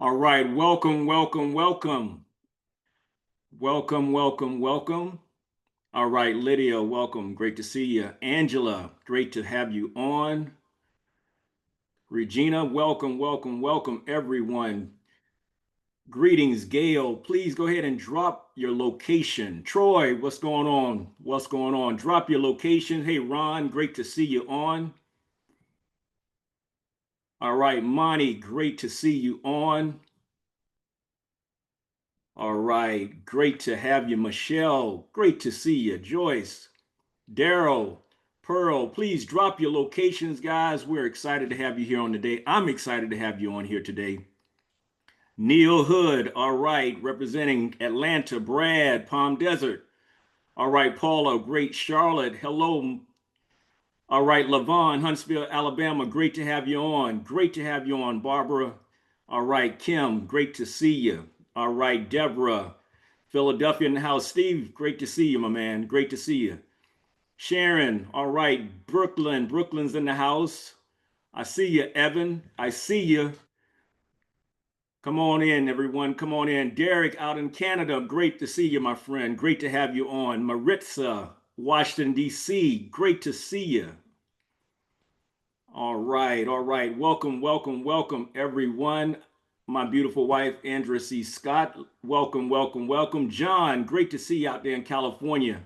All right, welcome, welcome, welcome. Welcome, welcome, welcome. All right, Lydia, welcome. Great to see you. Angela, great to have you on. Regina, welcome, welcome, welcome, everyone. Greetings, Gail. Please go ahead and drop your location. Troy, what's going on? What's going on? Drop your location. Hey, Ron, great to see you on. All right, Monty, great to see you on. All right, great to have you, Michelle. Great to see you, Joyce. Daryl, Pearl, please drop your locations, guys. We're excited to have you here on today. I'm excited to have you on here today. Neil Hood, all right, representing Atlanta. Brad, Palm Desert. All right, Paula, great. Charlotte, hello. All right, Lavon, Huntsville, Alabama, great to have you on. Great to have you on, Barbara. All right, Kim, great to see you. All right, Deborah, Philadelphia in the house. Steve, great to see you, my man. Great to see you. Sharon, all right. Brooklyn, Brooklyn's in the house. I see you, Evan. I see you. Come on in, everyone. Come on in. Derek out in Canada, great to see you, my friend. Great to have you on. Maritza, Washington, D.C., great to see you. All right, all right. Welcome, welcome, welcome, everyone. My beautiful wife, Andrea C. Scott. Welcome, welcome, welcome. John, great to see you out there in California.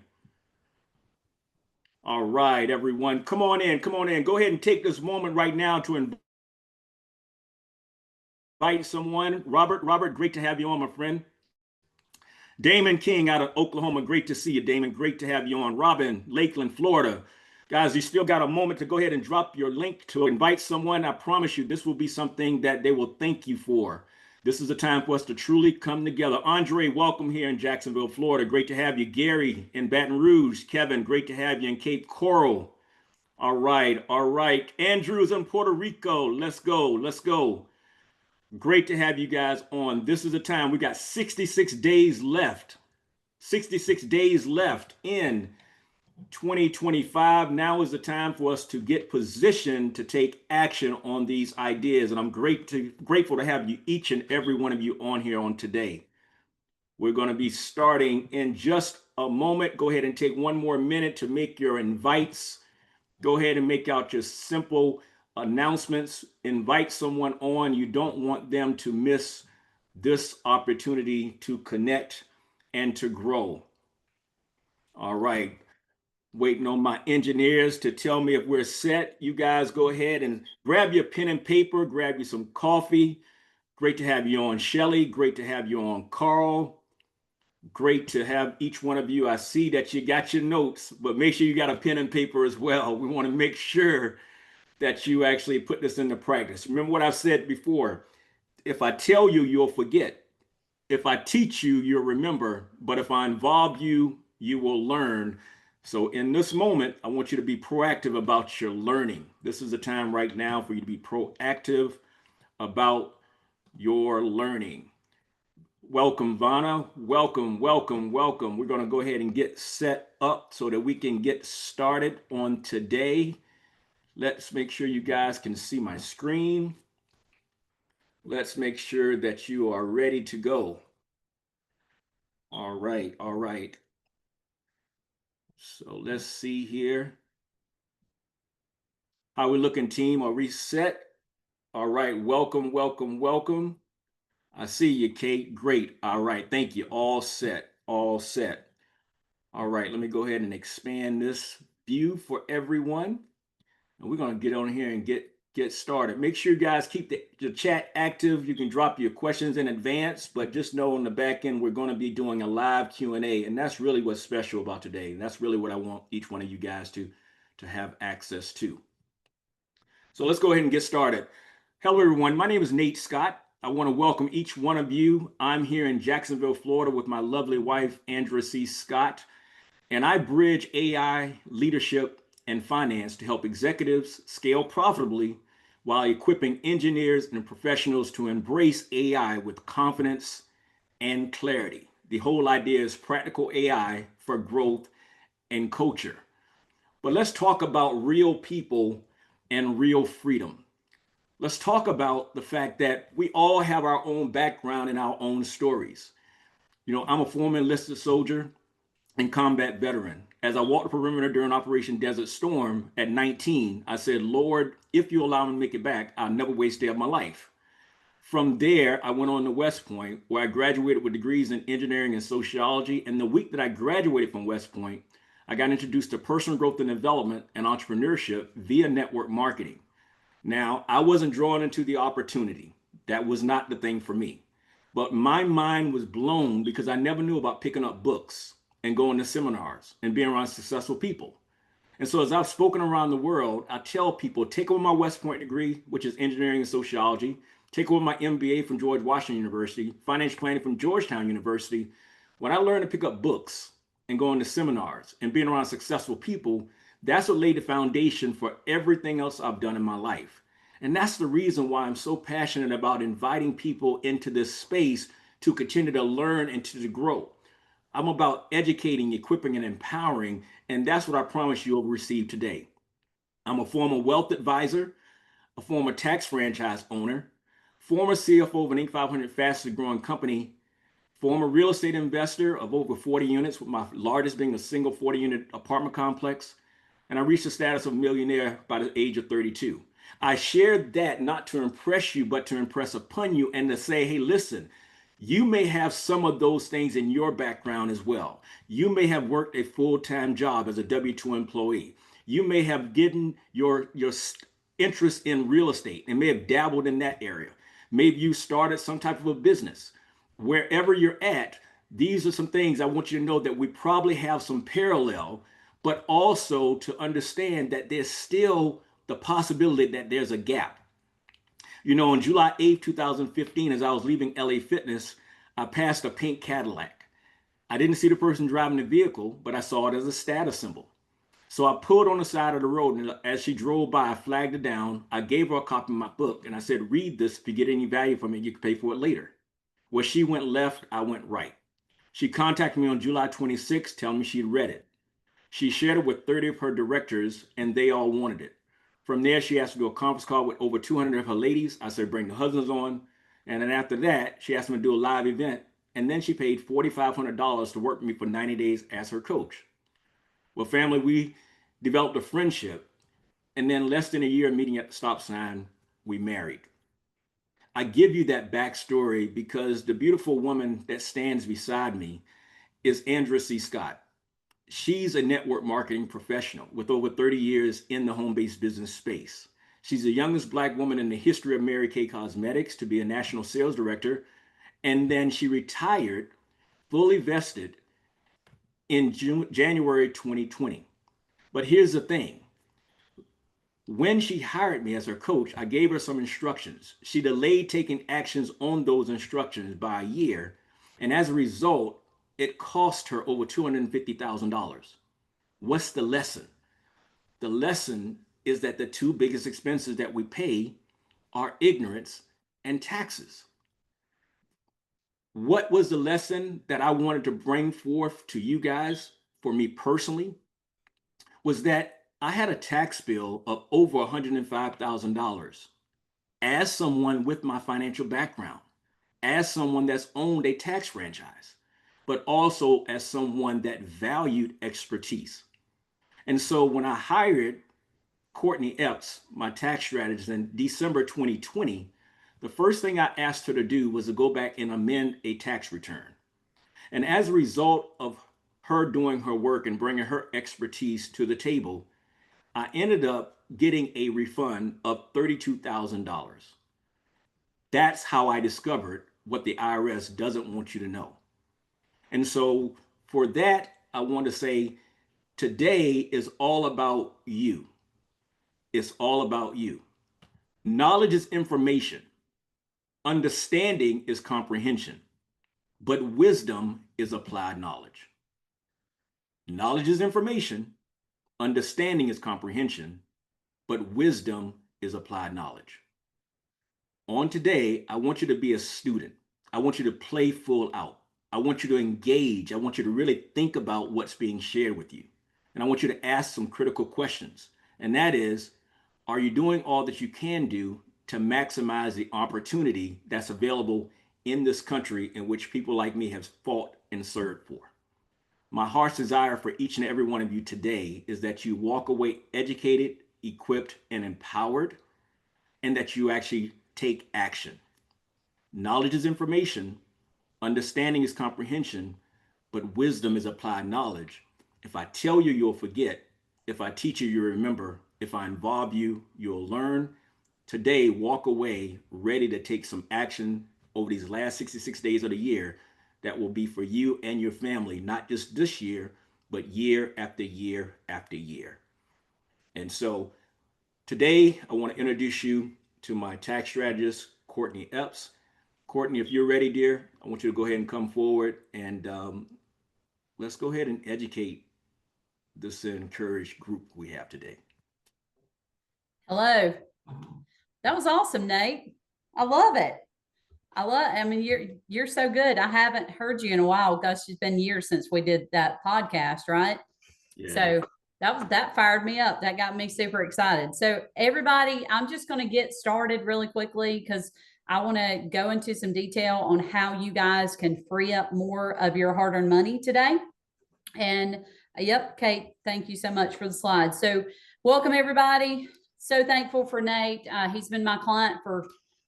All right, everyone. Come on in. Come on in. Go ahead and take this moment right now to invite someone. Robert, great to have you on, my friend. Damon King out of Oklahoma. Great to see you, Damon. Great to have you on. Robin, Lakeland, Florida. Guys, you still got a moment to go ahead and drop your link to invite someone. I promise you, this will be something that they will thank you for. This is a time for us to truly come together. Andre, welcome here in Jacksonville, Florida. Great to have you. Gary in Baton Rouge. Kevin, great to have you in Cape Coral. All right, all right. Andrew's in Puerto Rico. Let's go, let's go. Great to have you guys on. This is the time. We got 66 days left. 66 days left in 2025. Now is the time for us to get positioned to take action on these ideas. And I'm grateful to have you, each and every one of you, on here on today. We're going to be starting in just a moment. Go ahead and take one more minute to make your invites. Go ahead and make out your simple announcements. Invite someone on. You don't want them to miss this opportunity to connect and to grow. All right. Waiting on my engineers to tell me if we're set. You guys go ahead and grab your pen and paper, grab you some coffee. Great to have you on, Shelly. Great to have you on, Carl. Great to have each one of you. I see that you got your notes, but make sure you got a pen and paper as well. We want to make sure that you actually put this into practice. Remember what I've said before. If I tell you, you'll forget. If I teach you, you'll remember. But if I involve you, you will learn. So in this moment, I want you to be proactive about your learning. This is the time right now for you to be proactive about your learning. Welcome, Vana. Welcome, welcome, welcome. We're going to go ahead and get set up so that we can get started on today. Let's make sure you guys can see my screen. Let's make sure that you are ready to go. All right, all right. So let's see here. How we looking, team? Are we set? All right, welcome, welcome, welcome. I see you, Kate. Great. All right, thank you. All set, all set. All right, let me go ahead and expand this view for everyone. And we're going to get on here and get started. Make sure you guys keep the chat active. You can drop your questions in advance, but just know on the back end, we're going to be doing a live Q&A. And that's really what's special about today. And that's really what I want each one of you guys to have access to. So let's go ahead and get started. Hello, everyone. My name is Nate Scott. I want to welcome each one of you. I'm here in Jacksonville, Florida with my lovely wife, Andrea C. Scott, and I bridge AI leadership and finance to help executives scale profitably while equipping engineers and professionals to embrace AI with confidence and clarity. The whole idea is practical AI for growth and culture. But let's talk about real people and real freedom. let's talk about the fact that we all have our own background and our own stories. I'm a former enlisted soldier and combat veteran. As I walked the perimeter during Operation Desert Storm at 19, I said, Lord, if you allow me to make it back, I'll never waste a day of my life. From there, I went on to West Point, where I graduated with degrees in engineering and sociology. And the week that I graduated from West Point, I got introduced to personal growth and development and entrepreneurship via network marketing. Now, I wasn't drawn into the opportunity. That was not the thing for me. But my mind was blown because I never knew about picking up books and going to seminars and being around successful people. And so as I've spoken around the world, I tell people, take over my West Point degree, which is engineering and sociology, take over my MBA from George Washington University, financial planning from Georgetown University. When I learned to pick up books and going to seminars and being around successful people, that's what laid the foundation for everything else I've done in my life. And that's the reason why I'm so passionate about inviting people into this space to continue to learn and to grow. I'm about educating, equipping, and empowering, and that's what I promise you'll receive today. I'm a former wealth advisor, a former tax franchise owner, former CFO of an Inc. 500 fastest growing company, former real estate investor of over 40 units, with my largest being a single 40-unit apartment complex, and I reached the status of millionaire by the age of 32. I shared that not to impress you, but to impress upon you and to say, hey, listen, you may have some of those things in your background as well. You may have worked a full-time job as a W-2 employee. You may have given your interest in real estate and may have dabbled in that area. Maybe you started some type of a business. Wherever you're at, these are some things I want you to know that we probably have some parallel, but also to understand that there's still the possibility that there's a gap. On July 8th, 2015, as I was leaving LA Fitness, I passed a pink Cadillac. I didn't see the person driving the vehicle, but I saw it as a status symbol. So I pulled on the side of the road, and as she drove by, I flagged her down. I gave her a copy of my book, and I said, read this. If you get any value from it, you can pay for it later. Where she went left, I went right. She contacted me on July 26th, telling me she'd read it. She shared it with 30 of her directors, and they all wanted it. From there, she asked me to do a conference call with over 200 of her ladies. I said, bring the husbands on. And then after that, she asked me to do a live event. And then she paid $4,500 to work with me for 90 days as her coach. Well, family, we developed a friendship. And then less than a year meeting at the stop sign, we married. I give you that backstory because the beautiful woman that stands beside me is Andrea C. Scott. She's a network marketing professional with over 30 years in the home-based business space. She's the youngest Black woman in the history of Mary Kay Cosmetics to be a national sales director. And then she retired, fully vested in January 2020. But here's the thing. When she hired me as her coach, I gave her some instructions. She delayed taking actions on those instructions by a year. And as a result, it cost her over $250,000. What's the lesson? The lesson is that the two biggest expenses that we pay are ignorance and taxes. What was the lesson that I wanted to bring forth to you guys, for me personally, was that I had a tax bill of over $105,000 as someone with my financial background, as someone that's owned a tax franchise, but also as someone that valued expertise. And so when I hired Courtney Epps, my tax strategist, in December 2020, the first thing I asked her to do was to go back and amend a tax return. And as a result of her doing her work and bringing her expertise to the table, I ended up getting a refund of $32,000. That's how I discovered what the IRS doesn't want you to know. And so for that, I want to say today is all about you. It's all about you. Knowledge is information. Understanding is comprehension. But wisdom is applied knowledge. Knowledge is information. Understanding is comprehension. But wisdom is applied knowledge. On today, I want you to be a student. I want you to play full out. I want you to engage. I want you to really think about what's being shared with you. And I want you to ask some critical questions. And that is, are you doing all that you can do to maximize the opportunity that's available in this country in which people like me have fought and served for. My heart's desire for each and every one of you today is that you walk away educated, equipped, and empowered, and that you actually take action. Knowledge is information, understanding is comprehension, but wisdom is applied knowledge. If I tell you, you'll forget. If I teach you, you'll remember. If I involve you, you'll learn. Today, walk away ready to take some action over these last 66 days of the year that will be for you and your family, not just this year, but year after year after year. And so today, I want to introduce you to my tax strategist, Courtney Epps. Courtney, if you're ready, dear, I want you to go ahead and come forward and let's go ahead and educate this encouraged group we have today. Hello. That was awesome, Nate. I love it. I mean, you're so good. I haven't heard you in a while. Gosh, it's been years since we did that podcast, right? Yeah. So that fired me up. That got me super excited. So everybody, I'm just going to get started really quickly because I want to go into some detail on how you guys can free up more of your hard-earned money today. And yep, Kate, thank you so much for the slides. So welcome everybody. So thankful for Nate. He's been my client for,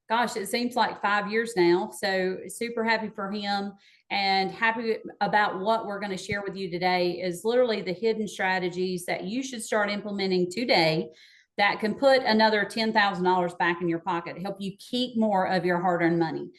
gosh, it seems like 5 years now. So super happy for him and happy about what we're going to share with you today is literally the hidden strategies that you should start implementing today that can put another $10,000 back in your pocket, help you keep more of your hard-earned money.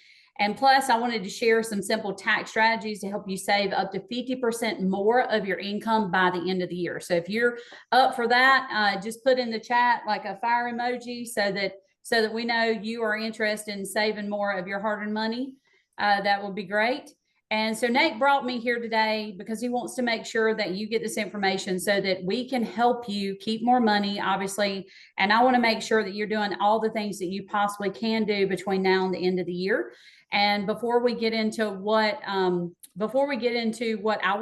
And plus, I wanted to share some simple tax strategies to help you save up to 50% more of your income by the end of the year. So if you're up for that, just put in the chat like a fire emoji so that we know you are interested in saving more of your hard-earned money. That would be great. And so Nate brought me here today because he wants to make sure that you get this information so that we can help you keep more money, obviously. And I want to make sure that you're doing all the things that you possibly can do between now and the end of the year. And before we get into what I want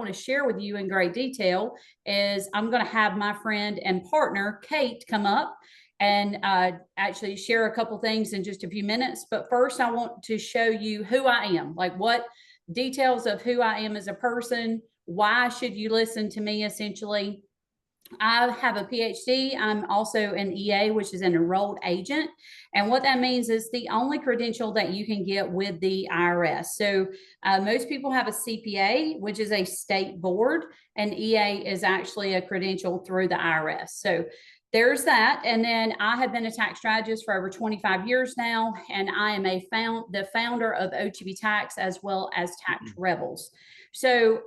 to share with you in great detail is I'm going to have my friend and partner, Kate, come up and actually share a couple things in just a few minutes. But first, I want to show you who I am, like what details of who I am as a person. Why should you listen to me, essentially? I have a PhD. I'm also an EA, which is an enrolled agent. And what that means is the only credential that you can get with the IRS. So most people have a CPA, which is a state board, and EA is actually a credential through the IRS. So there's that. And then I have been a tax strategist for over 25 years now, and I am the founder of OTB Tax as well as Tax Rebels. So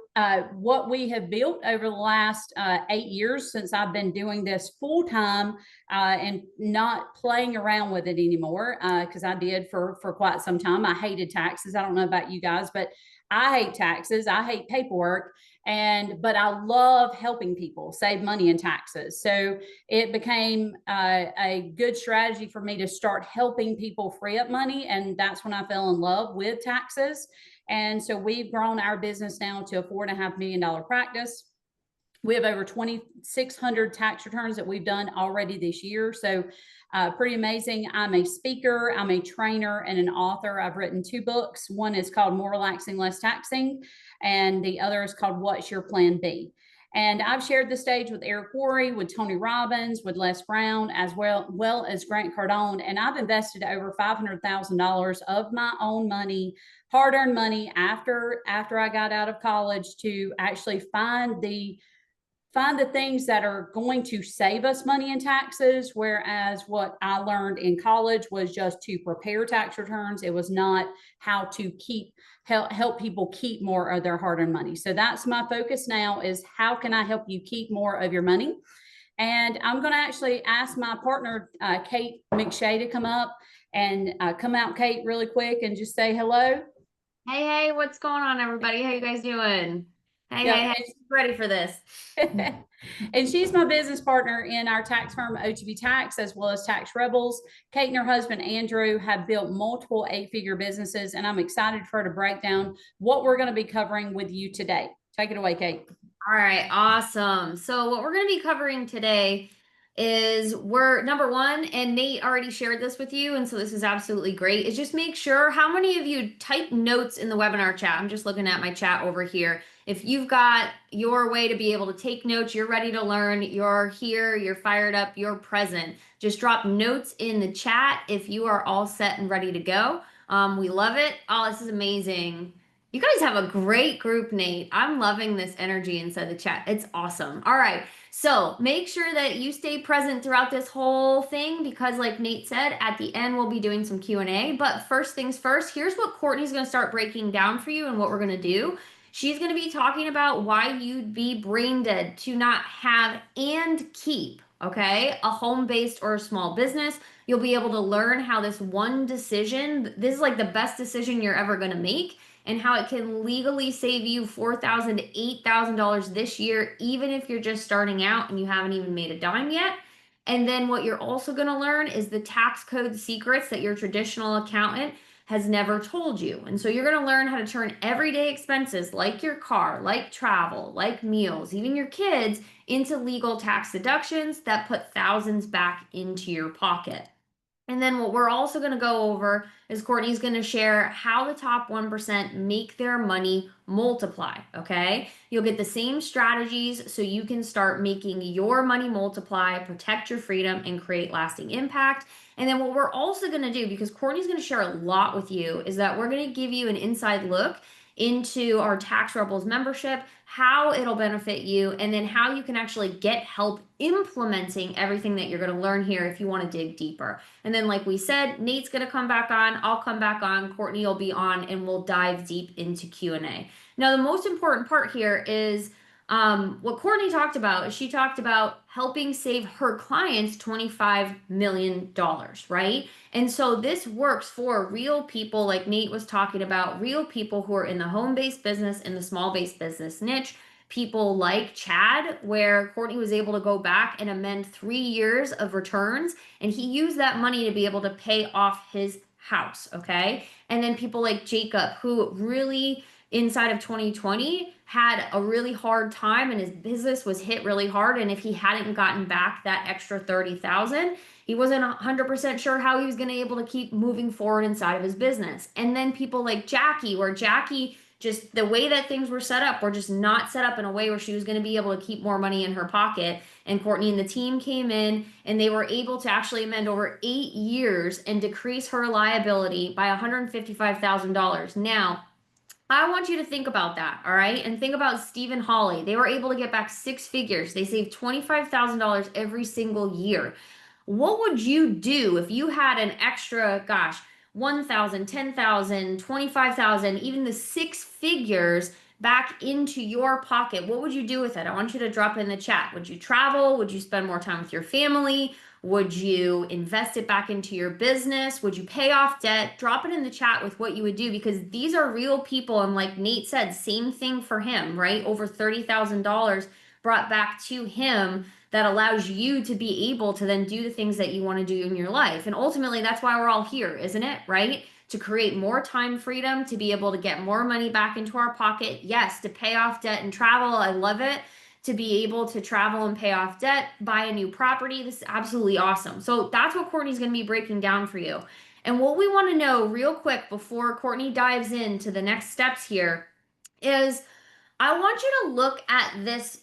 what we have built over the last 8 years since I've been doing this full time and not playing around with it anymore, because I did for quite some time. I hated taxes. I don't know about you guys, but I hate taxes. I hate paperwork. But I love helping people save money in taxes. So it became a good strategy for me to start helping people free up money. And that's when I fell in love with taxes. And so we've grown our business now to a $4.5 million practice. We have over 2,600 tax returns that we've done already this year. So pretty amazing. I'm a speaker, I'm a trainer, and an author. I've written 2 books. One is called More Relaxing, Less Taxing, and the other is called What's Your Plan B? And I've shared the stage with Eric Worre, with Tony Robbins, with Les Brown, as well as Grant Cardone. And I've invested over $500,000 of my own money, hard-earned money, after I got out of college to actually find the things that are going to save us money in taxes, whereas what I learned in college was just to prepare tax returns. It was not how to help people keep more of their hard-earned money. So that's my focus now, is how can I help you keep more of your money? And I'm going to actually ask my partner, Kate McShay, to come up and come out, Kate, really quick and just say hello. Hey, what's going on, everybody? How you guys doing? Hey, ready for this. And she's my business partner in our tax firm, OTB Tax, as well as Tax Rebels. Kate and her husband, Andrew, have built multiple 8-figure businesses, and I'm excited for her to break down what we're going to be covering with you today. Take it away, Kate. All right, awesome. So what we're going to be covering today is we're number one, and Nate already shared this with you, and so this is absolutely great, is just make sure how many of you type notes in the webinar chat. I'm just looking at my chat over here. If you've got your way to be able to take notes, you're ready to learn, you're here, you're fired up, you're present, just drop notes in the chat if you are all set and ready to go. We love it. Oh, this is amazing. You guys have a great group, Nate. I'm loving this energy inside the chat. It's awesome. All right. So make sure that you stay present throughout this whole thing because like Nate said, at the end, we'll be doing some Q&A. But first things first, here's what Courtney's going to start breaking down for you and what we're going to do. She's going to be talking about why you'd be brain dead to not have and keep, okay, a home-based or a small business. You'll be able to learn how this one decision, this is like the best decision you're ever going to make, and how it can legally save you $4,000 to $8,000 this year, even if you're just starting out and you haven't even made a dime yet. And then what you're also going to learn is the tax code secrets that your traditional accountant has never told you. And so you're going to learn how to turn everyday expenses like your car, like travel, like meals, even your kids, into legal tax deductions that put thousands back into your pocket. And then what we're also going to go over is Courtney's going to share how the top 1% make their money multiply, okay? You'll get the same strategies so you can start making your money multiply, protect your freedom, and create lasting impact. And then what we're also going to do, because Courtney's going to share a lot with you, is that we're going to give you an inside look into our Tax Rebels membership, how it'll benefit you, and then how you can actually get help implementing everything that you're going to learn here if you want to dig deeper. And then like we said, Nate's going to come back on, I'll come back on, Courtney will be on, and we'll dive deep into Q&A. Now, the most important part here is what Courtney talked about is she talked about helping save her clients $25 million, right? And so this works for real people like Nate was talking about, real people who are in the home-based business and the small-based business niche, people like Chad, where Courtney was able to go back and amend 3 years of returns, and he used that money to be able to pay off his house, okay? And then people like Jacob, who really inside of 2020 had a really hard time and his business was hit really hard, and if he hadn't gotten back that extra 30,000, he wasn't 100% sure how he was going to be able to keep moving forward inside of his business. And then people like Jackie, where Jackie, just the way that things were set up were just not set up in a way where she was going to be able to keep more money in her pocket. And Courtney and the team came in and they were able to actually amend over 8 years and decrease her liability by $155,000. Now, I want you to think about that, all right? And think about Stephen Hawley. They were able to get back 6 figures. They saved $25,000 every single year. What would you do if you had an extra, gosh, 1,000, 10,000, 25,000, even the 6 figures back into your pocket? What would you do with it? I want you to drop it in the chat. Would you travel? Would you spend more time with your family? Would you invest it back into your business? Would you pay off debt? Drop it in the chat with what you would do, because these are real people. And like Nate said, same thing for him, right? Over $30,000 brought back to him that allows you to be able to then do the things that you want to do in your life. And ultimately, that's why we're all here, isn't it? Right? To create more time freedom, to be able to get more money back into our pocket. Yes, to pay off debt and travel. I love it. To be able to travel and pay off debt, buy a new property. This is absolutely awesome. So that's what Courtney's going to be breaking down for you. And what we want to know real quick before Courtney dives into the next steps here is I want you to look at this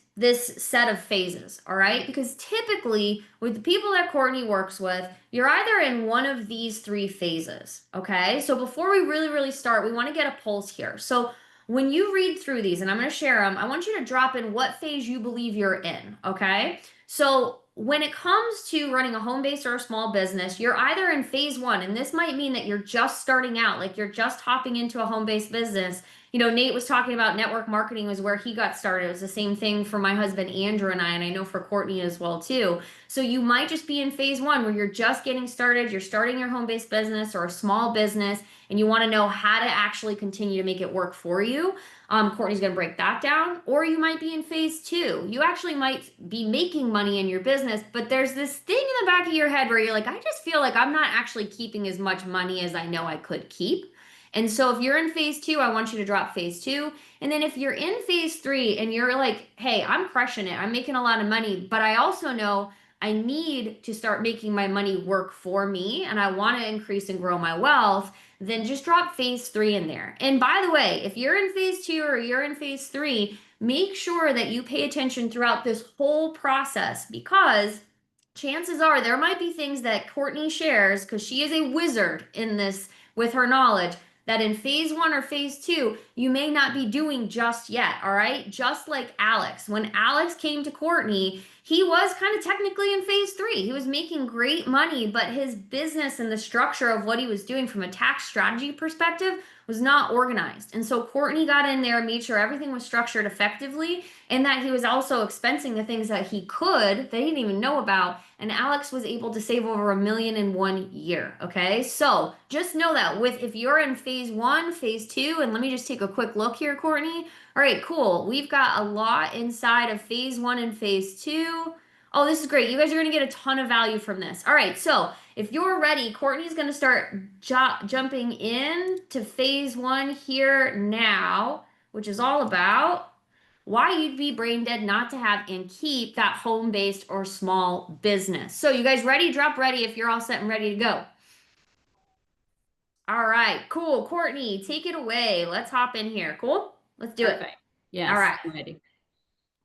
set of phases, all right? Because typically with the people that Courtney works with, you're either in one of these 3 phases, okay? So before we really start, we want to get a pulse here. So when you read through these, and I'm going to share them, I want you to drop in what phase you believe you're in, okay? So when it comes to running a home base or a small business, you're either in phase 1, and this might mean that you're just starting out, like you're just hopping into a home-based business. You know, Nate was talking about network marketing was where he got started. It was the same thing for my husband, Andrew, and I know for Courtney as well, too. So you might just be in phase 1 where you're just getting started. You're starting your home-based business or a small business, and you want to know how to actually continue to make it work for you. Courtney's going to break that down. Or you might be in phase 2. You actually might be making money in your business, but there's this thing in the back of your head where you're like, I just feel like I'm not actually keeping as much money as I know I could keep. And so if you're in phase 2, I want you to drop phase 2. And then if you're in phase 3 and you're like, hey, I'm crushing it, I'm making a lot of money, but I also know I need to start making my money work for me and I want to increase and grow my wealth, then just drop phase 3 in there. And by the way, if you're in phase 2 or you're in phase 3, make sure that you pay attention throughout this whole process, because chances are there might be things that Courtney shares, because she is a wizard in this with her knowledge, that in phase 1 or phase 2, you may not be doing just yet. All right. Just like Alex. When Alex came to Courtney, he was kind of technically in phase 3. He was making great money, but his business and the structure of what he was doing from a tax strategy perspective was not organized. And so Courtney got in there, made sure everything was structured effectively, and that he was also expensing the things that he could, that he didn't even know about. And Alex was able to save over $1 million in 1 year. Okay. So just know that if you're in phase 1, phase 2, and let me just take a quick look here, Courtney. All right, cool. We've got a lot inside of phase 1 and phase 2. Oh, this is great. You guys are going to get a ton of value from this. All right, so if you're ready, Courtney's going to start jumping in to phase 1 here now, which is all about why you'd be brain dead not to have and keep that home-based or small business. So you guys ready? Drop ready if you're all set and ready to go. All right, cool. Courtney, take it away. Let's hop in here. Cool? Let's do it. Yes. All right. I'm ready.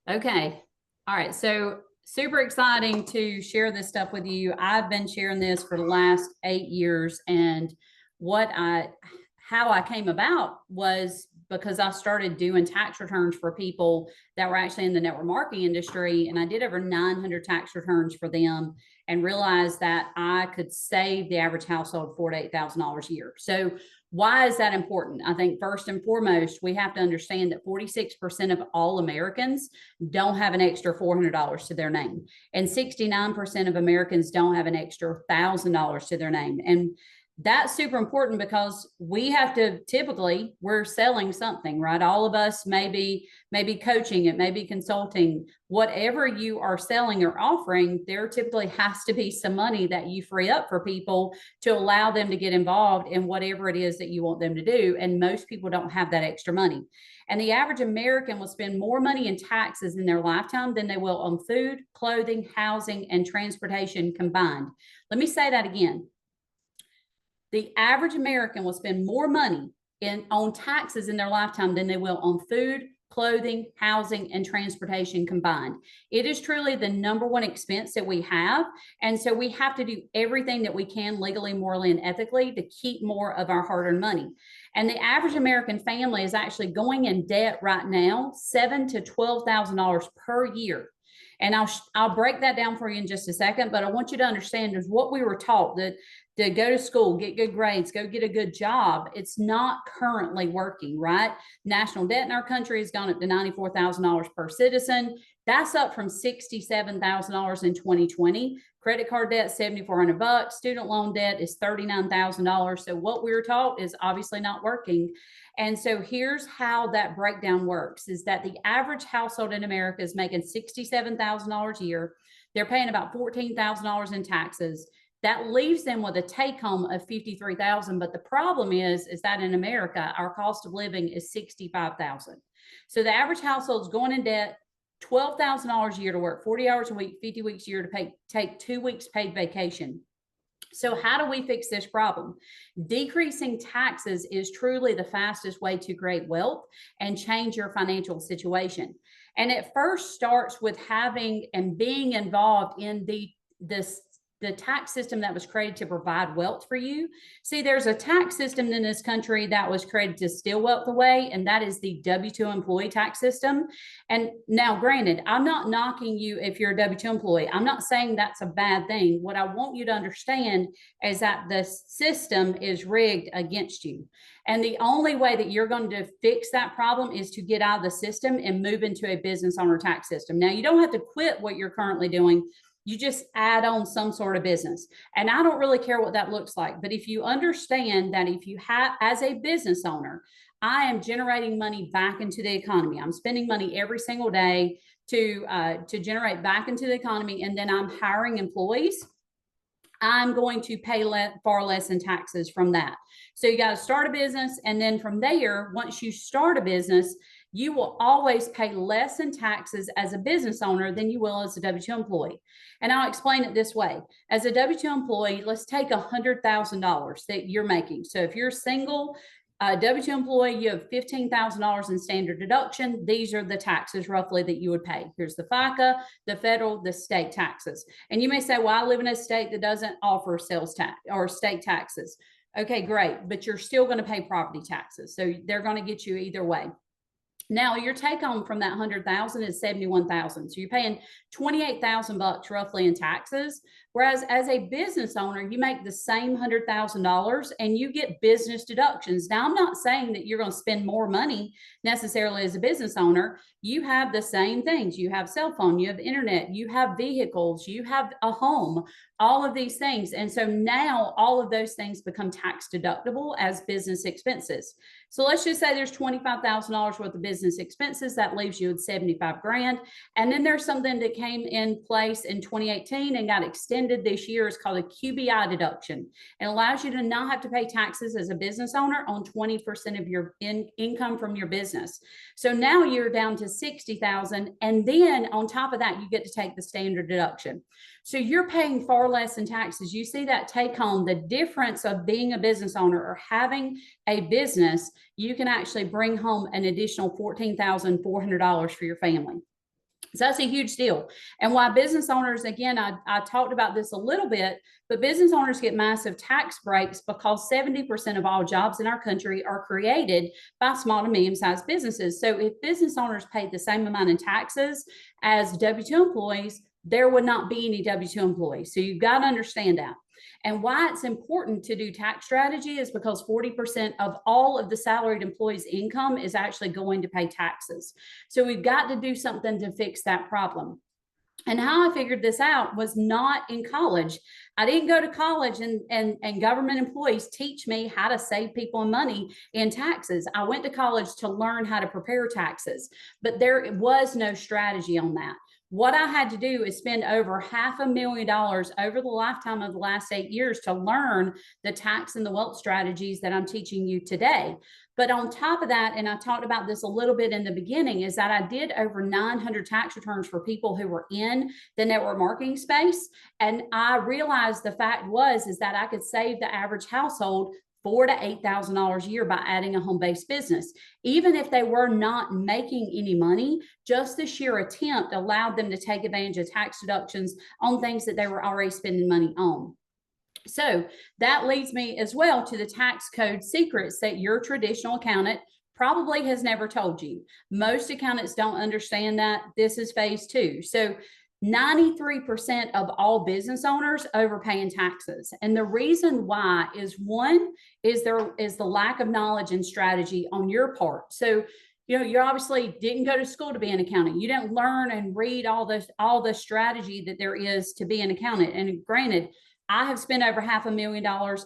Okay. All right. So super exciting to share this stuff with you. I've been sharing this for the last 8 years, and how I came about was because I started doing tax returns for people that were actually in the network marketing industry. And I did over 900 tax returns for them and realized that I could save the average household $4,000 to $8,000 a year. So why is that important? I think first and foremost, we have to understand that 46% of all Americans don't have an extra $400 to their name. And 69% of Americans don't have an extra $1,000 to their name. And that's super important because we have to, typically we're selling something, right? All of us may be coaching, it may be consulting, whatever you are selling or offering, there typically has to be some money that you free up for people to allow them to get involved in whatever it is that you want them to do. And most people don't have that extra money. And the average American will spend more money in taxes in their lifetime than they will on food, clothing, housing, and transportation combined. Let me say that again. The average American will spend more money on taxes in their lifetime than they will on food, clothing, housing, and transportation combined. It is truly the number one expense that we have. And so we have to do everything that we can legally, morally, and ethically to keep more of our hard-earned money. And the average American family is actually going in debt right now, $7,000 to $12,000 per year. And I'll break that down for you in just a second, but I want you to understand is what we were taught, that to go to school, get good grades, go get a good job. It's not currently working, right? National debt in our country has gone up to $94,000 per citizen. That's up from $67,000 in 2020. Credit card debt, $7,400. Student loan debt is $39,000. So what we were taught is obviously not working. And so here's how that breakdown works, is that the average household in America is making $67,000 a year. They're paying about $14,000 in taxes. That leaves them with a take home of $53,000. But the problem is that in America, our cost of living is $65,000. So the average household is going in debt, $12,000 a year to work 40 hours a week, 50 weeks a year to take 2 weeks paid vacation. So how do we fix this problem? Decreasing taxes is truly the fastest way to create wealth and change your financial situation. And it first starts with having and being involved in the tax system that was created to provide wealth for you. See, there's a tax system in this country that was created to steal wealth away, and that is the W-2 employee tax system. And now, granted, I'm not knocking you if you're a W-2 employee. I'm not saying that's a bad thing. What I want you to understand is that the system is rigged against you. And the only way that you're going to fix that problem is to get out of the system and move into a business owner tax system. Now, you don't have to quit what you're currently doing. You just add on some sort of business. And I don't really care what that looks like. But if you understand that if you have, as a business owner, I am generating money back into the economy. I'm spending money every single day to generate back into the economy. And then I'm hiring employees. I'm going to pay far less in taxes from that. So you got to start a business. And then from there, once you start a business, you will always pay less in taxes as a business owner than you will as a W-2 employee. And I'll explain it this way. As a W-2 employee, let's take $100,000 that you're making. So if you're single, W-2 employee, you have $15,000 in standard deduction. These are the taxes roughly that you would pay. Here's the FICA, the federal, the state taxes. And you may say, well, I live in a state that doesn't offer sales tax or state taxes. Okay, great. But you're still going to pay property taxes. So they're going to get you either way. Now your take home from that 100,000 is 71,000. So you're paying 28,000 bucks roughly in taxes. Whereas as a business owner, you make the same $100,000 and you get business deductions. Now, I'm not saying that you're going to spend more money necessarily as a business owner. You have the same things. You have cell phone, you have internet, you have vehicles, you have a home, all of these things. And so now all of those things become tax deductible as business expenses. So let's just say there's $25,000 worth of business expenses. That leaves you with 75 grand. And then there's something that came in place in 2018 and got extended this year. It's called a QBI deduction. It allows you to not have to pay taxes as a business owner on 20% of your income from your business. So now you're down to 60,000. And then on top of that, you get to take the standard deduction. So you're paying far less in taxes. You see that take home, the difference of being a business owner or having a business, you can actually bring home an additional $14,400 for your family. So that's a huge deal. And why business owners, again, I talked about this a little bit, but business owners get massive tax breaks because 70% of all jobs in our country are created by small to medium-sized businesses. So if business owners paid the same amount in taxes as W-2 employees, there would not be any W-2 employees. So you've got to understand that. And why it's important to do tax strategy is because 40% of all of the salaried employees' income is actually going to pay taxes. So we've got to do something to fix that problem. And how I figured this out was not in college. I didn't go to college and government employees teach me how to save people money in taxes. I went to college to learn how to prepare taxes, but there was no strategy on that. What I had to do is spend over $500,000 over the lifetime of the last 8 years to learn the tax and the wealth strategies that I'm teaching you today. But on top of that, and I talked about this a little bit in the beginning, is that I did over 900 tax returns for people who were in the network marketing space. And I realized the fact is that I could save the average household $4,000 to $8,000 a year by adding a home-based business. Even if they were not making any money, just the sheer attempt allowed them to take advantage of tax deductions on things that they were already spending money on. So that leads me as well to the tax code secrets that your traditional accountant probably has never told you. Most accountants don't understand that. This is phase 2. So 93% of all business owners overpay in taxes. And the reason why is, one, is there is the lack of knowledge and strategy on your part. So, you know, you obviously didn't go to school to be an accountant. You didn't learn and read all the strategy that there is to be an accountant. And granted, I have spent over $500,000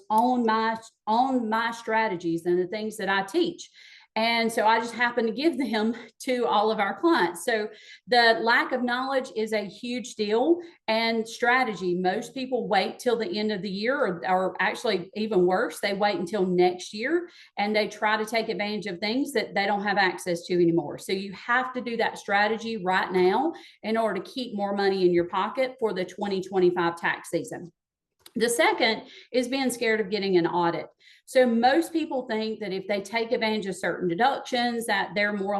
on my strategies and the things that I teach. And so I just happen to give them to all of our clients. So the lack of knowledge is a huge deal. And strategy, most people wait till the end of the year, or actually even worse, they wait until next year and they try to take advantage of things that they don't have access to anymore. So you have to do that strategy right now in order to keep more money in your pocket for the 2025 tax season. The second is being scared of getting an audit. So most people think that if they take advantage of certain deductions, that they're more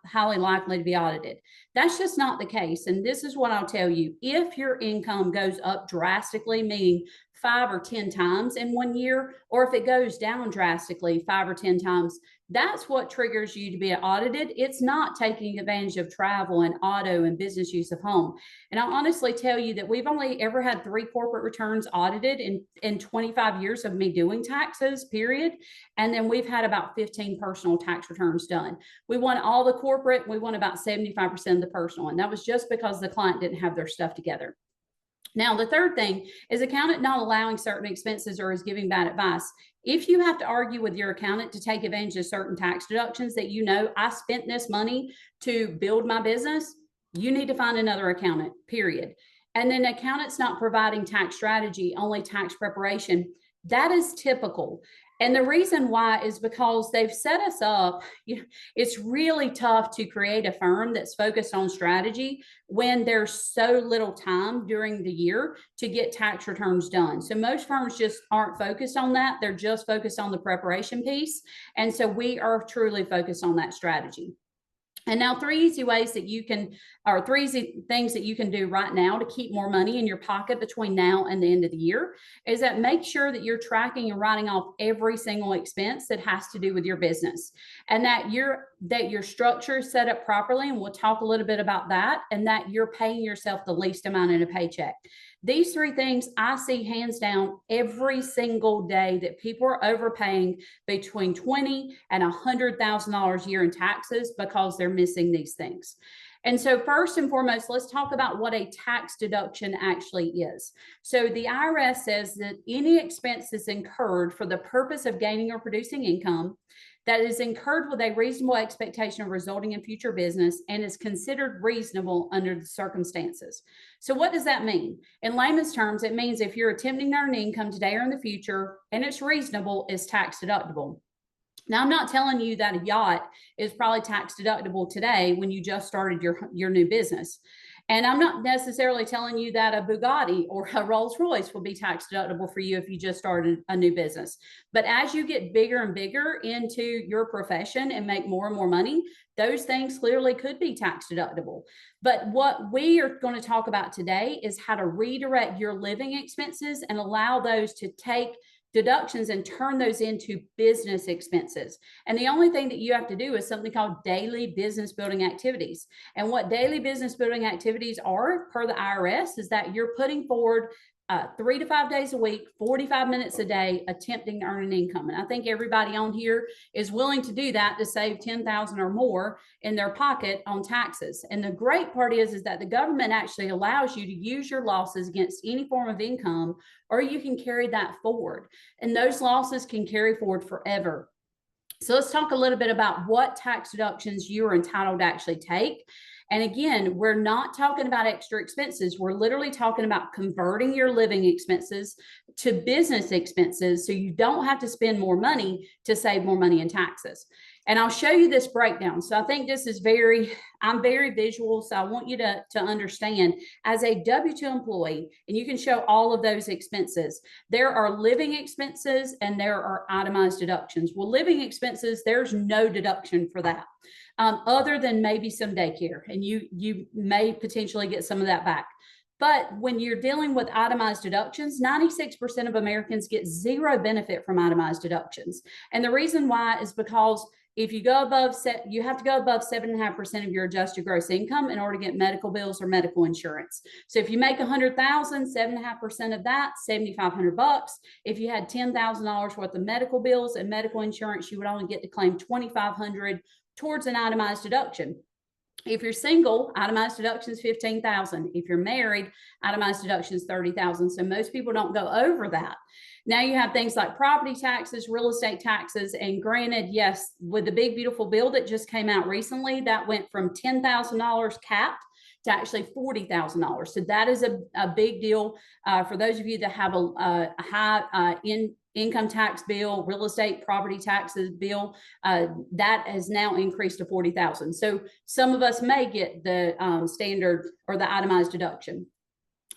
highly likely to be audited. That's just not the case. And this is what I'll tell you. If your income goes up drastically, meaning 5 or 10 times in 1 year, or if it goes down drastically 5 or 10 times, that's what triggers you to be audited. It's not taking advantage of travel and auto and business use of home. And I'll honestly tell you that we've only ever had 3 corporate returns audited in 25 years of me doing taxes, period. And then we've had about 15 personal tax returns done. We won all the corporate, we won about 75% of the personal. And that was just because the client didn't have their stuff together. Now, the third thing is accountant not allowing certain expenses or is giving bad advice. If you have to argue with your accountant to take advantage of certain tax deductions that you know, I spent this money to build my business, you need to find another accountant, period. And then accountants not providing tax strategy, only tax preparation. That is typical. And the reason why is because they've set us up. It's really tough to create a firm that's focused on strategy when there's so little time during the year to get tax returns done. So most firms just aren't focused on that. They're just focused on the preparation piece. And so we are truly focused on that strategy. And now 3 easy ways that you can, or 3 easy things that you can do right now to keep more money in your pocket between now and the end of the year is that make sure that you're tracking and writing off every single expense that has to do with your business, and that your structure is set up properly. And we'll talk a little bit about that, and that you're paying yourself the least amount in a paycheck. These 3 things I see hands down every single day, that people are overpaying between $20,000 and $100,000 a year in taxes because they're missing these things. And so first and foremost, let's talk about what a tax deduction actually is. So the IRS says that any expense that's incurred for the purpose of gaining or producing income that is incurred with a reasonable expectation of resulting in future business and is considered reasonable under the circumstances. So what does that mean? In layman's terms, it means if you're attempting to earn income today or in the future and it's reasonable, it's tax deductible. Now, I'm not telling you that a yacht is probably tax deductible today when you just started your new business. And I'm not necessarily telling you that a Bugatti or a Rolls Royce will be tax deductible for you if you just started a new business. But as you get bigger and bigger into your profession and make more and more money, those things clearly could be tax deductible. But what we are going to talk about today is how to redirect your living expenses and allow those to take deductions and turn those into business expenses. And the only thing that you have to do is something called daily business building activities. And what daily business building activities are, per the IRS, is that you're putting forward 3 to 5 days a week, 45 minutes a day, attempting to earn an income. And I think everybody on here is willing to do that to save $10,000 or more in their pocket on taxes. And the great part is that the government actually allows you to use your losses against any form of income, or you can carry that forward. And those losses can carry forward forever. So let's talk a little bit about what tax deductions you are entitled to actually take. And again, we're not talking about extra expenses. We're literally talking about converting your living expenses to business expenses so you don't have to spend more money to save more money in taxes. And I'll show you this breakdown. So I think this is I'm very visual. So I want you to understand, as a W-2 employee, and you can show all of those expenses, there are living expenses and there are itemized deductions. Well, living expenses, there's no deduction for that. Other than maybe some daycare, and you may potentially get some of that back. But when you're dealing with itemized deductions, 96% of Americans get zero benefit from itemized deductions. And the reason why is because if you go above you have to go above 7.5% of your adjusted gross income in order to get medical bills or medical insurance. So if you make $100,000, 7.5% of that, $7,500. If you had $10,000 worth of medical bills and medical insurance, you would only get to claim $2,500 towards an itemized deduction. If you're single, itemized deduction is $15,000. If you're married, itemized deduction is $30,000. So most people don't go over that. Now you have things like property taxes, real estate taxes, and granted, yes, with the big beautiful bill that just came out recently, that went from $10,000 capped to actually $40,000. So that is a big deal for those of you that have a high income tax bill, real estate property taxes bill, that has now increased to $40,000. So some of us may get the standard or the itemized deduction.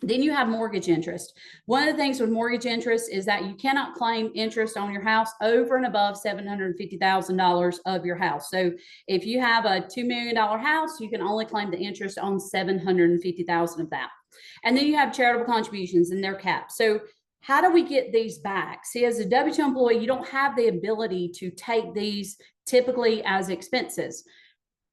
Then you have mortgage interest. One of the things with mortgage interest is that you cannot claim interest on your house over and above $750,000 of your house. So if you have a $2 million house, you can only claim the interest on $750,000 of that. And then you have charitable contributions and they're capped. So how do we get these back? See, as a W-2 employee, you don't have the ability to take these typically as expenses,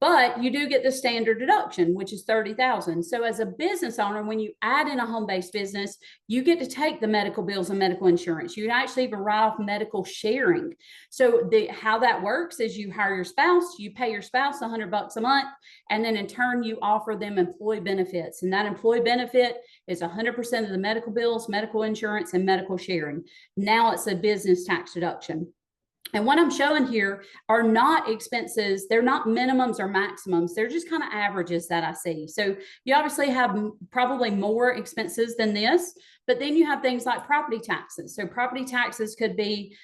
but you do get the standard deduction, which is $30,000. So as a business owner, when you add in a home-based business, you get to take the medical bills and medical insurance. You can actually even write off medical sharing. So how that works is you hire your spouse, you pay your spouse $100 a month, and then in turn, you offer them employee benefits. And that employee benefit is 100% of the medical bills, medical insurance, and medical sharing. Now it's a business tax deduction. And what I'm showing here are not expenses. They're not minimums or maximums. They're just kind of averages that I see. So you obviously have probably more expenses than this, But then you have things like property taxes. So property taxes could be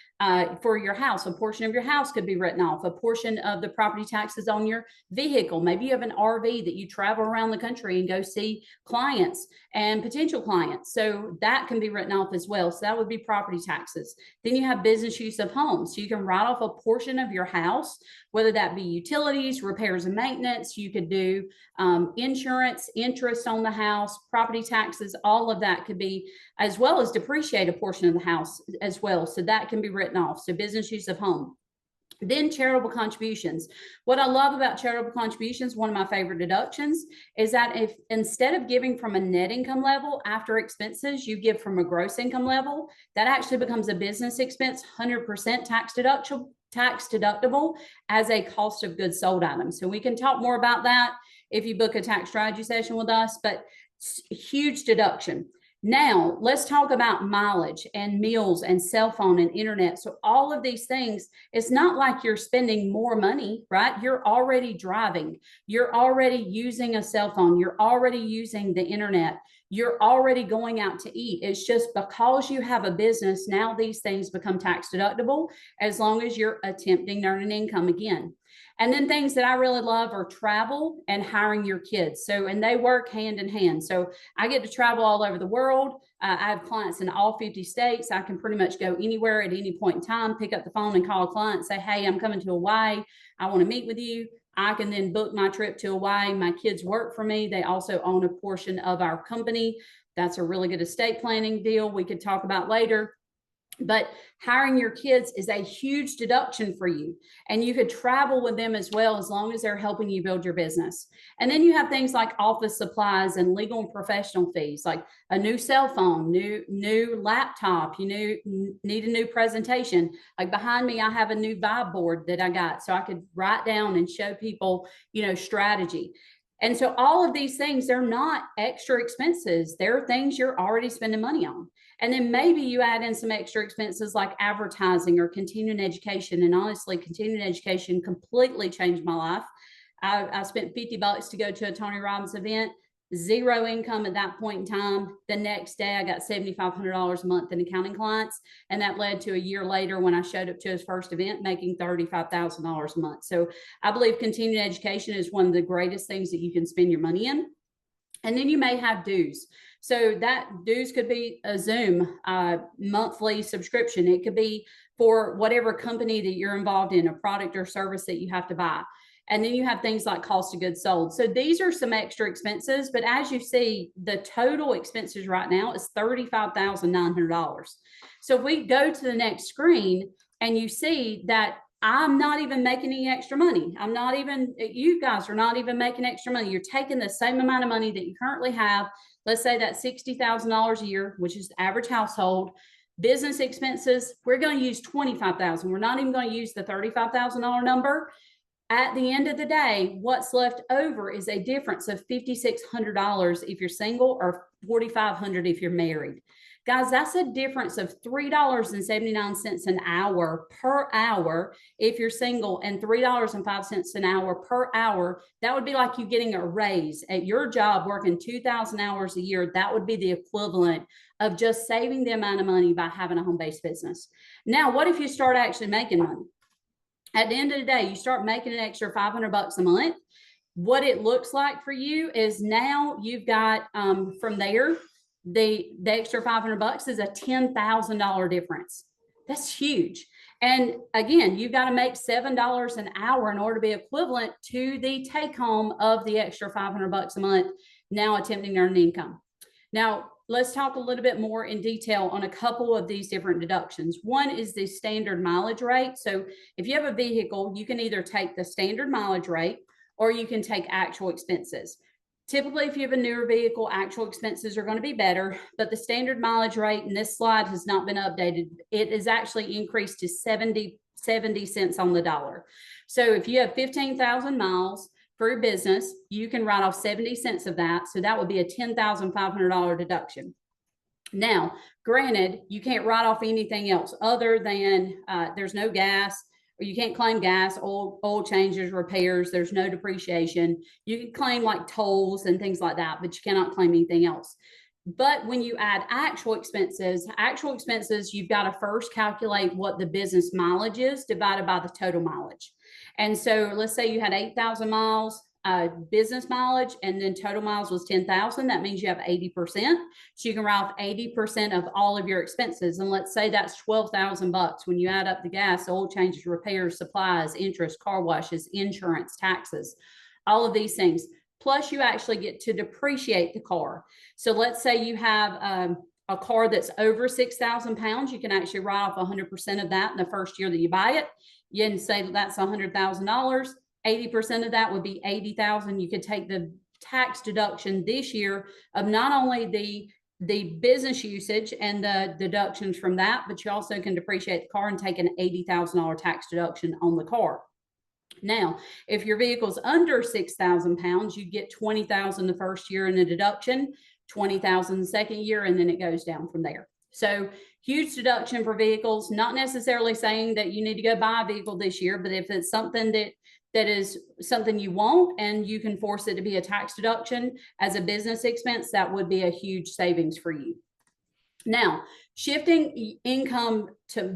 for your house. A portion of your house could be written off. A portion of the property taxes on your vehicle. Maybe you have an RV that you travel around the country and go see clients and potential clients. So that can be written off as well. So that would be property taxes. Then you have business use of homes. So you can write off a portion of your house, whether that be utilities, repairs and maintenance. You could do insurance, interest on the house, property taxes, all of that could be, as well as depreciate a portion of the house as well. So that can be written off. So business use of home. Then charitable contributions. What I love about charitable contributions, one of my favorite deductions, is that if instead of giving from a net income level after expenses, you give from a gross income level, that actually becomes a business expense, 100% tax deductible as a cost of goods sold item. So we can talk more about that if you book a tax strategy session with us, but huge deduction. Now, let's talk about mileage and meals and cell phone and internet. So all of these things, it's not like you're spending more money, right? You're already driving. You're already using a cell phone. You're already using the internet. You're already going out to eat. It's just because you have a business, now these things become tax deductible as long as you're attempting to earn an income again. And then things that I really love are travel and hiring your kids. So, and they work hand in hand. So I get to travel all over the world. I have clients in all 50 states. I can pretty much go anywhere at any point in time, pick up the phone and call a client and say, hey, I'm coming to Hawaii. I want to meet with you. I can then book my trip to Hawaii. My kids work for me. They also own a portion of our company. That's a really good estate planning deal we could talk about later. But hiring your kids is a huge deduction for you. And you could travel with them as well, as long as they're helping you build your business. And then you have things like office supplies and legal and professional fees, like a new cell phone, new laptop, you need a new presentation. Like behind me, I have a new vibe board that I got, so I could write down and show people, strategy. And so all of these things, they're not extra expenses. They're things you're already spending money on. And then maybe you add in some extra expenses like advertising or continuing education. And honestly, continuing education completely changed my life. I spent $50 to go to a Tony Robbins event, zero income at that point in time. The next day, I got $7,500 a month in accounting clients. And that led to a year later when I showed up to his first event, making $35,000 a month. So I believe continuing education is one of the greatest things that you can spend your money in. And then you may have dues. So that dues could be a Zoom monthly subscription. It could be for whatever company that you're involved in, a product or service that you have to buy. And then you have things like cost of goods sold. So these are some extra expenses, but as you see, the total expenses right now is $35,900. So if we go to the next screen and you see that I'm not even making any extra money. You guys are not even making extra money. You're taking the same amount of money that you currently have. Let's say that's $60,000 a year, which is the average household. Business expenses, we're going to use $25,000. We're not even going to use the $35,000 number. At the end of the day, what's left over is a difference of $5,600 if you're single or $4,500 if you're married. Guys, that's a difference of $3.79 an hour per hour if you're single, and $3.05 an hour per hour. That would be like you getting a raise at your job, working 2,000 hours a year. That would be the equivalent of just saving the amount of money by having a home-based business. Now, what if you start actually making money? At the end of the day, you start making an extra $500 a month. What it looks like for you is now you've got from there, the extra $500 is a $10,000 difference. That's huge. And again, you've got to make $7 an hour in order to be equivalent to the take home of the extra $500 a month, now attempting to earn income. Now, let's talk a little bit more in detail on a couple of these different deductions. One is the standard mileage rate. So if you have a vehicle, you can either take the standard mileage rate or you can take actual expenses. Typically, if you have a newer vehicle, actual expenses are going to be better, but the standard mileage rate in this slide has not been updated. It is actually increased to 70 cents on the dollar. So if you have 15,000 miles for your business, you can write off 70 cents of that. So that would be a $10,500 deduction. Now, granted, you can't write off anything else other than there's no gas, or you can't claim gas, oil changes, repairs. There's no depreciation. You can claim like tolls and things like that, but you cannot claim anything else. But when you add actual expenses, you've got to first calculate what the business mileage is divided by the total mileage. And so let's say you had 8,000 miles business mileage, and then total miles was 10,000. That means you have 80%. So you can write off 80% of all of your expenses. And let's say that's 12,000 bucks. When you add up the gas, oil changes, repairs, supplies, interest, car washes, insurance, taxes, all of these things. Plus you actually get to depreciate the car. So let's say you have a car that's over 6,000 pounds, you can actually write off 100% of that in the first year that you buy it. You can say that's $100,000. 80% of that would be 80,000. You could take the tax deduction this year of not only the business usage and the deductions from that, but you also can depreciate the car and take an $80,000 tax deduction on the car. Now, if your vehicle's under 6,000 pounds, you get 20,000 the first year in a deduction, 20,000 the second year, and then it goes down from there. So huge deduction for vehicles, not necessarily saying that you need to go buy a vehicle this year, but if it's something that is something you want and you can force it to be a tax deduction as a business expense, that would be a huge savings for you. Now, shifting income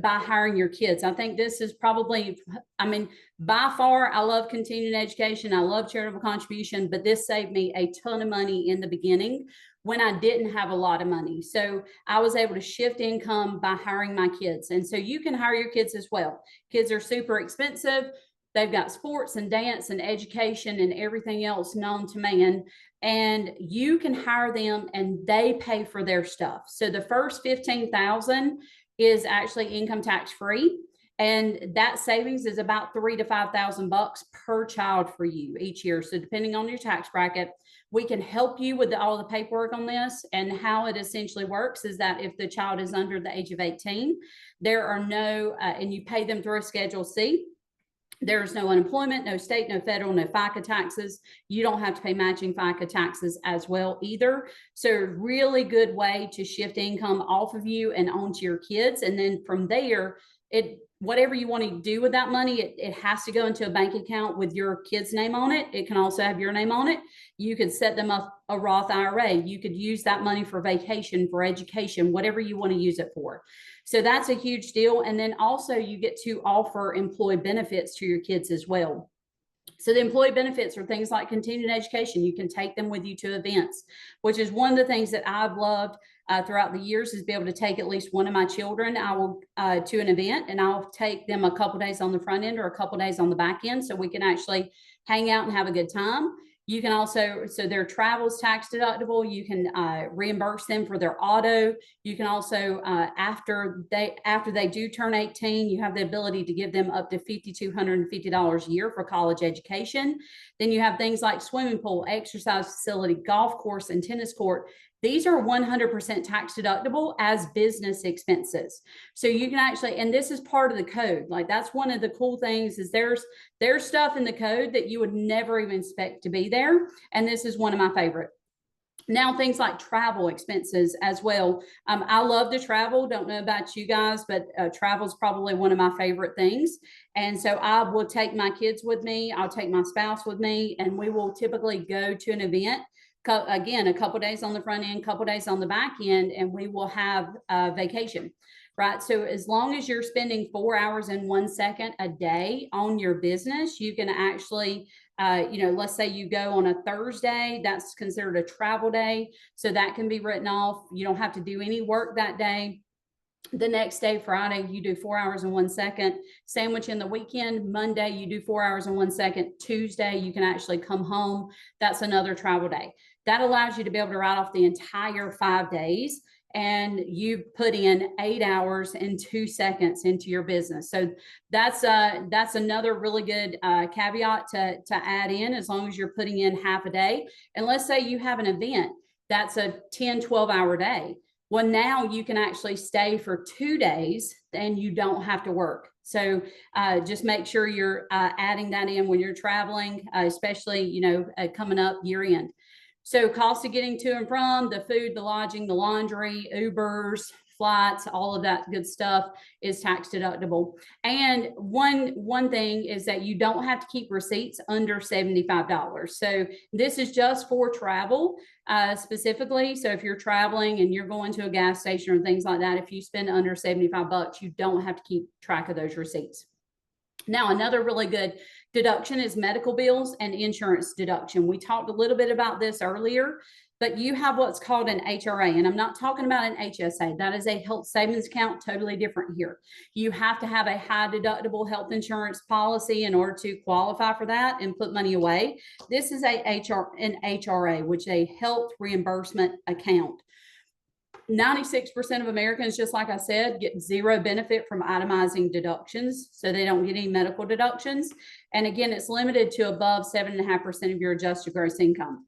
by hiring your kids. I think this is probably, I mean, by far, I love continuing education. I love charitable contribution, but this saved me a ton of money in the beginning when I didn't have a lot of money. So I was able to shift income by hiring my kids. And so you can hire your kids as well. Kids are super expensive. They've got sports and dance and education and everything else known to man. And you can hire them and they pay for their stuff. So the first 15,000 is actually income tax free. And that savings is about 3,000 to 5,000 bucks per child for you each year. So depending on your tax bracket, we can help you with all the paperwork on this. And how it essentially works is that if the child is under the age of 18, there are no, and you pay them through a Schedule C. There's no unemployment, no state, no federal, no FICA taxes. You don't have to pay matching FICA taxes as well either. So really good way to shift income off of you and onto your kids. And then from there, whatever you want to do with that money, it has to go into a bank account with your kid's name on it. It can also have your name on it. You could set them up a Roth IRA. You could use that money for vacation, for education, whatever you want to use it for. So that's a huge deal. And then also you get to offer employee benefits to your kids as well. So the employee benefits are things like continuing education. You can take them with you to events, which is one of the things that I've loved throughout the years, is be able to take at least one of my children to an event, and I'll take them a couple days on the front end or a couple days on the back end, so we can actually hang out and have a good time. You can also, so their travel is tax deductible. You can reimburse them for their auto. You can also, after they do turn 18, you have the ability to give them up to $5,250 a year for college education. Then you have things like swimming pool, exercise facility, golf course, and tennis court. These are 100% tax deductible as business expenses. So you can actually, and this is part of the code. Like, that's one of the cool things, is there's stuff in the code that you would never even expect to be there. And this is one of my favorite. Now, things like travel expenses as well. I love to travel. Don't know about you guys, but travel is probably one of my favorite things. And so I will take my kids with me. I'll take my spouse with me, and we will typically go to an event. Again, a couple days on the front end, couple days on the back end, and we will have a vacation, right? So as long as you're spending 4 hours and 1 second a day on your business, you can actually, let's say you go on a Thursday, that's considered a travel day. So that can be written off. You don't have to do any work that day. The next day, Friday, you do 4 hours and 1 second. Sandwich in the weekend. Monday, you do 4 hours and 1 second. Tuesday, you can actually come home. That's another travel day. That allows you to be able to write off the entire 5 days, and you put in 8 hours and 2 seconds into your business. So that's another really good caveat to add in, as long as you're putting in half a day. And let's say you have an event that's a 10-12 hour day. Well, now you can actually stay for 2 days and you don't have to work. So just make sure you're adding that in when you're traveling, especially, coming up year end. So cost of getting to and from, the food, the lodging, the laundry, Ubers, flights, all of that good stuff is tax deductible. And one thing is that you don't have to keep receipts under $75. So this is just for travel specifically. So if you're traveling and you're going to a gas station or things like that, if you spend under $75, you don't have to keep track of those receipts. Now, another really good deduction is medical bills and insurance deduction. We talked a little bit about this earlier, but you have what's called an HRA, and I'm not talking about an HSA. That is a health savings account, totally different here. You have to have a high deductible health insurance policy in order to qualify for that and put money away. This is an HRA, which is a health reimbursement account. 96% of Americans, just like I said, get zero benefit from itemizing deductions. So they don't get any medical deductions. And again, it's limited to above 7.5% of your adjusted gross income.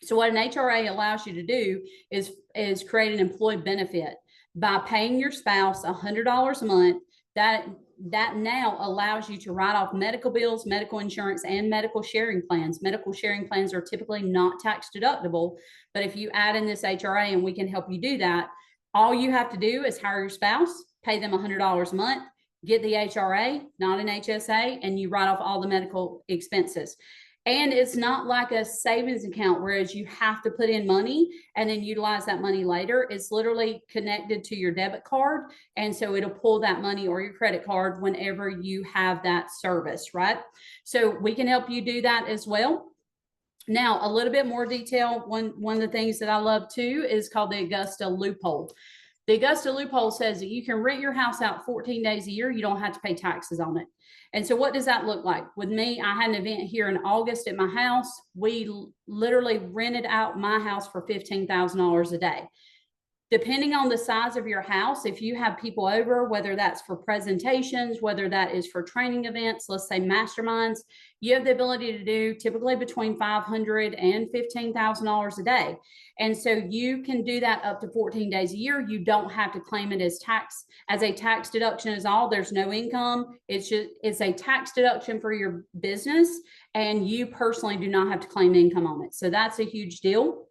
So what an HRA allows you to do is create an employee benefit by paying your spouse $100 a month. That now allows you to write off medical bills, medical insurance, and medical sharing plans. Medical sharing plans are typically not tax deductible, but if you add in this HRA and we can help you do that, all you have to do is hire your spouse, pay them $100 a month, get the HRA, not an HSA, and you write off all the medical expenses. And it's not like a savings account, whereas you have to put in money and then utilize that money later. It's literally connected to your debit card. And so it'll pull that money or your credit card whenever you have that service, right? So we can help you do that as well. Now, a little bit more detail. One of the things that I love too is called the Augusta loophole. The Augusta loophole says that you can rent your house out 14 days a year. You don't have to pay taxes on it. And so what does that look like? With me, I had an event here in August at my house. We literally rented out my house for $15,000 a day. Depending on the size of your house, if you have people over, whether that's for presentations, whether that is for training events, let's say masterminds, you have the ability to do typically between $500 and $15,000 a day. And so you can do that up to 14 days a year. You don't have to claim it as a tax deduction is all. There's no income. It's a tax deduction for your business, and you personally do not have to claim income on it. So that's a huge deal.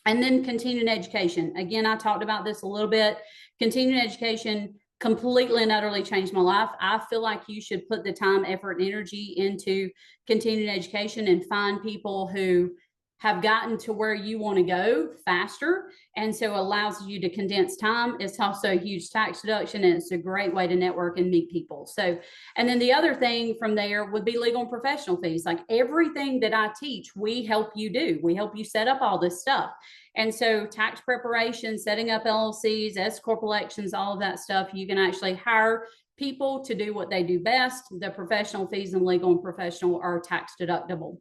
And then continuing education. Again, I talked about this a little bit. Continuing education completely and utterly changed my life. I feel like you should put the time, effort, and energy into continuing education and find people who have gotten to where you want to go faster. And so allows you to condense time. It's also a huge tax deduction, and it's a great way to network and meet people. So, and then the other thing from there would be legal and professional fees. Like everything that I teach, we help you do. We help you set up all this stuff. And so tax preparation, setting up LLCs, S Corp elections, all of that stuff, you can actually hire people to do what they do best. The professional fees and legal and professional are tax deductible.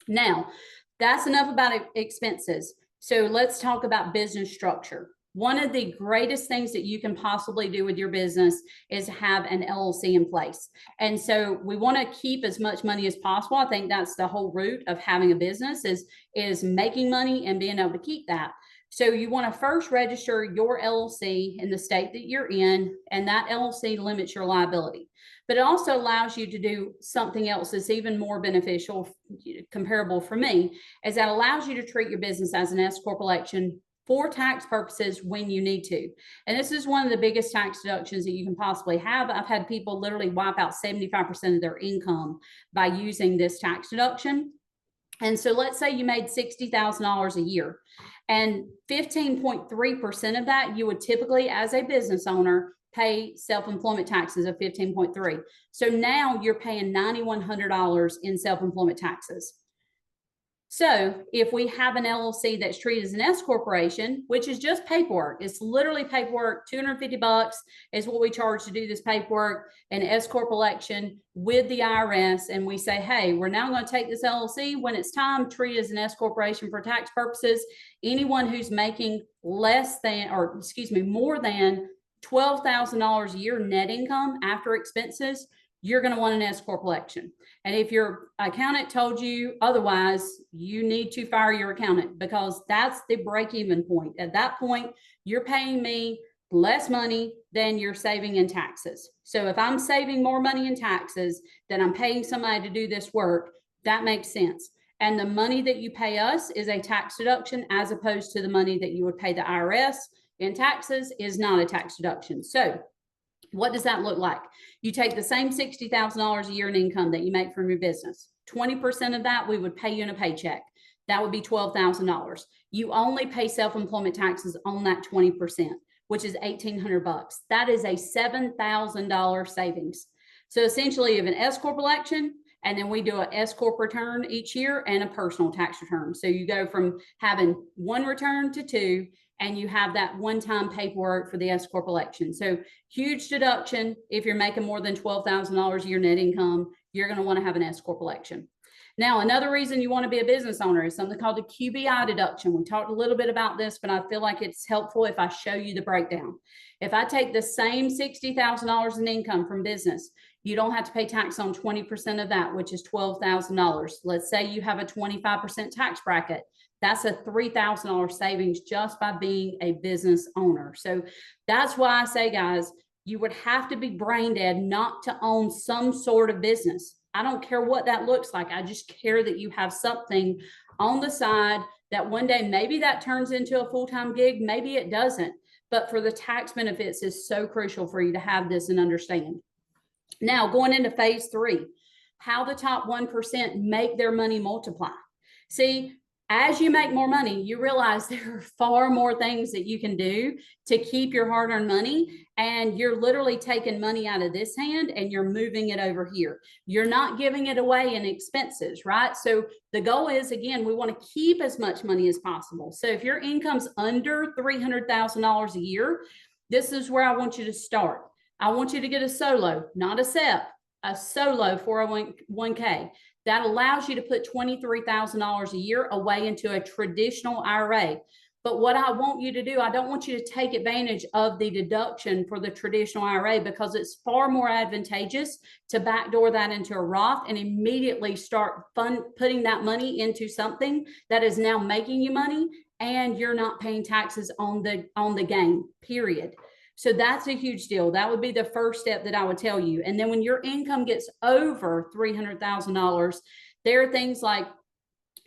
Now, that's enough about expenses. So let's talk about business structure. One of the greatest things that you can possibly do with your business is have an LLC in place. And so we want to keep as much money as possible. I think that's the whole root of having a business is making money and being able to keep that. So you want to first register your LLC in the state that you're in, and that LLC limits your liability. But it also allows you to do something else that's even more beneficial, comparable for me, is that allows you to treat your business as an S Corp election for tax purposes when you need to. And this is one of the biggest tax deductions that you can possibly have. I've had people literally wipe out 75% of their income by using this tax deduction. And so let's say you made $60,000 a year, and 15.3% of that you would typically, as a business owner, pay self-employment taxes of 15.3. So now you're paying $9,100 in self-employment taxes. So if we have an LLC that's treated as an S corporation, which is just paperwork, it's literally paperwork, $250 is what we charge to do this paperwork, an S corp election with the IRS. And we say, hey, we're now going to take this LLC. When it's time, treat it as an S corporation for tax purposes. Anyone who's making more than $12,000 a year net income after expenses, you're going to want an S corp election. And if your accountant told you otherwise, you need to fire your accountant, because that's the break-even point. At that point, you're paying me less money than you're saving in taxes. So if I'm saving more money in taxes than I'm paying somebody to do this work, that makes sense. And the money that you pay us is a tax deduction as opposed to the money that you would pay the IRS in taxes is not a tax deduction. So what does that look like? You take the same $60,000 a year in income that you make from your business. 20% of that we would pay you in a paycheck. That would be $12,000. You only pay self-employment taxes on that 20%, which is $1,800. That is a $7,000 savings. So essentially, you have an S corp election, and then we do an S corp return each year and a personal tax return. So you go from having one return to two, and you have that one-time paperwork for the S corp election. So huge deduction. If you're making more than $12,000 a year net income, you're going to want to have an S corp election. Now, another reason you want to be a business owner is something called the QBI deduction. We talked a little bit about this, but I feel like it's helpful if I show you the breakdown. If I take the same $60,000 in income from business, you don't have to pay tax on 20% of that, which is $12,000. Let's say you have a 25% tax bracket. That's a $3,000 savings just by being a business owner. So that's why I say, guys, you would have to be brain dead not to own some sort of business. I don't care what that looks like. I just care that you have something on the side that one day maybe that turns into a full-time gig, maybe it doesn't. But for the tax benefits is so crucial for you to have this and understand. Now, going into phase 3, how the top 1% make their money multiply. See, as you make more money, you realize there are far more things that you can do to keep your hard-earned money, and you're literally taking money out of this hand and you're moving it over here. You're not giving it away in expenses, right? So the goal is, again, we want to keep as much money as possible. So if your income's under $300,000 a year, this is where I want you to start. I want you to get a solo, not a SEP, a solo 401k. That allows you to put $23,000 a year away into a traditional IRA. But what I want you to do, I don't want you to take advantage of the deduction for the traditional IRA, because it's far more advantageous to backdoor that into a Roth and immediately start putting that money into something that is now making you money, and you're not paying taxes on the gain, period. So that's a huge deal. That would be the first step that I would tell you. And then when your income gets over $300,000, there are things like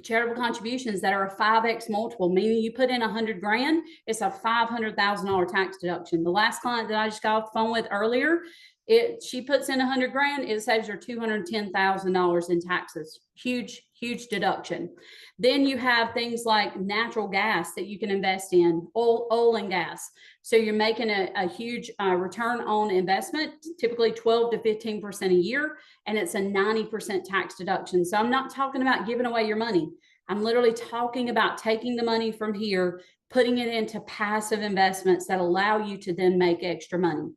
charitable contributions that are a 5x multiple, meaning you put in 100 grand, it's a $500,000 tax deduction. The last client that I just got off the phone with earlier, she puts in 100 grand, it saves her $210,000 in taxes. Huge deduction. Then you have things like natural gas that you can invest in, oil and gas. So you're making a huge return on investment, typically 12 to 15% a year, and it's a 90% tax deduction. So I'm not talking about giving away your money. I'm literally talking about taking the money from here, putting it into passive investments that allow you to then make extra money.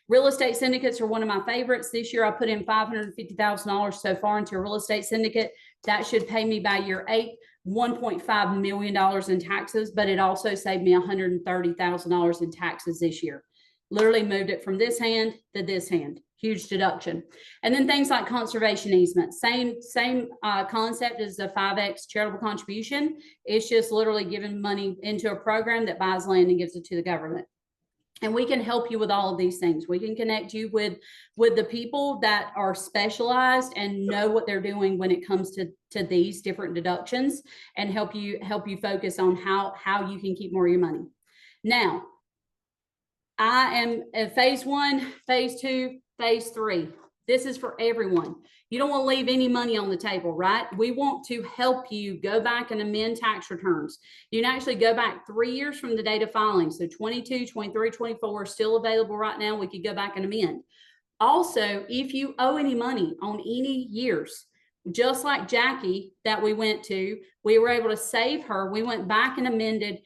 Real estate syndicates are one of my favorites. This year, I put in $550,000 so far into a real estate syndicate. That should pay me by year 8, $1.5 million in taxes, but it also saved me $130,000 in taxes this year. Literally moved it from this hand to this hand. Huge deduction. And then things like conservation easements, same concept as the 5X charitable contribution. It's just literally giving money into a program that buys land and gives it to the government. And we can help you with all of these things. We can connect you with the people that are specialized and know what they're doing when it comes to these different deductions, and help you focus on how you can keep more of your money. Now, I am at phase 1, phase 2, phase 3. This is for everyone. You don't want to leave any money on the table, right? We want to help you go back and amend tax returns. You can actually go back 3 years from the date of filing. So 22, 23, 24 are still available right now. We could go back and amend. Also, if you owe any money on any years, just like Jackie that we went to, we were able to save her. We went back and amended,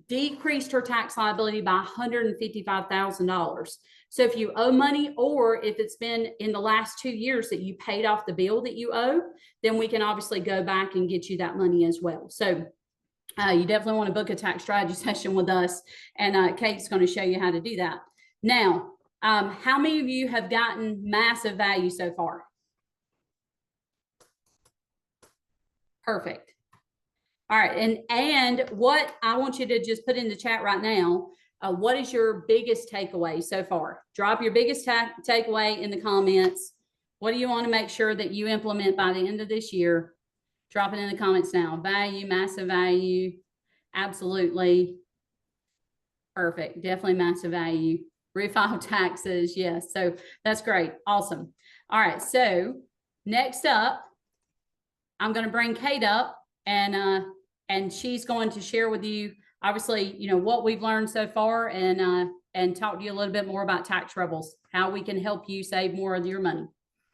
decreased her tax liability by $155,000. So if you owe money, or if it's been in the last 2 years that you paid off the bill that you owe, then we can obviously go back and get you that money as well. So you definitely want to book a tax strategy session with us, and Kate's going to show you how to do that. Now, how many of you have gotten massive value so far? Perfect. All right, and what I want you to just put in the chat right now, what is your biggest takeaway so far? Drop your biggest takeaway in the comments. What do you want to make sure that you implement by the end of this year? Drop it in the comments now. Value, massive value, absolutely. Perfect. Definitely massive value. Refile taxes. Yes. So that's great. Awesome. All right. So next up, I'm going to bring Kate up and she's going to share with you, obviously, what we've learned so far and talk to you a little bit more about Tax Rebels, how we can help you save more of your money.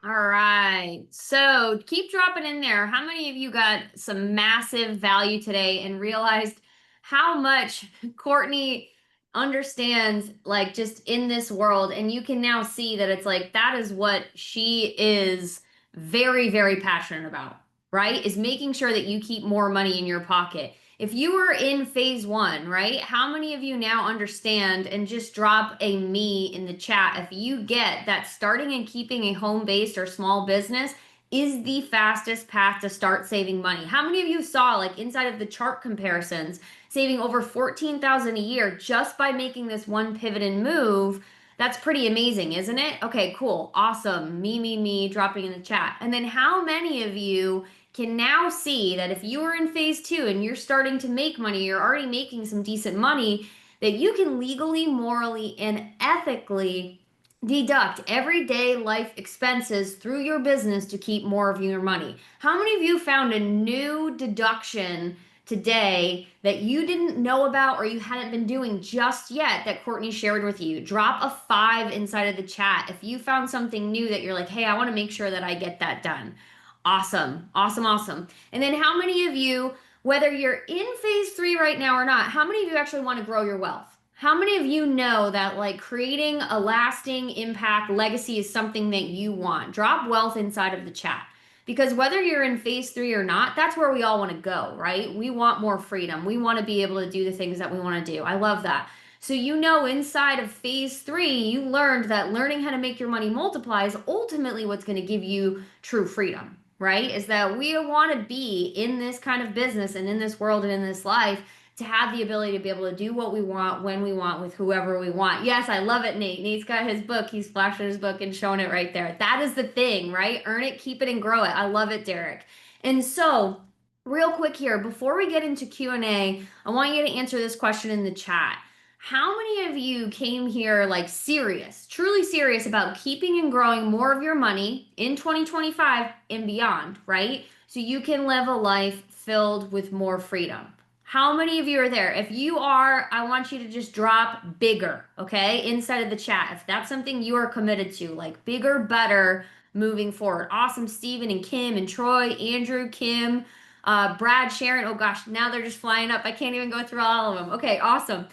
All right. So keep dropping in there. How many of you got some massive value today and realized how much Courtney understands, like, just in this world? And you can now see that it's like that is what she is very, very passionate about, right? Is making sure that you keep more money in your pocket. If you were in phase one, right? How many of you now understand, and just drop a me in the chat if you get that starting and keeping a home-based or small business is the fastest path to start saving money? How many of you saw, like, inside of the chart comparisons, saving over $14,000 a year just by making this one pivot and move? That's pretty amazing, isn't it? Okay, cool. Awesome. Me, dropping in the chat. And then how many of you can now see that if you are in phase two and you're starting to make money, you're already making some decent money, that you can legally, morally, and ethically deduct everyday life expenses through your business to keep more of your money? How many of you found a new deduction today that you didn't know about or you hadn't been doing just yet that Courtney shared with you? Drop a 5 inside of the chat if you found something new that you're like, hey, I want to make sure that I get that done. Awesome. And then how many of you, whether you're in phase 3 right now or not, how many of you actually want to grow your wealth? How many of you know that, like, creating a lasting impact legacy is something that you want? Drop wealth inside of the chat. Because whether you're in phase 3 or not, that's where we all want to go, right? We want more freedom. We want to be able to do the things that we want to do. I love that. So inside of phase 3, you learned that learning how to make your money multiply is ultimately what's going to give you true freedom, right? Is that we want to be in this kind of business and in this world and in this life to have the ability to be able to do what we want, when we want, with whoever we want. Yes, I love it, Nate. Nate's got his book. He's flashing his book and showing it right there. That is the thing, right? Earn it, keep it, and grow it. I love it, Derek. And so, real quick here, before we get into Q&A, I want you to answer this question in the chat. How many of you came here like serious, truly serious about keeping and growing more of your money in 2025 and beyond, right? So you can live a life filled with more freedom. How many of you are there? If you are, I want you to just drop bigger, okay? Inside of the chat. If that's something you are committed to, like bigger, better moving forward. Awesome. Stephen and Kim and Troy, Andrew, Kim, Brad, Sharon. Oh gosh, now they're just flying up. I can't even go through all of them. Okay, awesome.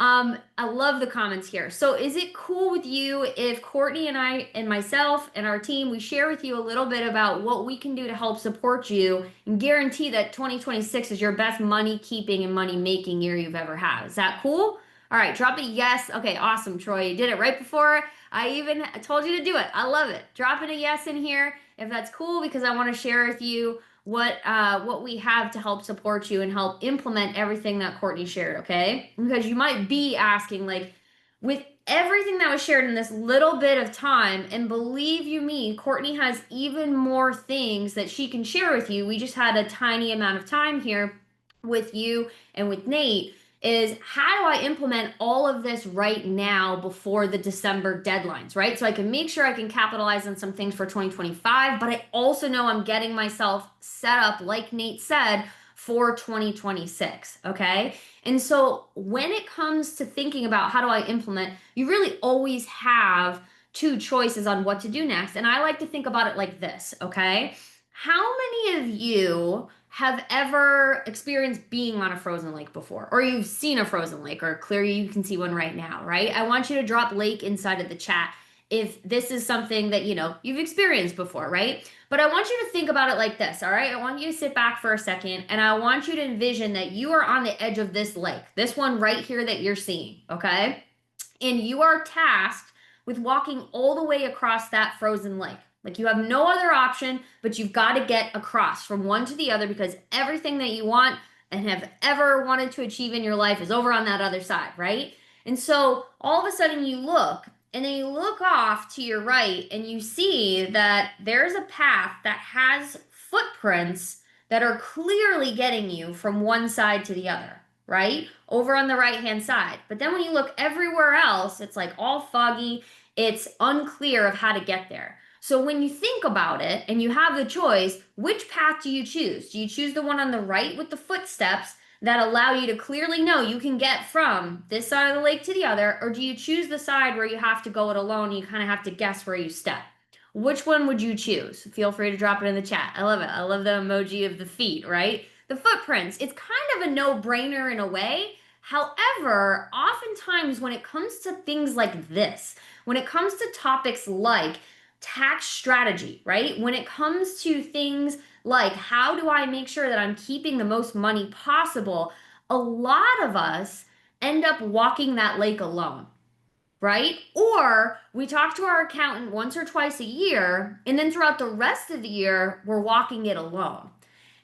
I love the comments here. So is it cool with you if Courtney and I and myself and our team, we share with you a little bit about what we can do to help support you and guarantee that 2026 is your best money keeping and money making year you've ever had? Is that cool? All right, drop a yes. Okay, awesome, Troy. You did it right before I even told you to do it. I love it. Dropping a yes in here if that's cool, because I want to share with you what we have to help support you and help implement everything that Courtney shared, okay? Because you might be asking, like, with everything that was shared in this little bit of time, and believe you me, Courtney has even more things that she can share with you. We just had a tiny amount of time here with you and with Nate. Is how do I implement all of this right now before the December deadlines, right? So I can make sure I can capitalize on some things for 2025, but I also know I'm getting myself set up, like Nate said, for 2026, okay? And so when it comes to thinking about how do I implement, you really always have 2 choices on what to do next. And I like to think about it like this, okay? How many of you have ever experienced being on a frozen lake before, or you've seen a frozen lake, or clearly you can see one right now, right? I want you to drop lake inside of the chat if this is something that you've experienced before, right? But I want you to think about it like this, all right? I want you to sit back for a second, and I want you to envision that you are on the edge of this lake, this one right here that you're seeing, okay? And you are tasked with walking all the way across that frozen lake. Like, you have no other option, but you've got to get across from one to the other, because everything that you want and have ever wanted to achieve in your life is over on that other side, right? And so all of a sudden you look, and then you look off to your right, and you see that there's a path that has footprints that are clearly getting you from one side to the other, right? Over on the right-hand side. But then when you look everywhere else, it's like all foggy. It's unclear of how to get there. So when you think about it and you have the choice, which path do you choose? Do you choose the one on the right with the footsteps that allow you to clearly know you can get from this side of the lake to the other? Or do you choose the side where you have to go it alone and you kind of have to guess where you step? Which one would you choose? Feel free to drop it in the chat. I love it. I love the emoji of the feet, right? The footprints. It's kind of a no-brainer in a way. However, oftentimes when it comes to things like this, when it comes to topics like tax strategy, right? When it comes to things like how do I make sure that I'm keeping the most money possible, a lot of us end up walking that lake alone, right? Or we talk to our accountant once or twice a year, and then throughout the rest of the year, we're walking it alone.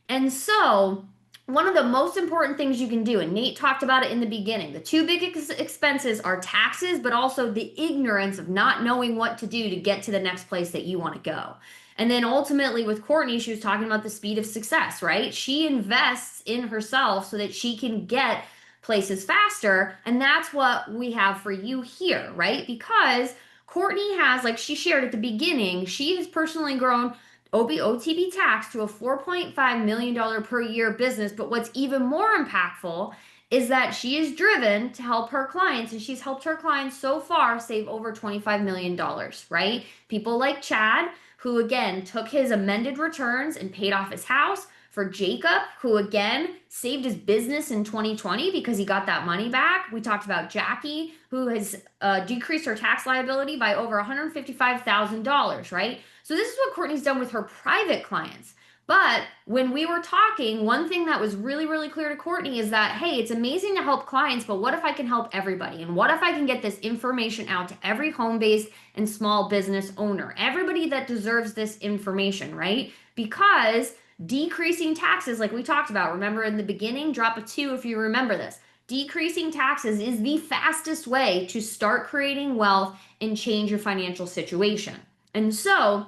And so one of the most important things you can do, and Nate talked about it in the beginning, the two big expenses are taxes, but also the ignorance of not knowing what to do to get to the next place that you want to go. And then ultimately with Courtney, she was talking about the speed of success, right? She invests in herself so that she can get places faster. And that's what we have for you here, right? Because Courtney has, like she shared at the beginning, she has personally grown OTB tax to a $4.5 million per year business. But what's even more impactful is that she is driven to help her clients, and she's helped her clients so far save over $25 million, right? People like Chad, who again took his amended returns and paid off his house. For Jacob, who again saved his business in 2020 because he got that money back. We talked about Jackie, who has decreased her tax liability by over $155,000, right? So this is what Courtney's done with her private clients. But when we were talking, one thing that was really, really clear to Courtney is that, hey, it's amazing to help clients, but what if I can help everybody? And what if I can get this information out to every home-based and small business owner, everybody that deserves this information, right? Because decreasing taxes, like we talked about, remember in the beginning, drop a 2 if you remember this. Decreasing taxes is the fastest way to start creating wealth and change your financial situation. And so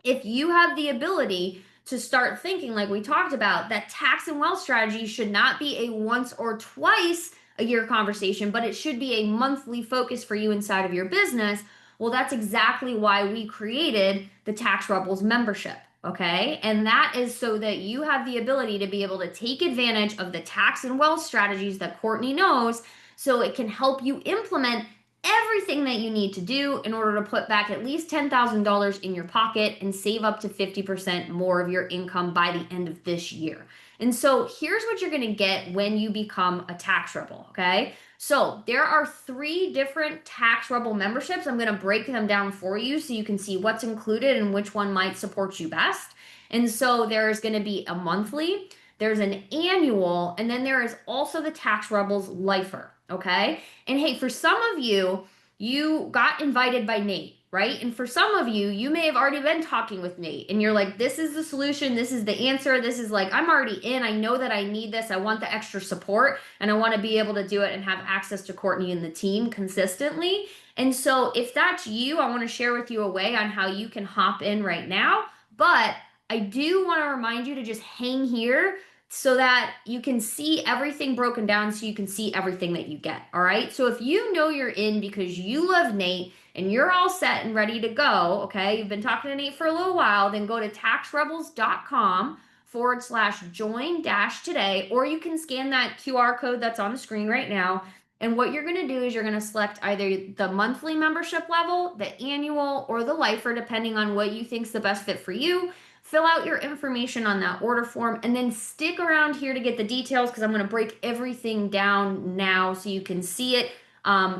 if you have the ability to start thinking, like we talked about, that tax and wealth strategy should not be a once or twice a year conversation, but it should be a monthly focus for you inside of your business. Well, that's exactly why we created the Tax Rebels membership. Okay. And that is so that you have the ability to be able to take advantage of the tax and wealth strategies that Courtney knows, so it can help you implement everything that you need to do in order to put back at least $10,000 in your pocket and save up to 50% more of your income by the end of this year. And so here's what you're going to get when you become a Tax Rebel. Okay. So there are 3 different Tax Rebel memberships. I'm going to break them down for you so you can see what's included and which one might support you best. And so there's going to be a monthly, there's an annual, and then there is also the Tax Rebels Lifer. Okay. And hey, for some of you, you got invited by Nate, right? And for some of you, you may have already been talking with Nate and you're like, this is the solution. This is the answer. This is like, I'm already in. I know that I need this. I want the extra support and I want to be able to do it and have access to Courtney and the team consistently. And so if that's you, I want to share with you a way on how you can hop in right now. But I do want to remind you to just hang here so that you can see everything broken down, so you can see everything that you get. All right. So if you know you're in because you love Nate and you're all set and ready to go, okay, you've been talking to Nate for a little while, then go to taxrebels.com/join-today, or you can scan that QR code that's on the screen right now. And what you're going to do is you're going to select either the monthly membership level, the annual, or the lifer, depending on what you think is the best fit for you. Fill out your information on that order form and then stick around here to get the details, because I'm going to break everything down now so you can see it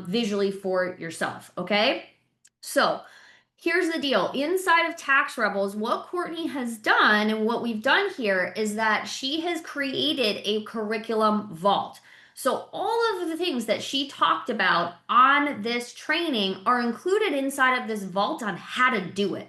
visually for yourself. Okay. So here's the deal. Inside of Tax Rebels, what Courtney has done and what we've done here is that she has created a curriculum vault. So all of the things that she talked about on this training are included inside of this vault on how to do it,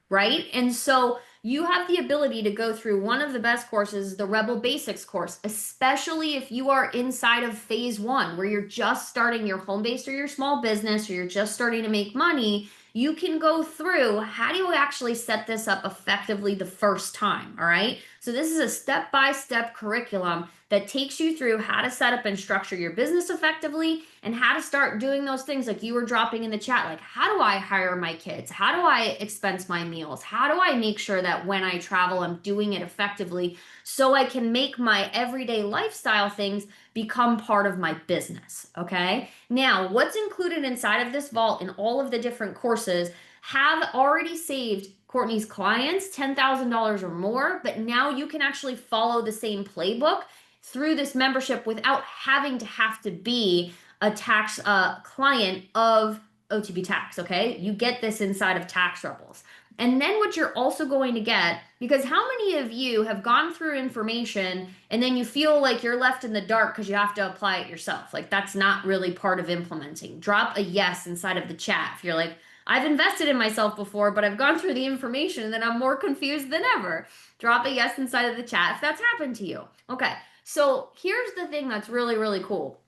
right? And so you have the ability to go through one of the best courses, the Rebel Basics course, especially if you are inside of phase 1, where you're just starting your home-based or your small business, or you're just starting to make money. You can go through, how do you actually set this up effectively the first time, all right? So this is a step-by-step curriculum that takes you through how to set up and structure your business effectively and how to start doing those things like you were dropping in the chat. Like, how do I hire my kids? How do I expense my meals? How do I make sure that when I travel, I'm doing it effectively so I can make my everyday lifestyle things become part of my business, okay? Now, what's included inside of this vault in all of the different courses have already saved Courtney's clients $10,000 or more, but now you can actually follow the same playbook through this membership without having to be a tax client of OTB Tax, okay? You get this inside of Tax Rebels. And then what you're also going to get, because how many of you have gone through information and then you feel like you're left in the dark because you have to apply it yourself? Like, that's not really part of implementing. Drop a yes inside of the chat if you're like, I've invested in myself before, but I've gone through the information and then I'm more confused than ever. Drop a yes inside of the chat if that's happened to you. Okay, so here's the thing that's really, really cool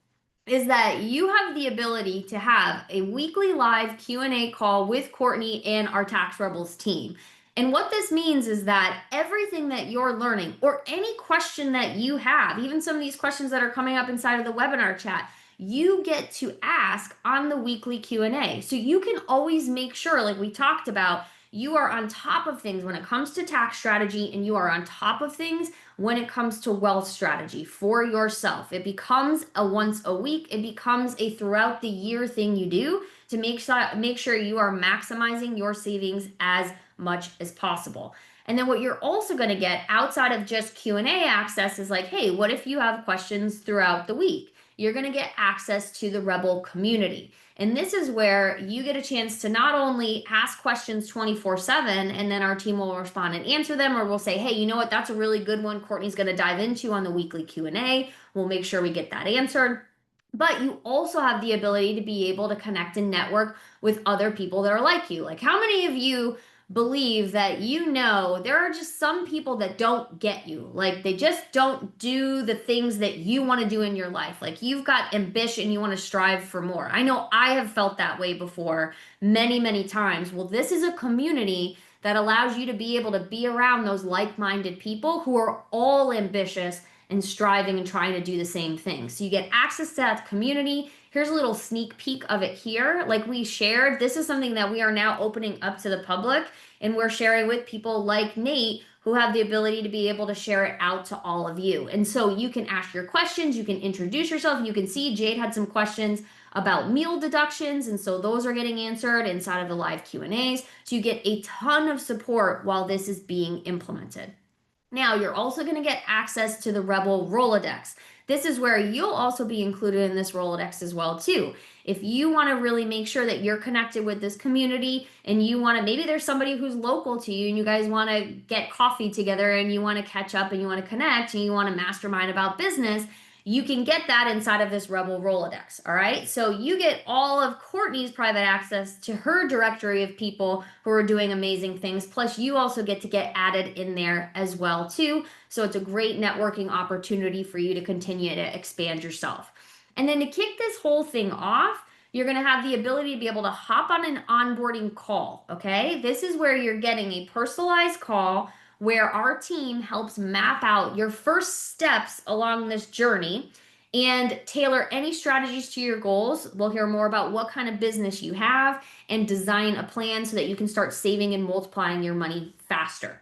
is that you have the ability to have a weekly live Q&A call with Courtney and our Tax Rebels team. And what this means is that everything that you're learning or any question that you have, even some of these questions that are coming up inside of the webinar chat, you get to ask on the weekly Q&A. So you can always make sure, like we talked about, you are on top of things when it comes to tax strategy, and you are on top of things when it comes to wealth strategy for yourself. It becomes a once a week, it becomes a throughout the year thing you do to make sure you are maximizing your savings as much as possible. And then what you're also going to get outside of just Q&A access is like, hey, what if you have questions throughout the week? You're going to get access to the Rebel community. And this is where you get a chance to not only ask questions 24/7 and then our team will respond and answer them, or we'll say, hey, you know what, that's a really good one Courtney's going to dive into on the weekly Q&A. We'll make sure we get that answered. But you also have the ability to be able to connect and network with other people that are like you. Like, how many of you believe that there are just some people that don't get you? Like, they just don't do the things that you want to do in your life. Like, you've got ambition, you want to strive for more. I know I have felt that way before many, many times. Well, this is a community that allows you to be able to be around those like-minded people who are all ambitious and striving and trying to do the same thing. So you get access to that community. Here's a little sneak peek of it here. Like we shared, this is something that we are now opening up to the public, and we're sharing with people like Nate who have the ability to be able to share it out to all of you. And so you can ask your questions, you can introduce yourself. You can see Jade had some questions about meal deductions, and so those are getting answered inside of the live Q&As. So you get a ton of support while this is being implemented. Now, you're also going to get access to the Rebel Rolodex. This is where you'll also be included in this Rolodex as well, too. If you want to really make sure that you're connected with this community and you want to, maybe there's somebody who's local to you and you guys want to get coffee together and you want to catch up and you want to connect and you want to mastermind about business, you can get that inside of this Rebel Rolodex, all right? So you get all of Courtney's private access to her directory of people who are doing amazing things, plus you also get to get added in there as well too. So it's a great networking opportunity for you to continue to expand yourself. And then to kick this whole thing off, you're gonna have the ability to be able to hop on an onboarding call, okay? This is where you're getting a personalized call where our team helps map out your first steps along this journey and tailor any strategies to your goals. We'll hear more about what kind of business you have and design a plan so that you can start saving and multiplying your money faster.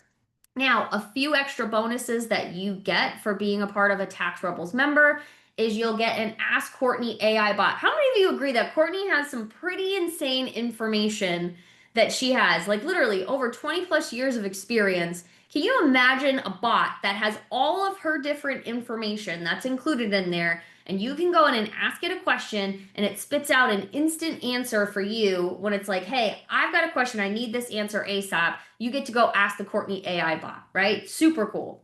Now, a few extra bonuses that you get for being a part of a Tax Rebels member is you'll get an Ask Courtney AI bot. How many of you agree that Courtney has some pretty insane information that she has, like literally over 20 plus years of experience? Can you imagine a bot that has all of her different information that's included in there, and you can go in and ask it a question and it spits out an instant answer for you when it's like, hey, I've got a question, I need this answer ASAP. You get to go ask the Courtney AI bot, right? Super cool.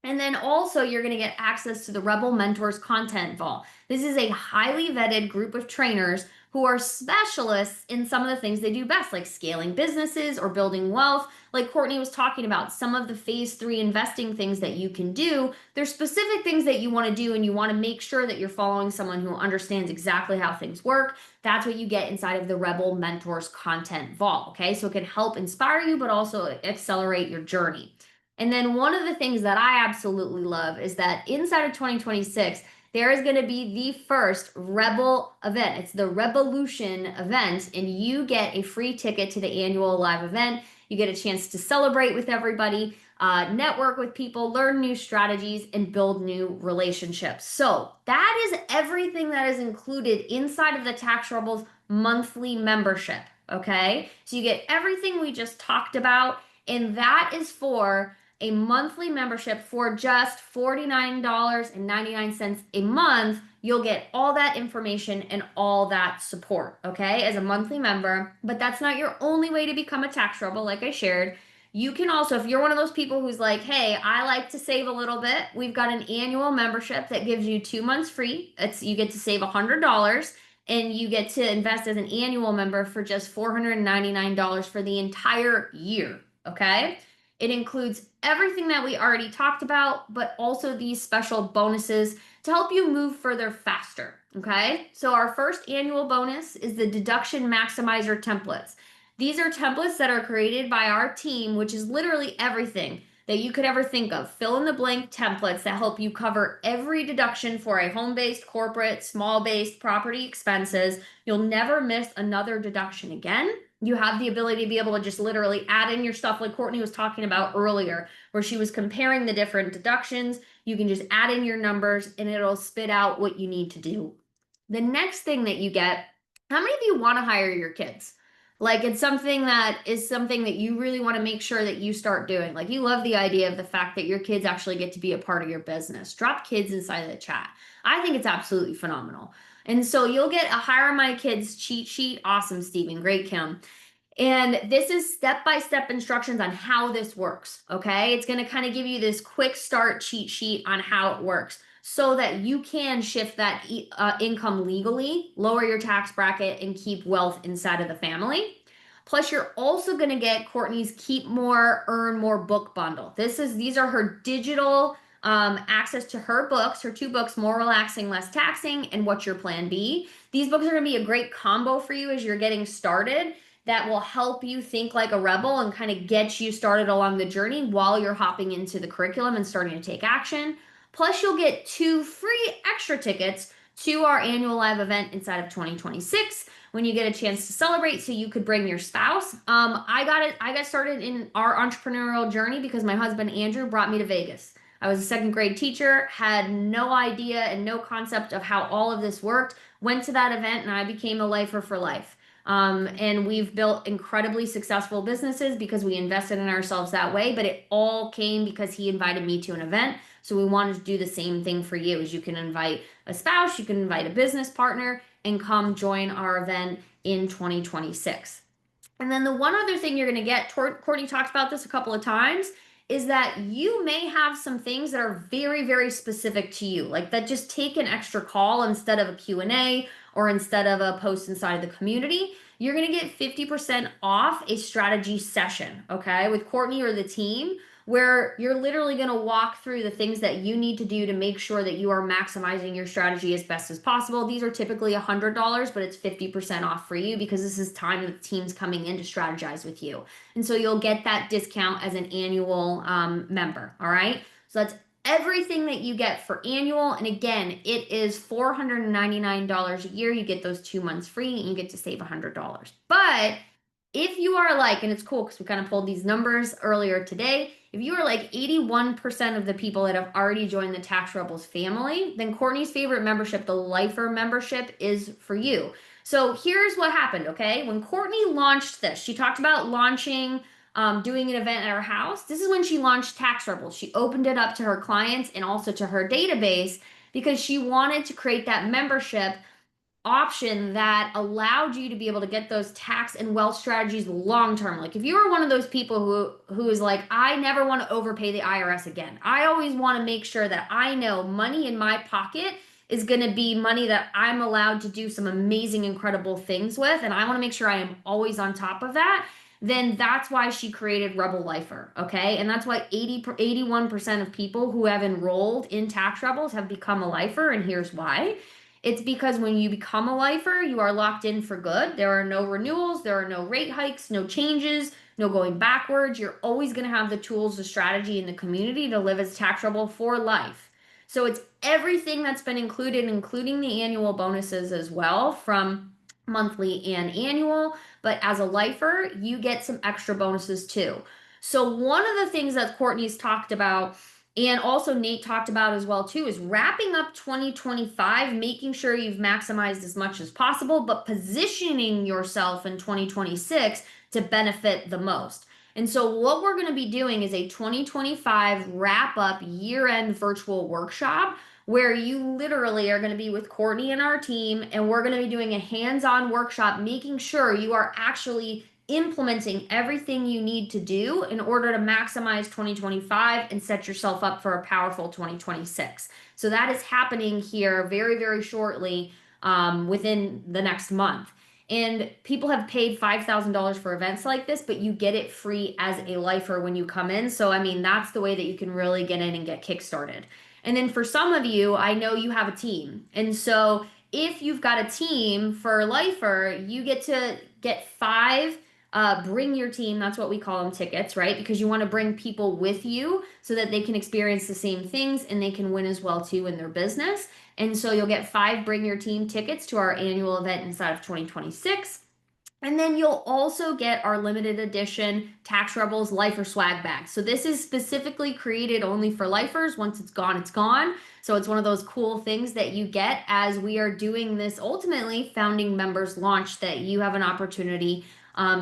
And then also you're going to get access to the Rebel Mentors Content Vault. This is a highly vetted group of trainers who are specialists in some of the things they do best, like scaling businesses or building wealth. Like Courtney was talking about, some of the phase 3 investing things that you can do. There's specific things that you want to do and you want to make sure that you're following someone who understands exactly how things work. That's what you get inside of the Rebel Mentors Content Vault, okay? So it can help inspire you, but also accelerate your journey. And then one of the things that I absolutely love is that inside of 2026, there is going to be the first Rebel event. It's the Revolution event, and you get a free ticket to the annual live event. You get a chance to celebrate with everybody, network with people, learn new strategies, and build new relationships. So that is everything that is included inside of the Tax Rebels monthly membership. Okay, so you get everything we just talked about, and that is for a monthly membership for just $49.99 a month. You'll get all that information and all that support, okay, as a monthly member. But that's not your only way to become a tax rebel, like I shared. You can also, if you're one of those people who's like, hey, I like to save a little bit, we've got an annual membership that gives you 2 months free. You get to save $100, and you get to invest as an annual member for just $499 for the entire year, okay? It includes everything that we already talked about, but also these special bonuses to help you move further faster, okay? So our first annual bonus is the deduction maximizer templates. These are templates that are created by our team, which is literally everything that you could ever think of. Fill in the blank templates that help you cover every deduction for a home-based, corporate, small-based property expenses. You'll never miss another deduction again. You have the ability to be able to just literally add in your stuff like Courtney was talking about earlier, where she was comparing the different deductions. You can just add in your numbers and it'll spit out what you need to do. The next thing that you get, how many of you want to hire your kids? Like it's something that you really want to make sure that you start doing. Like you love the idea of the fact that your kids actually get to be a part of your business. Drop kids inside of the chat. I think it's absolutely phenomenal. And so you'll get a Hire My Kids cheat sheet. Awesome, Stephen. Great, Kim. And this is step-by-step instructions on how this works, okay? It's going to kind of give you this quick start cheat sheet on how it works so that you can shift that income legally, lower your tax bracket, and keep wealth inside of the family. Plus, you're also going to get Courtney's Keep More, Earn More book bundle. These are her digital access to her books, her 2 books, More Relaxing, Less Taxing, and What's Your Plan B. These books are going to be a great combo for you as you're getting started that will help you think like a rebel and kind of get you started along the journey while you're hopping into the curriculum and starting to take action. Plus, you'll get 2 free extra tickets to our annual live event inside of 2026 when you get a chance to celebrate, so you could bring your spouse. I got started in our entrepreneurial journey because my husband Andrew brought me to Vegas. I was a 2nd grade teacher, had no idea and no concept of how all of this worked, went to that event, and I became a lifer for life. And we've built incredibly successful businesses because we invested in ourselves that way, but it all came because he invited me to an event. So we wanted to do the same thing for you. As you can invite a spouse, you can invite a business partner and come join our event in 2026. And then the one other thing you're going to get, Courtney talked about this a couple of times, is that you may have some things that are very, very specific to you, like that just take an extra call instead of a Q&A or instead of a post inside the community. You're going to get 50% off a strategy session, okay, with Courtney or the team, where you're literally going to walk through the things that you need to do to make sure that you are maximizing your strategy as best as possible. These are typically $100, but it's 50% off for you because this is time that the team's coming in to strategize with you. And so you'll get that discount as an annual member, all right? So that's everything that you get for annual. And again, it is $499 a year. You get those 2 months free and you get to save $100. But if you are like, and it's cool because we kind of pulled these numbers earlier today, if you are like 81% of the people that have already joined the Tax Rebels family, then Courtney's favorite membership, the Lifer membership, is for you. So here's what happened, okay? When Courtney launched this, she talked about launching, doing an event at her house. This is when she launched Tax Rebels. She opened it up to her clients and also to her database because she wanted to create that membership option that allowed you to be able to get those tax and wealth strategies long term. Like if you are one of those people who is like, I never want to overpay the IRS again. I always want to make sure that I know money in my pocket is going to be money that I'm allowed to do some amazing, incredible things with, and I want to make sure I am always on top of that. Then that's why she created Rebel Lifer, okay? And that's why 81% of people who have enrolled in Tax Rebels have become a lifer, and here's why. It's because when you become a lifer, you are locked in for good. There are no renewals, there are no rate hikes, no changes. no going backwards. You're always going to have the tools, the strategy, and the community to live as tax rebel for life. So it's everything that's been included, including the annual bonuses as well, from monthly and annual. But as a lifer, you get some extra bonuses too. So one of the things that Courtney's talked about, and also Nate talked about as well too, is wrapping up 2025, making sure you've maximized as much as possible, but positioning yourself in 2026 to benefit the most. And so what we're going to be doing is a 2025 wrap up year-end virtual workshop where you literally are going to be with Courtney and our team, and we're going to be doing a hands-on workshop, making sure you are actually implementing everything you need to do in order to maximize 2025 and set yourself up for a powerful 2026. So that is happening here very, very shortly, within the next month. And people have paid $5,000 for events like this, but you get it free as a lifer when you come in. So, I mean, that's the way that you can really get in and get kickstarted. And then for some of you, I know you have a team. And so if you've got a team for lifer, you get to get 5 bring your team, that's what we call them, tickets, right? Because you want to bring people with you so that they can experience the same things and they can win as well too in their business. And so you'll get 5 bring your team tickets to our annual event inside of 2026. And then you'll also get our limited edition Tax Rebels Lifer swag bag. So this is specifically created only for lifers. Once it's gone, it's gone. So it's one of those cool things that you get as we are doing this ultimately founding members launch that you have an opportunity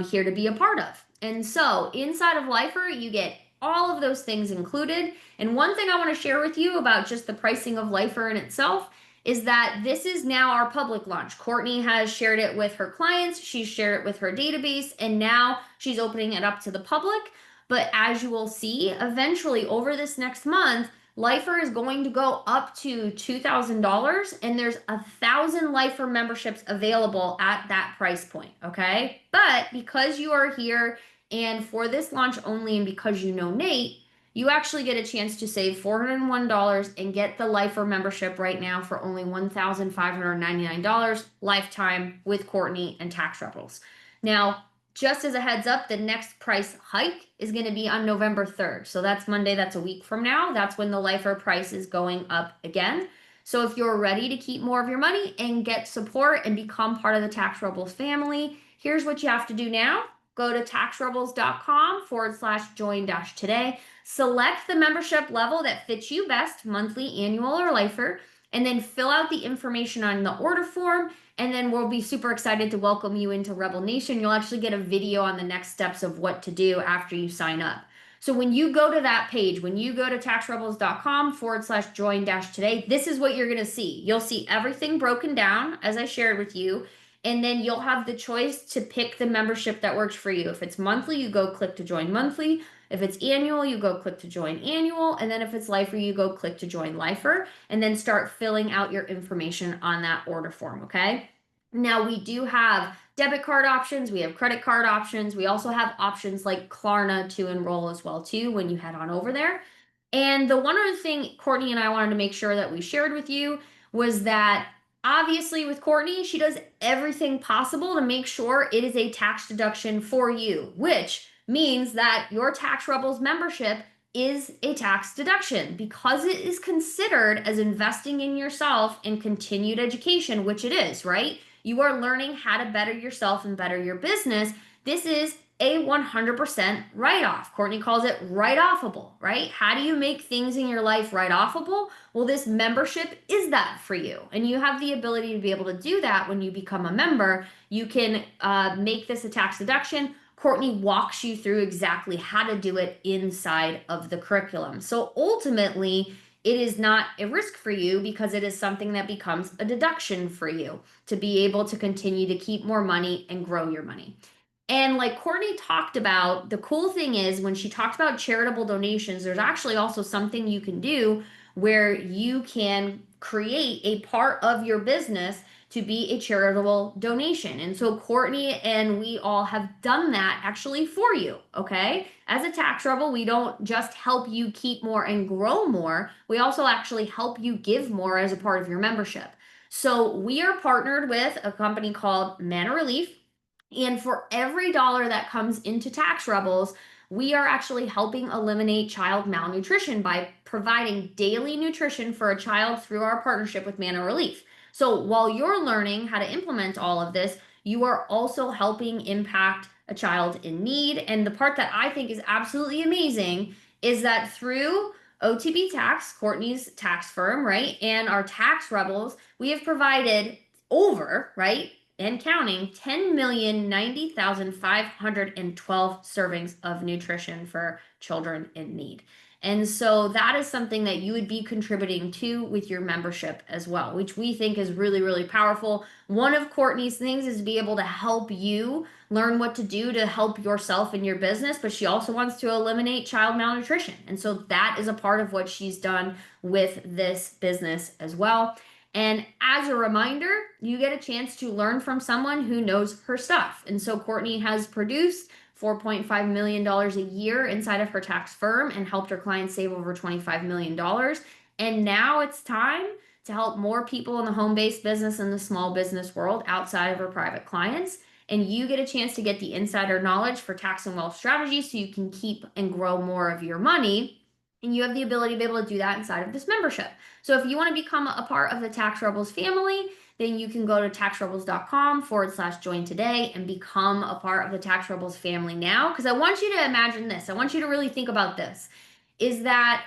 here to be a part of. And so inside of Lifer, you get all of those things included. And one thing I want to share with you about just the pricing of Lifer in itself is that this is now our public launch. Courtney has shared it with her clients, she's shared it with her database, and now she's opening it up to the public. But as you will see, eventually over this next month, Lifer is going to go up to $2,000, and there's 1,000 Lifer memberships available at that price point, okay? But because you are here and for this launch only, and because you know Nate, you actually get a chance to save $401 and get the Lifer membership right now for only $1,599 lifetime with Courtney and Tax Rebels. Now, just as a heads up, the next price hike is going to be on November 3rd. So that's Monday, that's a week from now. That's when the Lifer price is going up again. So if you're ready to keep more of your money and get support and become part of the Tax Rebels family, here's what you have to do now. Go to taxrebels.com/join-today. Select the membership level that fits you best, monthly, annual, or lifer, and then fill out the information on the order form. And then we'll be super excited to welcome you into Rebel Nation. You'll actually get a video on the next steps of what to do after you sign up. So when you go to that page, when you go to taxrebels.com/join-today, this is what you're going to see. You'll see everything broken down as I shared with you. And then you'll have the choice to pick the membership that works for you. If it's monthly, you go click to join monthly. If it's annual, you go click to join annual. And then if it's lifer, you go click to join lifer, and then start filling out your information on that order form, okay? Now we do have debit card options. We have credit card options. We also have options like Klarna to enroll as well too when you head on over there. And the one other thing Courtney and I wanted to make sure that we shared with you was that obviously with Courtney, she does everything possible to make sure it is a tax deduction for you, which means that your Tax Rebels membership is a tax deduction because it is considered as investing in yourself and continued education, which it is, right? You are learning how to better yourself and better your business. This is a 100% write-off. Courtney calls it write-offable, right? How do you make things in your life write-offable? Well, this membership is that for you. And you have the ability to be able to do that when you become a member. You can make this a tax deduction. Courtney walks you through exactly how to do it inside of the curriculum. So ultimately, it is not a risk for you because it is something that becomes a deduction for you to be able to continue to keep more money and grow your money. And like Courtney talked about, the cool thing is when she talked about charitable donations, there's actually also something you can do where you can create a part of your business to be a charitable donation. And so Courtney and we all have done that actually for you, okay? As a Tax Rebel, we don't just help you keep more and grow more, we also actually help you give more as a part of your membership. So we are partnered with a company called Mana Relief. And for every dollar that comes into Tax Rebels, we are actually helping eliminate child malnutrition by providing daily nutrition for a child through our partnership with Manna Relief. So while you're learning how to implement all of this, you are also helping impact a child in need. And the part that I think is absolutely amazing is that through OTB Tax, Courtney's tax firm, right, and our Tax Rebels, we have provided over, right, and counting, 10,090,512 servings of nutrition for children in need. And so that is something that you would be contributing to with your membership as well, which we think is really, really powerful. One of Courtney's things is to be able to help you learn what to do to help yourself and your business, but she also wants to eliminate child malnutrition. And so that is a part of what she's done with this business as well. And as a reminder, you get a chance to learn from someone who knows her stuff. And so Courtney has produced $4.5 million a year inside of her tax firm and helped her clients save over $25 million. And now it's time to help more people in the home-based business and the small business world outside of her private clients. And you get a chance to get the insider knowledge for tax and wealth strategies so you can keep and grow more of your money. And you have the ability to be able to do that inside of this membership. So if you want to become a part of the Tax Rebels family, then you can go to taxrebels.com/join today and become a part of the Tax Rebels family now. Because I want you to imagine this. I want you to really think about this. Is that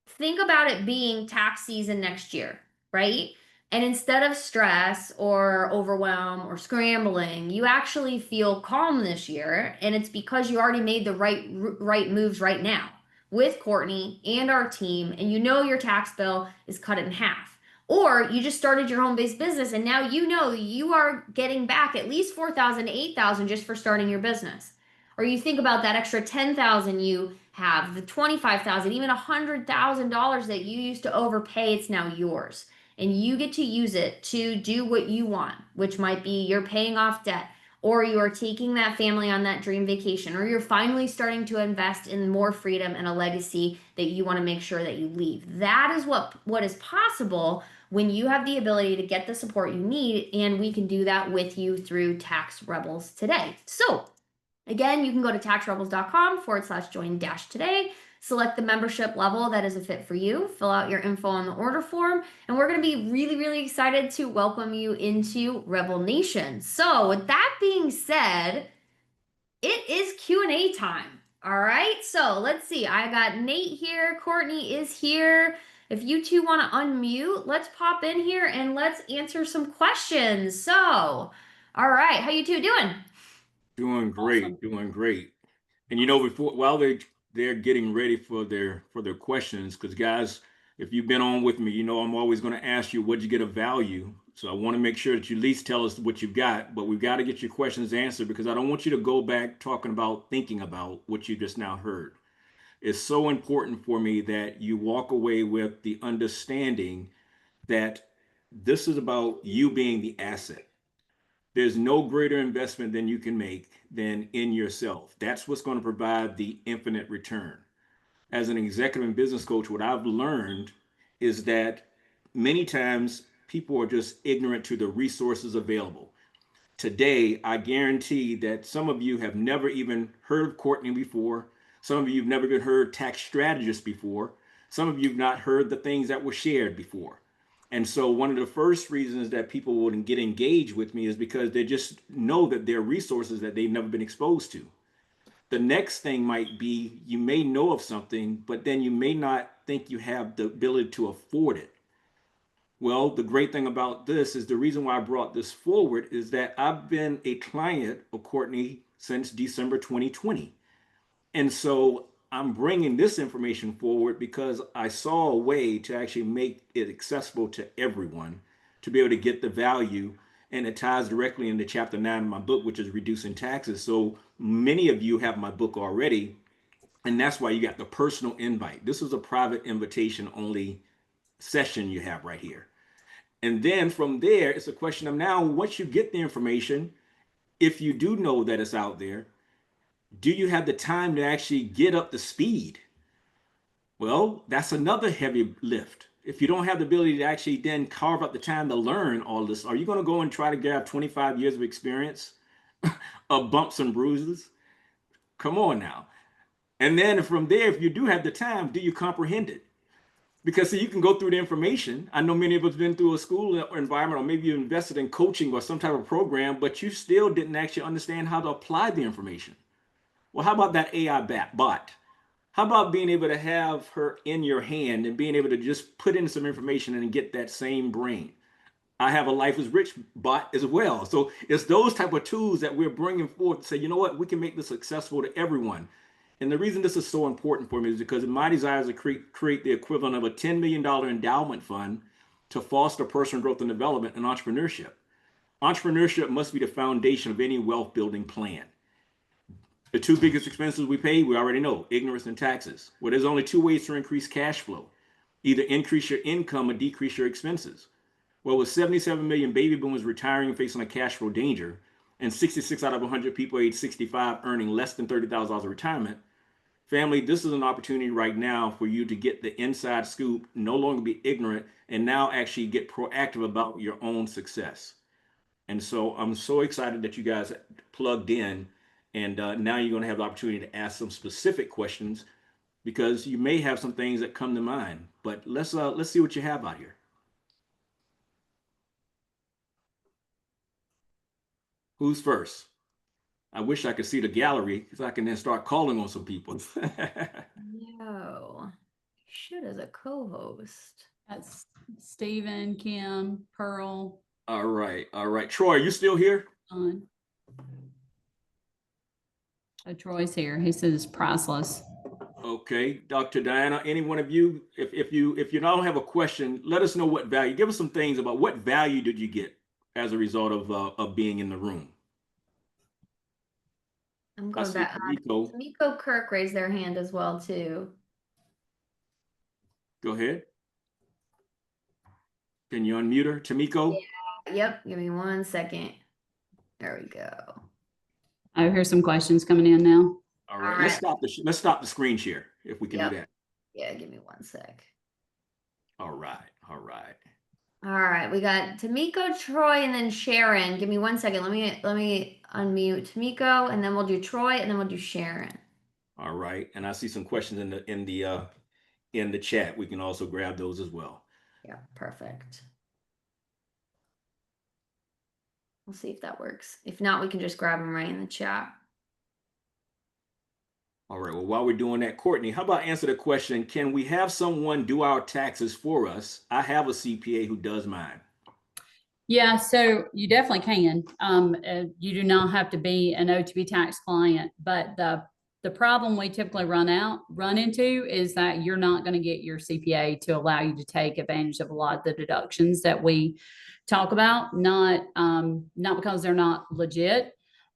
think about it being tax season next year, right? And instead of stress or overwhelm or scrambling, you actually feel calm this year. And it's because you already made the right moves right now with Courtney and our team, and you know your tax bill is cut in half. Or you just started your home-based business and now you know you are getting back at least $4,000 to $8,000 just for starting your business. Or you think about that extra $10,000 you have, the $25,000, even $100,000 that you used to overpay, it's now yours. And you get to use it to do what you want, which might be you're paying off debt, or you are taking that family on that dream vacation, or you're finally starting to invest in more freedom and a legacy that you want to make sure that you leave. That is what is possible when you have the ability to get the support you need, and we can do that with you through Tax Rebels today. So again, you can go to taxrebels.com/join-today, select the membership level that is a fit for you, fill out your info on the order form, and we're going to be really, really excited to welcome you into Rebel Nation. So with that being said, it is Q&A time. All right, so let's see. I got Nate here. Courtney is here. If you two want to unmute, let's pop in here and let's answer some questions. So, all right, how you two doing? Doing great, Awesome. doing great. And while they're getting ready for their questions, because guys, if you've been on with me, you know I'm always going to ask you what'd you get of value. So I want to make sure that you at least tell us what you've got, but we've got to get your questions answered because I don't want you to go back thinking about what you just now heard. It's so important for me that you walk away with the understanding that this is about you being the asset. There's no greater investment than you can make than in yourself. That's what's going to provide the infinite return. As an executive and business coach, what I've learned is that many times people are just ignorant to the resources available. Today, I guarantee that some of you have never even heard of Courtney before. Some of you have never even heard tax strategists before. Some of you have not heard the things that were shared before. And so one of the first reasons that people wouldn't get engaged with me is because they just know that there are resources that they've never been exposed to. The next thing might be you may know of something, but then you may not think you have the ability to afford it. Well, the great thing about this is the reason why I brought this forward is that I've been a client of Courtney since December 2020. And so I'm bringing this information forward because I saw a way to actually make it accessible to everyone to be able to get the value. And it ties directly into chapter 9 of my book, which is reducing taxes. So many of you have my book already. And that's why you got the personal invite. This is a private invitation only session you have right here. And then from there, it's a question of now, once you get the information, if you do know that it's out there, do you have the time to actually get up to speed? Well, that's another heavy lift. If you don't have the ability to actually then carve out the time to learn all this, are you going to go and try to grab 25 years of experience? of bumps and bruises. Come on now. And then from there, if you do have the time, do you comprehend it? Because see, you can go through the information. I know many of us have been through a school environment, or maybe you invested in coaching or some type of program, but you still didn't actually understand how to apply the information. Well, how about that AI bot? How about being able to have her in your hand and being able to just put in some information and get that same brain? I have a Life is Rich bot as well. So it's those type of tools that we're bringing forth to say, you know what, we can make this accessible to everyone. And the reason this is so important for me is because my desire is to create the equivalent of a $10 million endowment fund to foster personal growth and development and entrepreneurship. Entrepreneurship must be the foundation of any wealth building plan. The two biggest expenses we pay, we already know, ignorance and taxes. Well, there's only two ways to increase cash flow. Either increase your income or decrease your expenses. Well, with 77 million baby boomers retiring and facing a cash flow danger, and 66 out of 100 people age 65 earning less than $30,000 of retirement, family, this is an opportunity right now for you to get the inside scoop, no longer be ignorant, and now actually get proactive about your own success. And so I'm so excited that you guys plugged in, and now you're going to have the opportunity to ask some specific questions because you may have some things that come to mind. But let's see what you have out here. Who's first? I wish I could see the gallery because I can then start calling on some people. No, should as a co-host. That's Stephen, Kim, Pearl. All right. Troy, are you still here? On. Oh, Troy's here. He says it's priceless. Okay, Dr. Diana, any one of you, if you don't have a question, let us know what value. Give us some things about what value did you get as a result of being in the room. I'm going back. Tamiko Kirk raised their hand as well too. Go ahead. Can you unmute her, Tamiko? Yeah. Yep. Give me 1 second. There we go. I hear some questions coming in now. All right. Let's stop the screen share if we can do that. Yeah. Give me 1 sec. All right. All right. We got Tamiko, Troy, and then Sharon. Give me 1 second. Let me unmute Tamiko, and then we'll do Troy, and then we'll do Sharon. All right. And I see some questions in the chat. We can also grab those as well. Yeah. Perfect. We'll see if that works. If not, we can just grab them right in the chat. All right. Well, while we're doing that, Courtney, how about answer the question, can we have someone do our taxes for us? I have a CPA who does mine. Yeah, so you definitely can. You do not have to be an OTB tax client, but the problem we typically run into is that you're not going to get your CPA to allow you to take advantage of a lot of the deductions that we talk about, not because they're not legit.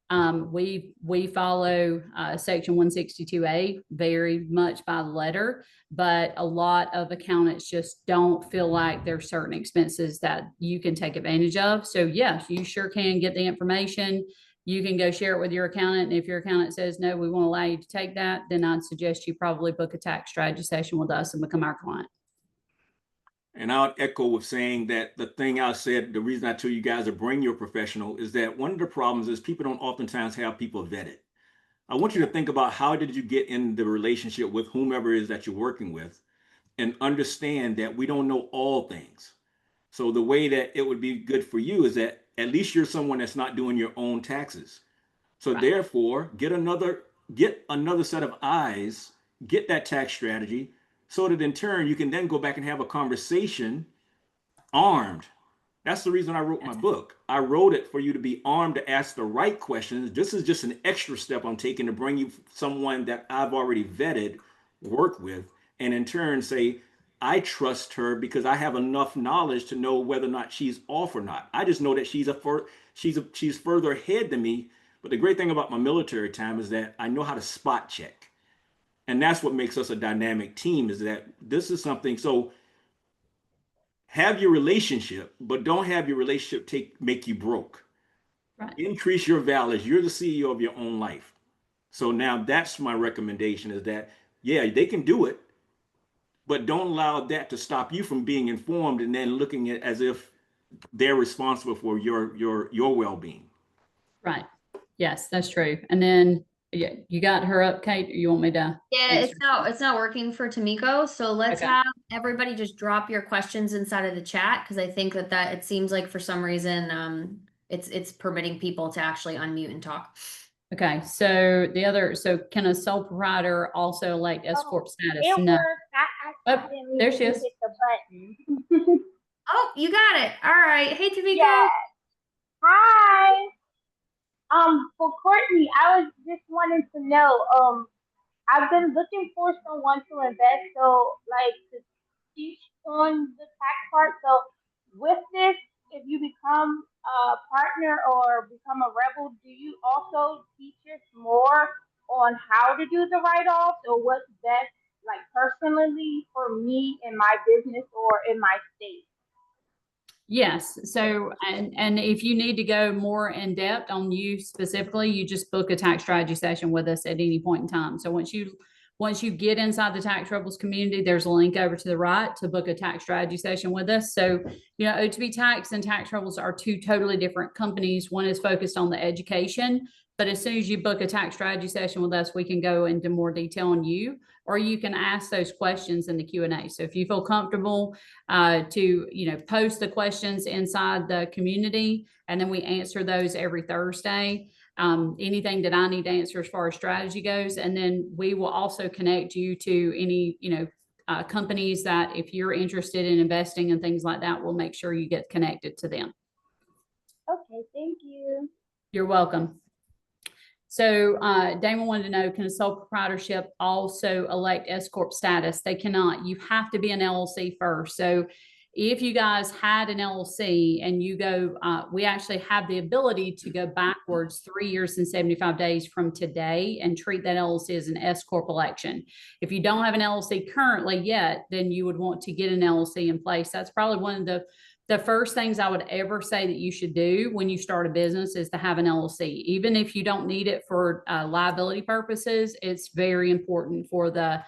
We follow section 162A very much by the letter, but a lot of accountants just don't feel like there's certain expenses that you can take advantage of. So yes, you sure can get the information. You can go share it with your accountant. And if your accountant says, no, we won't allow you to take that, then I'd suggest you probably book a tax strategy session with us and become our client. And I'll echo with saying that the thing I said, the reason I tell you guys to bring your professional is that one of the problems is people don't oftentimes have people vetted. I want you to think about how did you get in the relationship with whomever it is that you're working with, and understand that we don't know all things. So the way that it would be good for you is that at least you're someone that's not doing your own taxes. So therefore, get another set of eyes, get that tax strategy, so that in turn, you can then go back and have a conversation armed. That's the reason I wrote my book. I wrote it for you to be armed to ask the right questions. This is just an extra step I'm taking to bring you someone that I've already vetted, work with, and in turn say, I trust her because I have enough knowledge to know whether or not she's off or not. I just know that she's further ahead than me. But the great thing about my military time is that I know how to spot check. And that's what makes us a dynamic team, is that this is something. So have your relationship, but don't have your relationship make you broke. Right. Increase your values. You're the CEO of your own life. So now that's my recommendation, is that, yeah, they can do it, but don't allow that to stop you from being informed and then looking at it as if they're responsible for your well-being. Right. Yes, that's true. And then, yeah, you got her up, Kate, or you want me to? Yeah, answer? it's not working for Tamiko. So let's Okay. have everybody just drop your questions inside of the chat, because I think that it seems like for some reason it's permitting people to actually unmute and talk. Okay, so so can a sole proprietor also elect S Corp status? It No. worked. I Oh, didn't there mean she to is. hit the button. Oh, you got it. All right. Hey, Tamiko. Yeah. Hi. For Courtney, I was just wanting to know, I've been looking for someone to invest, so like to teach on the tax part. So with this, if you become a partner or become a rebel, do you also teach us more on how to do the write-offs or what's best, like personally for me in my business or in my state? Yes. So, and if you need to go more in depth on you specifically, you just book a tax strategy session with us at any point in time. So once you get inside the Tax Rebels community, there's a link over to the right to book a tax strategy session with us. So, you know, OTB Tax and Tax Rebels are two totally different companies. One is focused on the education, but as soon as you book a tax strategy session with us, we can go into more detail on you, or you can ask those questions in the Q&A. So if you feel comfortable to, you know, post the questions inside the community, and then we answer those every Thursday. Anything that I need to answer as far as strategy goes, and then we will also connect you to any, you know, companies that if you're interested in investing and things like that, we'll make sure you get connected to them. Okay, thank you. You're welcome. So Damon wanted to know, can a sole proprietorship also elect S Corp status? They cannot. You have to be an LLC first. So if you guys had an LLC and you go, we actually have the ability to go backwards 3 years and 75 days from today and treat that LLC as an S Corp election. If you don't have an LLC currently yet, then you would want to get an LLC in place. That's probably one of the first things I would ever say that you should do when you start a business is to have an LLC. Even if you don't need it for liability purposes, it's very important for the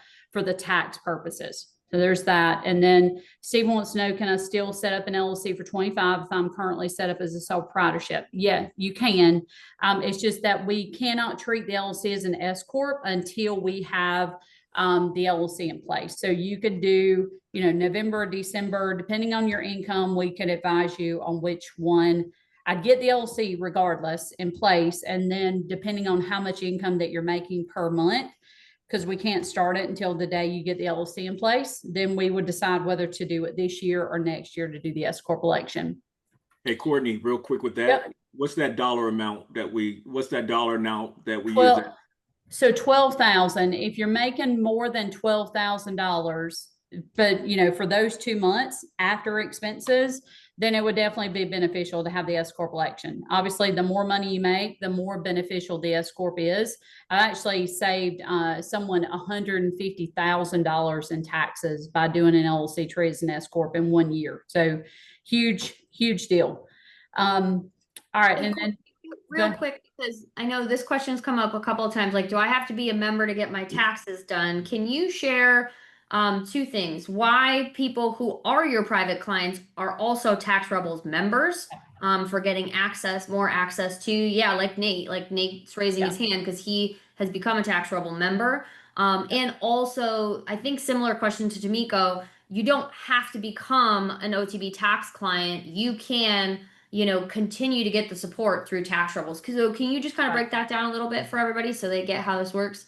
tax purposes. So there's that. And then Steve wants to know, can I still set up an LLC for 25 if I'm currently set up as a sole proprietorship? Yeah, you can. It's just that we cannot treat the LLC as an S Corp until we have the LLC in place. So you could do, you know, November, December, depending on your income, we could advise you on which one. I'd get the LLC regardless in place. And then depending on how much income that you're making per month, because we can't start it until the day you get the LLC in place, then we would decide whether to do it this year or next year to do the S Corp election. Hey, Courtney, real quick with that. Yep. What's that dollar amount that we use? Well, so 12,000, if you're making more than $12,000, but you know, for those 2 months after expenses, then it would definitely be beneficial to have the S Corp election. Obviously, the more money you make, the more beneficial the S Corp is. I actually saved someone $150,000 in taxes by doing an LLC trade as an S Corp in 1 year. So huge, huge deal. All right, and then real quick, because I know this question's come up a couple of times, like, do I have to be a member to get my taxes done? Can you share two things? Why people who are your private clients are also Tax Rebels members for getting more access to, yeah, like Nate's raising his hand because he has become a Tax Rebel member. And also, I think similar question to Tamiko, you don't have to become an OTB tax client. You can, you know, continue to get the support through Tax Rebels. So can you just kind of break that down a little bit for everybody so they get how this works?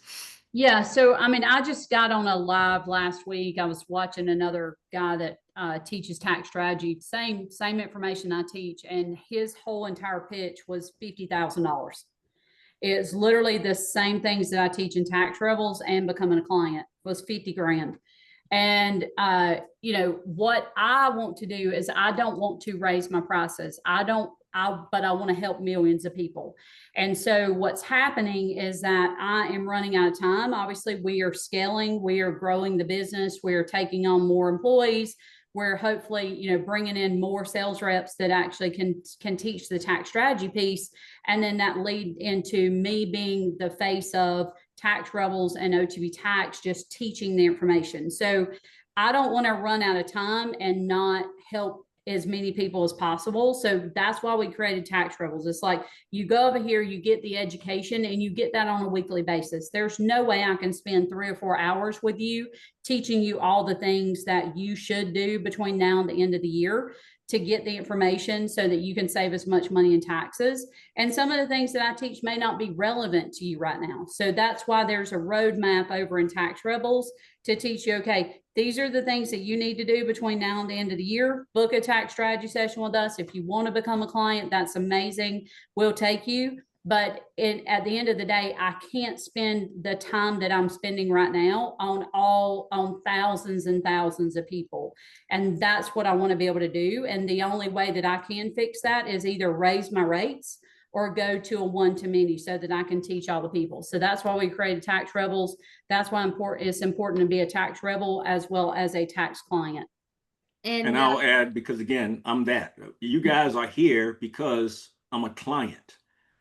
Yeah. So, I mean, I just got on a live last week. I was watching another guy that teaches tax strategy, same information I teach. And his whole entire pitch was $50,000. It's literally the same things that I teach in Tax Rebels and becoming a client was 50 grand. And, you know, what I want to do is I don't want to raise my prices. But I want to help millions of people. And so what's happening is that I am running out of time. Obviously, we are scaling, we are growing the business, we are taking on more employees. We're hopefully, you know, bringing in more sales reps that actually can teach the tax strategy piece. And then that lead into me being the face of Tax Rebels and OTB Tax, just teaching the information. So I don't want to run out of time and not help as many people as possible. So that's why we created Tax Rebels. It's like you go over here, you get the education, and you get that on a weekly basis. There's no way I can spend 3 or 4 hours with you teaching you all the things that you should do between now and the end of the year to get the information so that you can save as much money in taxes. And some of the things that I teach may not be relevant to you right now. So that's why there's a roadmap over in Tax Rebels to teach you, okay, these are the things that you need to do between now and the end of the year. Book a tax strategy session with us. If you want to become a client, that's amazing. We'll take you. But at the end of the day, I can't spend the time that I'm spending right now on thousands and thousands of people. And that's what I want to be able to do. And the only way that I can fix that is either raise my rates or go to a one-to-many so that I can teach all the people. So that's why we created Tax Rebels. That's why it's important to be a tax rebel as well as a tax client. And I'll add, because again, I'm that. You guys are here because I'm a client.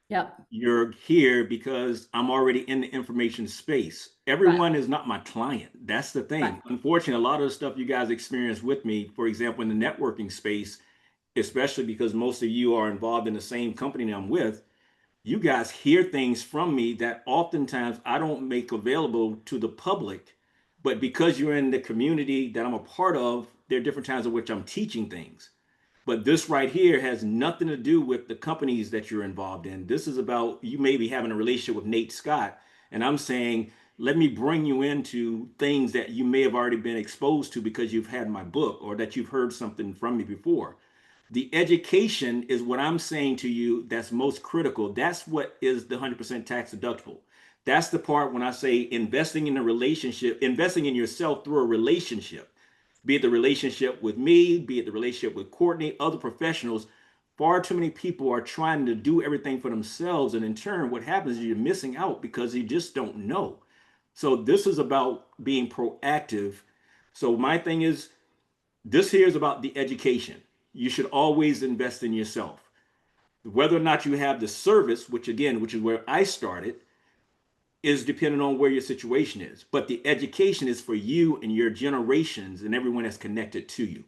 Yep. You're here because I'm already in the information space. Everyone is not my client. That's the thing. Right. Unfortunately, a lot of the stuff you guys experience with me, for example, in the networking space, especially because most of you are involved in the same company I'm with, you guys hear things from me that oftentimes I don't make available to the public. But because you're in the community that I'm a part of, there are different times in which I'm teaching things. But this right here has nothing to do with the companies that you're involved in. This is about you maybe having a relationship with Nate Scott. And I'm saying, let me bring you into things that you may have already been exposed to because you've had my book or that you've heard something from me before. The education is what I'm saying to you that's most critical. That's what is the 100% tax deductible. That's the part when I say investing in a relationship, investing in yourself through a relationship. Be it the relationship with me, be it the relationship with Courtney, other professionals. Far too many people are trying to do everything for themselves. And in turn, what happens is you're missing out because you just don't know. So this is about being proactive. So my thing is, this here is about the education. You should always invest in yourself. Whether or not you have the service, which is where I started, is dependent on where your situation is. But the education is for you and your generations and everyone that's connected to you.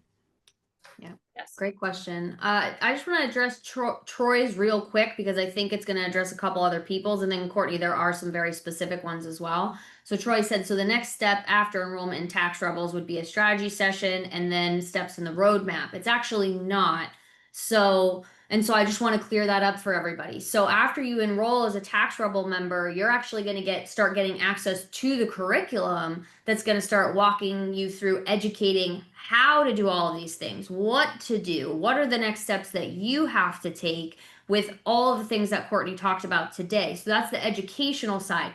Yeah, Yes. great question. I just want to address Troy's real quick because I think it's going to address a couple other people's. And then Courtney, there are some very specific ones as well. So Troy said, so the next step after enrollment in Tax Rebels would be a strategy session and then steps in the roadmap. It's actually not. So I just want to clear that up for everybody. So after you enroll as a Tax Rebel member, you're actually going to start getting access to the curriculum that's going to start walking you through educating how to do all of these things, what to do, what are the next steps that you have to take with all of the things that Courtney talked about today. So that's the educational side.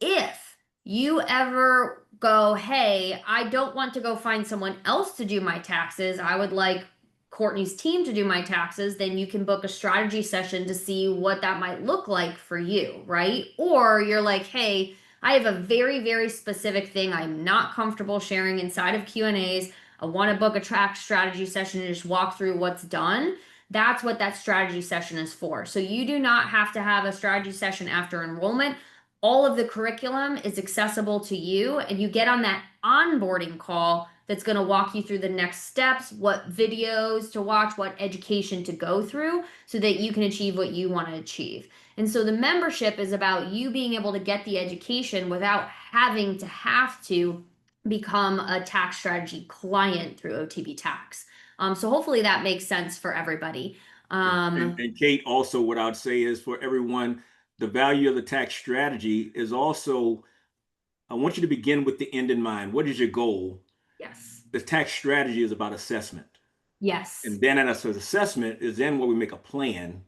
If you ever go, hey, I don't want to go find someone else to do my taxes, I would like Courtney's team to do my taxes, then you can book a strategy session to see what that might look like for you, right? Or you're like, hey, I have a very, very specific thing I'm not comfortable sharing inside of Q&As. I want to book a tax strategy session and just walk through what's done. That's what that strategy session is for. So you do not have to have a strategy session after enrollment. All of the curriculum is accessible to you, and you get on that onboarding call that's going to walk you through the next steps, what videos to watch, what education to go through so that you can achieve what you want to achieve. And so the membership is about you being able to get the education without having to become a tax strategy client through OTB Tax. So hopefully that makes sense for everybody. And Kate, also what I'd say is for everyone, the value of the tax strategy is also, I want you to begin with the end in mind. What is your goal? Yes. The tax strategy is about assessment. Yes. And then as an assessment is then where we make a plan.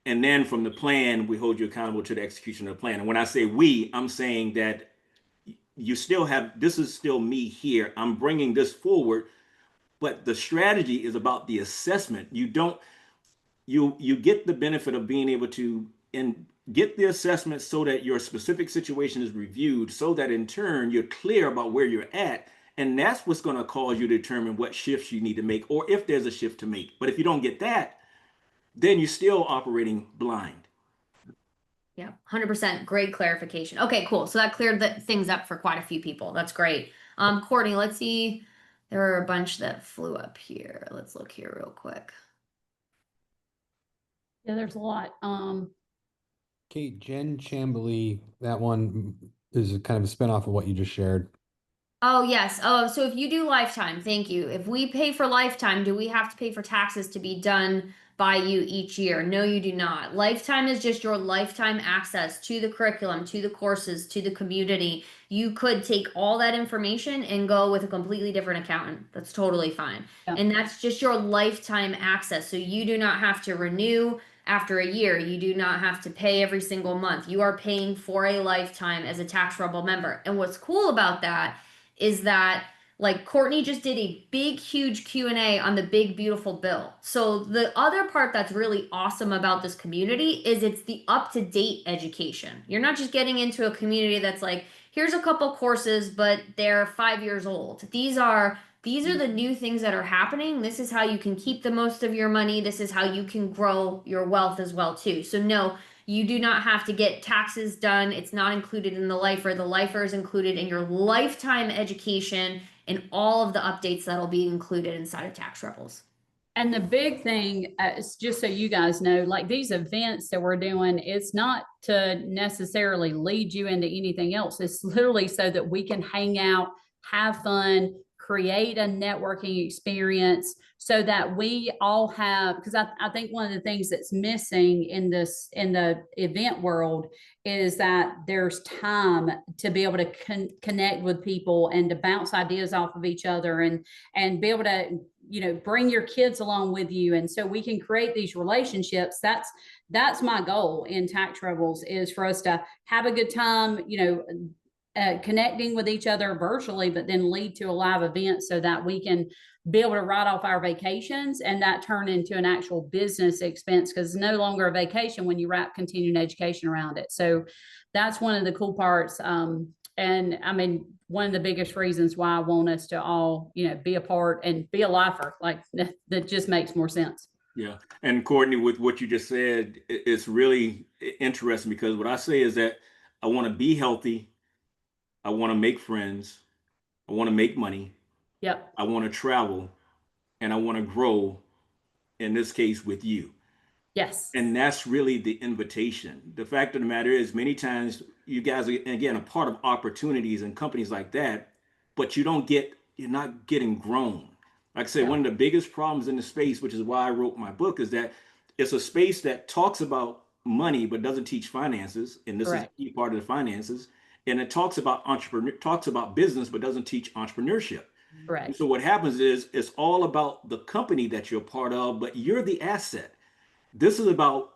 And then from the plan, we hold you accountable to the execution of the plan. And when I say we, I'm saying that you still have, this is still me here. I'm bringing this forward, but the strategy is about the assessment. You get the benefit of being able to get the assessment so that your specific situation is reviewed, so that in turn you're clear about where you're at. And that's what's going to cause you to determine what shifts you need to make, or if there's a shift to make. But if you don't get that, then you're still operating blind. Yeah, 100%. Great clarification. Okay, cool. So that cleared things up for quite a few people. That's great. Courtney, let's see. There were a bunch that flew up here. Let's look here real quick. Yeah, there's a lot. Kate, Jen Chambly, that one is a kind of a spinoff of what you just shared. Oh, yes. Oh, so if you do lifetime, thank you. If we pay for lifetime, do we have to pay for taxes to be done by you each year? No, you do not. Lifetime is just your lifetime access to the curriculum, to the courses, to the community. You could take all that information and go with a completely different accountant. That's totally fine. Yeah. And that's just your lifetime access. So you do not have to renew after a year. You do not have to pay every single month. You are paying for a lifetime as a tax rebel member. And what's cool about that is that like Courtney just did a big, huge Q&A on the big, beautiful bill. So the other part that's really awesome about this community is it's the up-to-date education. You're not just getting into a community that's like, here's a couple courses, but they're 5 years old. These are the new things that are happening. This is how you can keep the most of your money. This is how you can grow your wealth as well too. So no, you do not have to get taxes done. It's not included in the lifer. The lifer is included in your lifetime education and all of the updates that'll be included inside of Tax Rebels. And the big thing is just so you guys know, like these events that we're doing, it's not to necessarily lead you into anything else. It's literally so that we can hang out, have fun, create a networking experience so that we all have, because I think one of the things that's missing in the event world is that there's time to be able to connect with people and to bounce ideas off of each other and be able to, you know, bring your kids along with you. And so we can create these relationships. That's my goal in Tax Rebels, is for us to have a good time, you know, connecting with each other virtually, but then lead to a live event so that we can be able to write off our vacations and that turn into an actual business expense, because it's no longer a vacation when you wrap continuing education around it. So that's one of the cool parts. And I mean, one of the biggest reasons why I want us to all, you know, be a part and be a lifer, like that just makes more sense. Yeah. And Courtney, with what you just said, it's really interesting, because what I say is that I want to be healthy. I want to make friends. I want to make money. Yep. I want to travel, and I want to grow, in this case with you. Yes. And that's really the invitation. The fact of the matter is, many times you guys are, again, a part of opportunities and companies like that, but you're not getting grown. Like I said, Yeah. one of the biggest problems in the space, which is why I wrote my book, is that it's a space that talks about money, but doesn't teach finances. And this Correct. is a key part of the finances. And it talks about business, but doesn't teach entrepreneurship. And Correct. so what happens is it's all about the company that you're part of, but you're the asset. This is about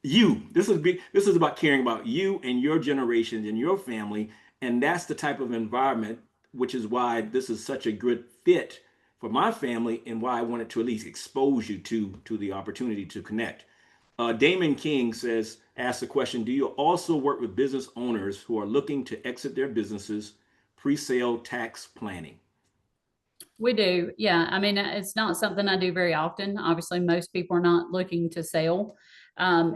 you. This is about caring about you and your generations and your family. And that's the type of environment, which is why this is such a good fit for my family, and why I wanted to at least expose you to the opportunity to connect. Damon King asks the question, do you also work with business owners who are looking to exit their businesses, pre-sale tax planning? We do. Yeah. I mean, it's not something I do very often. Obviously, most people are not looking to sell.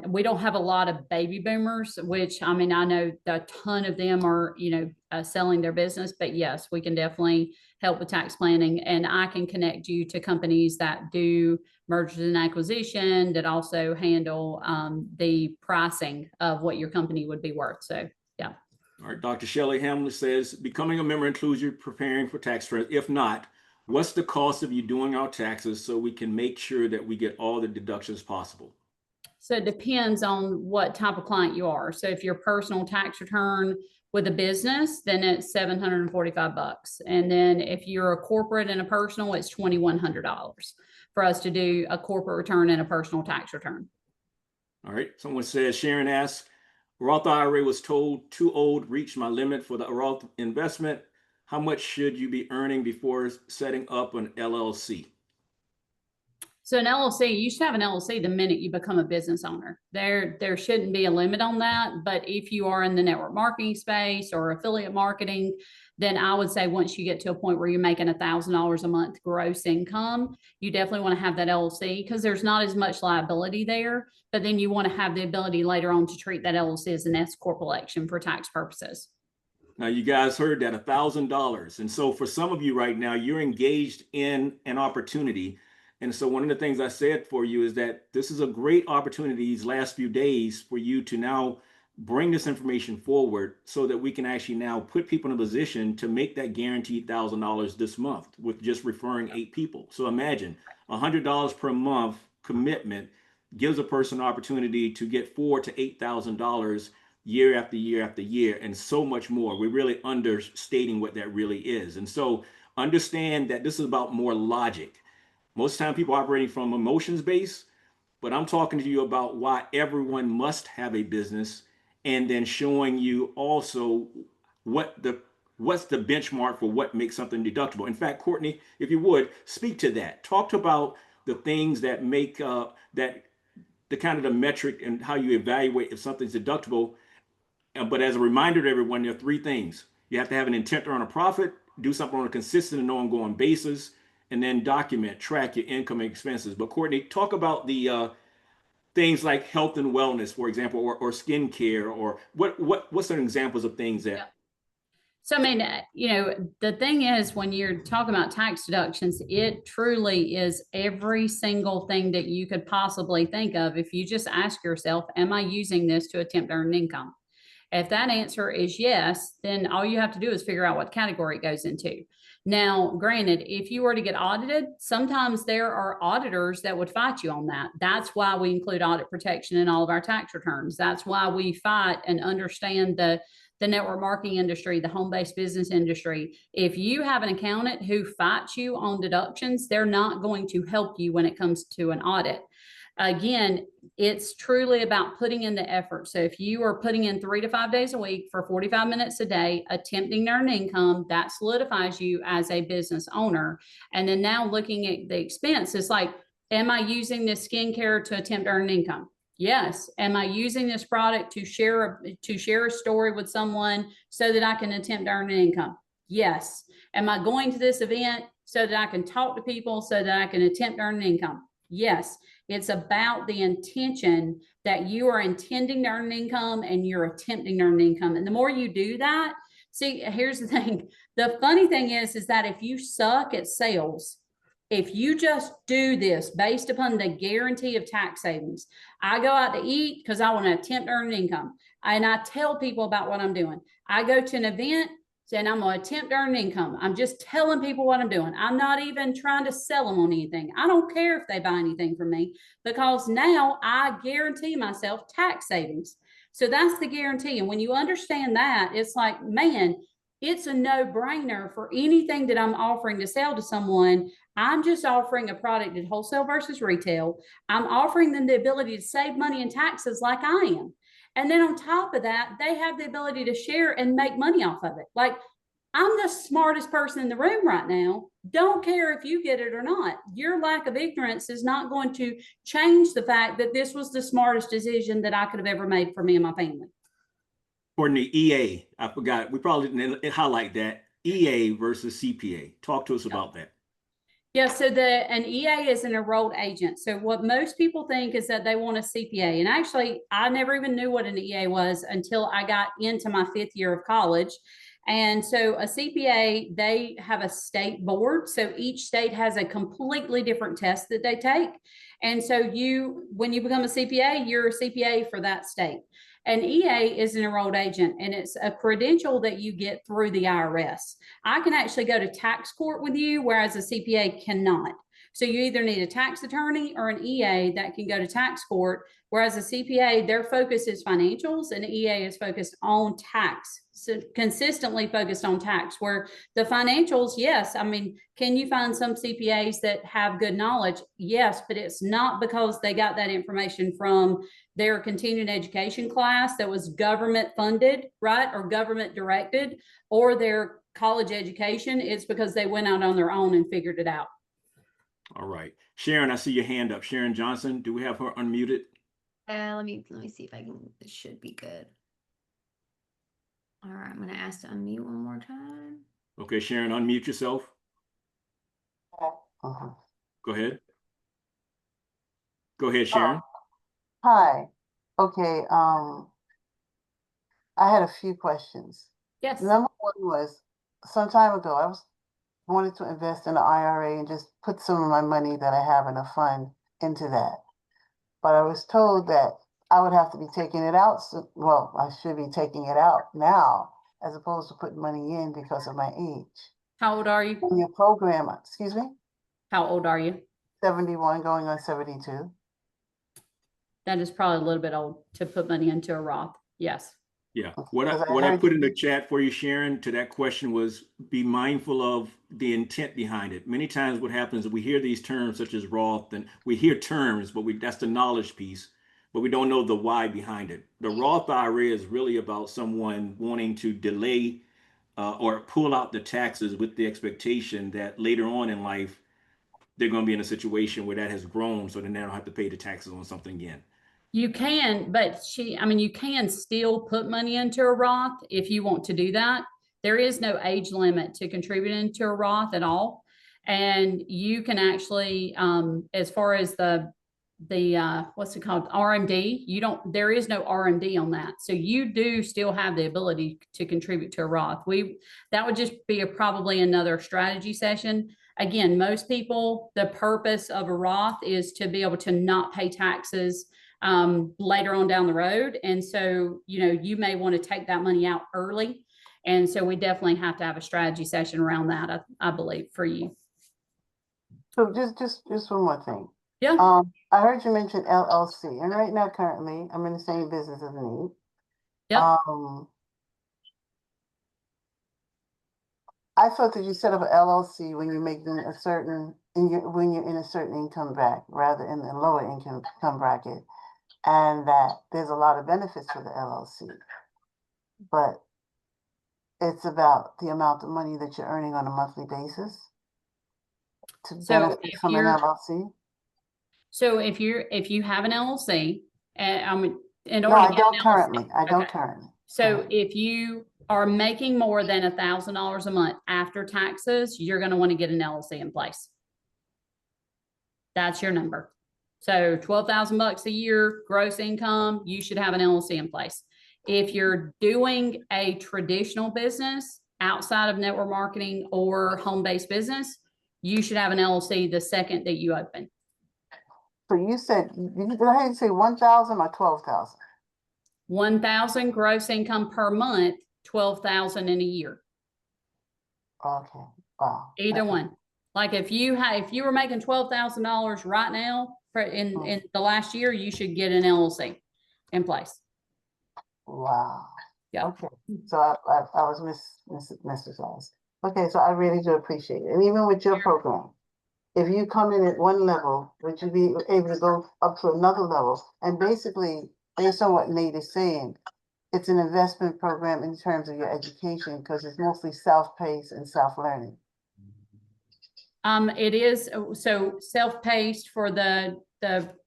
We don't have a lot of baby boomers, which, I mean, I know a ton of them are, you know, selling their business, but yes, we can definitely help with tax planning, and I can connect you to companies that do mergers and acquisition, that also handle the pricing of what your company would be worth. So, yeah. All right. Dr. Shelley Hamlin says, becoming a member includes you preparing for tax returns. If not, what's the cost of you doing our taxes so we can make sure that we get all the deductions possible? So it depends on what type of client you are. So if you're a personal tax return with a business, then it's $745. And then if you're a corporate and a personal, it's $2,100 for us to do a corporate return and a personal tax return. All right. Someone says, Sharon asks, Roth IRA was told too old, reached my limit for the Roth investment. How much should you be earning before setting up an LLC? So an LLC, you should have an LLC the minute you become a business owner. There shouldn't be a limit on that. But if you are in the network marketing space or affiliate marketing, then I would say once you get to a point where you're making $1,000 a month gross income, you definitely want to have that LLC, because there's not as much liability there. But then you want to have the ability later on to treat that LLC as an S corp election for tax purposes. Now, you guys heard that, $1,000. And so for some of you right now, you're engaged in an opportunity. And so one of the things I said for you is that this is a great opportunity these last few days for you to now bring this information forward so that we can actually now put people in a position to make that guaranteed $1,000 this month with just referring 8 people. So imagine $100 per month commitment gives a person an opportunity to get $4,000 to $8,000 year after year after year, and so much more. We're really understating what that really is. And so understand that this is about more logic. Most of the time people are operating from emotions based, but I'm talking to you about why everyone must have a business, and then showing you also what's the benchmark for what makes something deductible. In fact, Courtney, if you would speak to that, talk about the things that make that the kind of the metric and how you evaluate if something's deductible. But as a reminder to everyone, there are 3 things. You have to have an intent to earn a profit, do something on a consistent and ongoing basis, and then document, track your income and expenses. But Courtney, talk about the things like health and wellness, for example, or skincare, or what's some examples of things that. Yeah. So, I mean, the thing is, when you're talking about tax deductions, it truly is every single thing that you could possibly think of. If you just ask yourself, am I using this to attempt to earn income? If that answer is yes, then all you have to do is figure out what category it goes into. Now, granted, if you were to get audited, sometimes there are auditors that would fight you on that. That's why we include audit protection in all of our tax returns. That's why we fight and understand the network marketing industry, the home-based business industry. If you have an accountant who fights you on deductions, they're not going to help you when it comes to an audit. Again, it's truly about putting in the effort. So if you are putting in 3 to 5 days a week for 45 minutes a day, attempting to earn income, that solidifies you as a business owner. And then now looking at the expense, it's like, am I using this skincare to attempt to earn income? Yes. Am I using this product to share a story with someone so that I can attempt to earn an income? Yes. Am I going to this event so that I can talk to people so that I can attempt to earn an income? Yes. It's about the intention that you are intending to earn income and you're attempting to earn income. And the more you do that, see, here's the thing. The funny thing is that if you suck at sales, if you just do this based upon the guarantee of tax savings, I go out to eat because I want to attempt to earn income. And I tell people about what I'm doing. I go to an event saying I'm going to attempt to earn income. I'm just telling people what I'm doing. I'm not even trying to sell them on anything. I don't care if they buy anything from me, because now I guarantee myself tax savings. So that's the guarantee. And when you understand that, it's like, man, it's a no-brainer for anything that I'm offering to sell to someone. I'm just offering a product at wholesale versus retail. I'm offering them the ability to save money in taxes like I am. And then on top of that, they have the ability to share and make money off of it. Like, I'm the smartest person in the room right now. Don't care if you get it or not. Your lack of ignorance is not going to change the fact that this was the smartest decision that I could have ever made for me and my family. Courtney, EA, I forgot. We probably didn't highlight that. EA versus CPA. Talk to us about that. Yeah, so an EA is an enrolled agent. So what most people think is that they want a CPA. And actually, I never even knew what an EA was until I got into my 5th year of college. And so a CPA, they have a state board. So each state has a completely different test that they take. And so when you become a CPA, you're a CPA for that state. An EA is an enrolled agent, and it's a credential that you get through the IRS. I can actually go to tax court with you, whereas a CPA cannot. So you either need a tax attorney or an EA that can go to tax court, whereas a CPA, their focus is financials, and EA is focused on tax, so consistently focused on tax, where the financials, yes, I mean, can you find some CPAs that have good knowledge? Yes, but it's not because they got that information from their continuing education class that was government funded, right, or government directed, or their college education. It's because they went out on their own and figured it out. All right. Sharon, I see your hand up. Sharon Johnson, do we have her unmuted? Let me see if I can. This should be good. All right, I'm gonna ask to unmute one more time. Okay, Sharon, unmute yourself. Uh-huh. Go ahead. Go ahead, Sharon. Hi. Okay, I had a few questions. Yes. Number one was some time ago, I wanted to invest in an IRA and just put some of my money that I have in a fund into that. But I was told that I would have to be taking it out. So, well, I should be taking it out now as opposed to putting money in because of my age. How old are you? In your program, excuse me, How old are you? 71 going on 72. That is probably a little bit old to put money into a Roth. Yes. Yeah, Because I what I heard put you- in the chat for you, Sharon, to that question was be mindful of the intent behind it. Many times what happens is we hear these terms such as Roth, and we hear terms, but that's the knowledge piece, but we don't know the why behind it. The Roth IRA is really about someone wanting to delay or pull out the taxes with the expectation that later on in life, they're going to be in a situation where that has grown, so then they don't have to pay the taxes on something again. You can, but you can still put money into a Roth if you want to do that. There is no age limit to contribute into a Roth at all. And you can actually, as far as the what's it called? RMD, there is no RMD on that. So you do still have the ability to contribute to a Roth. That would just be probably another strategy session. Again, most people, the purpose of a Roth is to be able to not pay taxes later on down the road. And so, you may want to take that money out early. And so we definitely have to have a strategy session around that, I believe, for you. So just one more thing. Yeah. I heard you mention LLC, and right now currently I'm in the same business as Nate. Yep. I thought that you set up an LLC when you're making when you're in a certain income bracket rather in the lower income bracket, and that there's a lot of benefits for the LLC, but it's about the amount of money that you're earning on a monthly basis to benefit from an LLC. So if you have an LLC, No, I don't currently. I don't currently. So if you are making more than $1,000 a month after taxes, you're going to want to get an LLC in place. That's your number. So $12,000 a year gross income, you should have an LLC in place. If you're doing a traditional business outside of network marketing or home-based business, you should have an LLC the second that you open. So you said, did I say 1,000 or 12,000? 1,000 gross income per month, 12,000 in a year. Okay. Wow. Either one. Like if you were making $12,000 right now in the last year, you should get an LLC in place. Wow. Yeah. Okay. So I was misunderstood. Okay, so I really do appreciate it. And even with your program, if you come in at one level, would you be able to go up to another level? And basically, based on what Nate is saying, it's an investment program in terms of your education because it's mostly self-paced and self-learning. It is so self-paced for the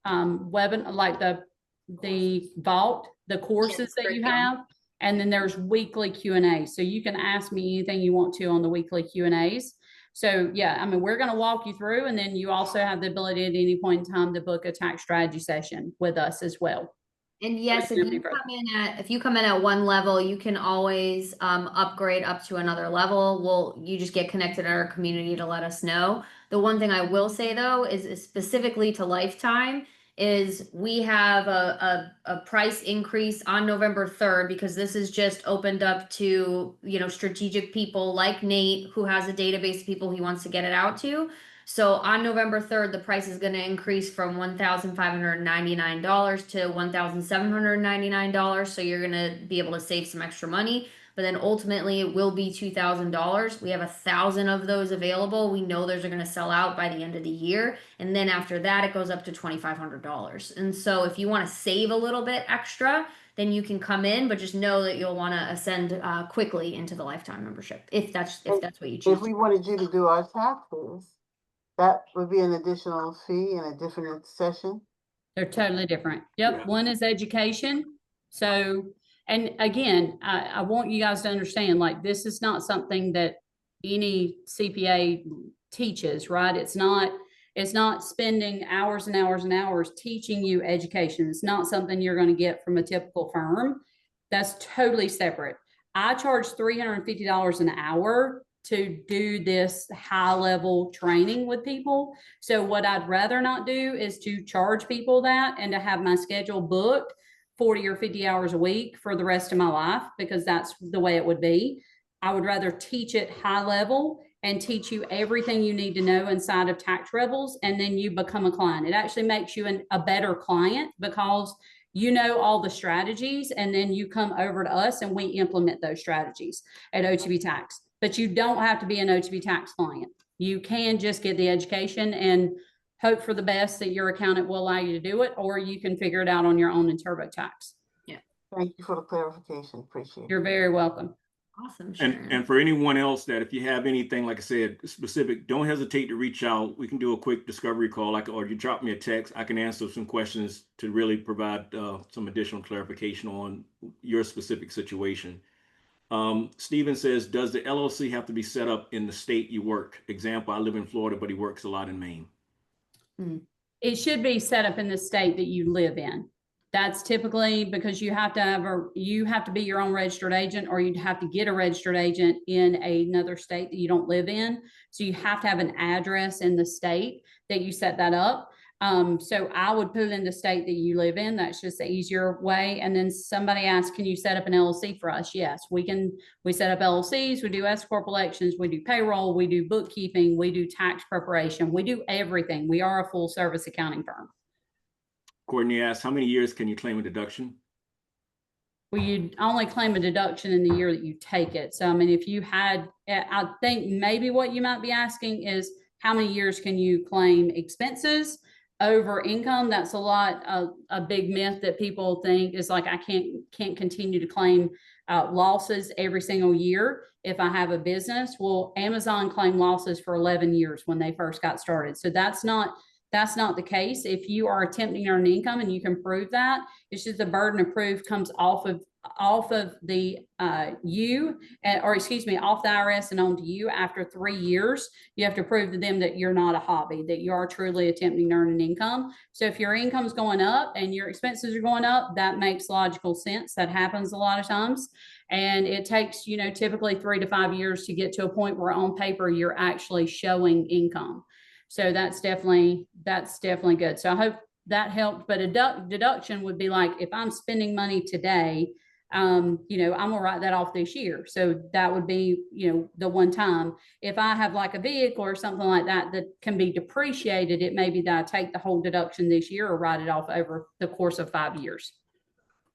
webinar, like the vault, the courses that you have, and then there's weekly Q&A. So you can ask me anything you want to on the weekly Q&As. So yeah, we're going to walk you through, and then you also have the ability at any point in time to book a tax strategy session with us as well. And yes, if you come in at one level, you can always upgrade up to another level. You just get connected to our community to let us know. The one thing I will say though is specifically to Lifetime is we have a price increase on November 3rd because this is just opened up to, strategic people like Nate, who has a database of people he wants to get it out to. So on November 3rd, the price is going to increase from $1,599 to $1,799. So you're going to be able to save some extra money. But then ultimately it will be $2,000. We have 1,000 of those available. We know those are going to sell out by the end of the year. And then after that, it goes up to $2,500. And so if you want to save a little bit extra, then you can come in, but just know that you'll want to ascend quickly into the Lifetime membership if that's what you choose. If we wanted you to do our taxes, that would be an additional fee in a different session. They're totally different. Yep. Yeah. One is education. So, and again, I want you guys to understand, like, this is not something that any CPA teaches, right? It's not spending hours and hours and hours teaching you education. It's not something you're going to get from a typical firm. That's totally separate. I charge $350 an hour to do this high level training with people. So what I'd rather not do is to charge people that and to have my schedule booked 40 or 50 hours a week for the rest of my life, because that's the way it would be. I would rather teach it high level and teach you everything you need to know inside of Tax Rebels, and then you become a client. It actually makes you a better client because you know all the strategies, and then you come over to us and we implement those strategies at OTB Tax. But you don't have to be an OTB Tax client. You can just get the education and hope for the best that your accountant will allow you to do it, or you can figure it out on your own in TurboTax. Thank you for the clarification. Appreciate it. You're very welcome. Awesome, Sharon. And for anyone else that if you have anything, like I said, specific, don't hesitate to reach out. We can do a quick discovery call, or you drop me a text. I can answer some questions to really provide some additional clarification on your specific situation. Stephen says, does the LLC have to be set up in the state you work? Example, I live in Florida, but he works a lot in Maine. It should be set up in the state that you live in. That's typically because you have to be your own registered agent, or you'd have to get a registered agent in another state that you don't live in. So you have to have an address in the state that you set that up. So I would put it in the state that you live in. That's just the easier way. And then somebody asked, can you set up an LLC for us? Yes, we can. We set up LLCs, we do S Corp elections, we do payroll, we do bookkeeping, we do tax preparation, we do everything. We are a full service accounting firm. Courtney asked, how many years can you claim a deduction? Well, you only claim a deduction in the year that you take it. So, I mean, if you had, I think maybe what you might be asking is how many years can you claim expenses over income? That's a big myth that people think is like, I can't continue to claim losses every single year if I have a business. Well, Amazon claimed losses for 11 years when they first got started. So that's not the case. If you are attempting to earn income and you can prove that, it's just the burden of proof comes off of the off the IRS and onto you. After 3 years, you have to prove to them that you're not a hobby, that you are truly attempting to earn an income. So if your income's going up and your expenses are going up, that makes logical sense. That happens a lot of times. And it takes, typically 3 to 5 years to get to a point where on paper you're actually showing income. So that's definitely good. So I hope that helped. But a deduction would be like, if I'm spending money today, I'm gonna write that off this year. So that would be, the one time. If I have like a vehicle or something like that that can be depreciated, it may be that I take the whole deduction this year or write it off over the course of 5 years.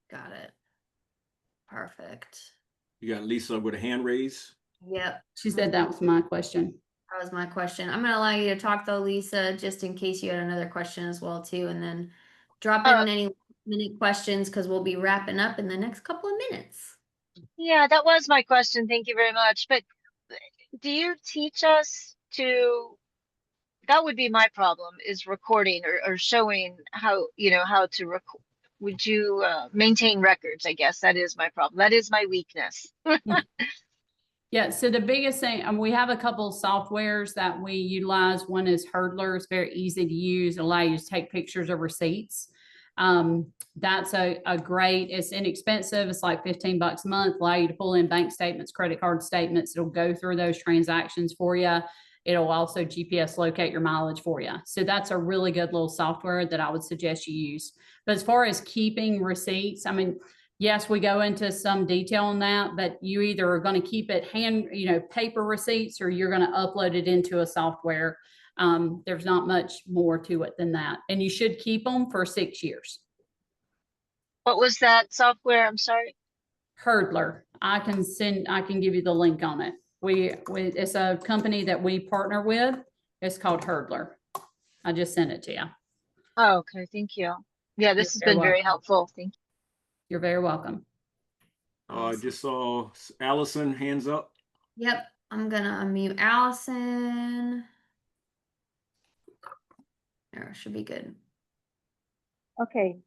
Got it. Perfect. You got Lisa with a hand raise. Yep. She said that was my question. That was my question. I'm going to allow you to talk though, Lisa, just in case you had another question as well too, and then drop in any minute questions because we'll be wrapping up in the next couple of minutes. Yeah, that was my question. Thank you very much. But do you teach us to, that would be my problem, is recording or showing how, how to record. Would you maintain records? I guess that is my problem. That is my weakness. Yeah, so the biggest thing, we have a couple of softwares that we utilize. One is Hurdler. It's very easy to use. It allows you to take pictures of receipts. That's a great, it's inexpensive. It's like $15 a month, allow you to pull in bank statements, credit card statements. It'll go through those transactions for you. It'll also GPS locate your mileage for you. So that's a really good little software that I would suggest you use. But as far as keeping receipts, yes, we go into some detail on that, but you either are going to keep it paper receipts, or you're going to upload it into a software. There's not much more to it than that. And you should keep them for 6 years. What was that software? I'm sorry. Hurdler. I can give you the link on it. It's a company that we partner with. It's called Hurdler. I just sent it to you. Oh, okay. Thank you. Yeah, this has been very helpful. Thank you. You're very welcome. I just saw Allison hands up. Yep. I'm going to unmute Allison. There, should be good. Okay.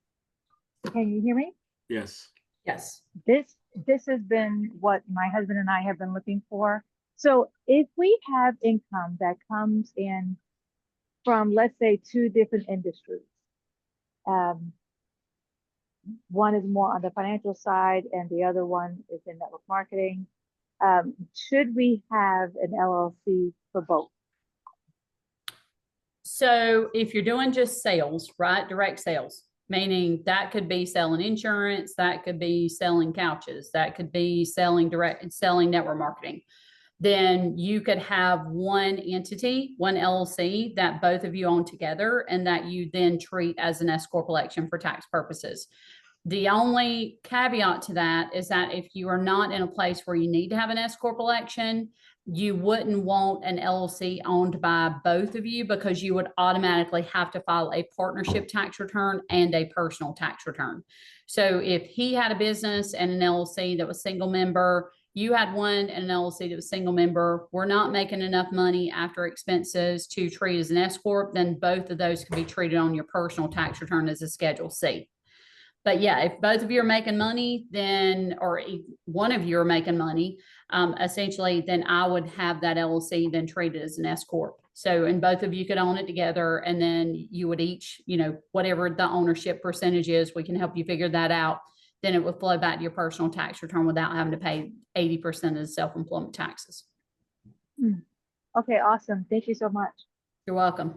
Can you hear me? Yes. Yes. This has been what my husband and I have been looking for. So if we have income that comes in from, let's say, 2 different industries, one is more on the financial side and the other one is in network marketing. Should we have an LLC for both? So if you're doing just sales, right, direct sales, meaning that could be selling insurance, that could be selling couches, that could be selling network marketing, then you could have one entity, one LLC that both of you own together and that you then treat as an S corp election for tax purposes. The only caveat to that is that if you are not in a place where you need to have an S corp election, you wouldn't want an LLC owned by both of you because you would automatically have to file a partnership tax return and a personal tax return. So if he had a business and an LLC that was single member, you had one and an LLC that was single member, we're not making enough money after expenses to treat as an S corp, then both of those could be treated on your personal tax return as a Schedule C. But yeah, if both of you are making money, then, or one of you are making money, essentially, then I would have that LLC then treated as an S corp. So, and both of you could own it together, and then you would each, whatever the ownership percentage is, we can help you figure that out. Then it would flow back to your personal tax return without having to pay 80% of the self-employment taxes. Okay, awesome. Thank you so much. You're welcome.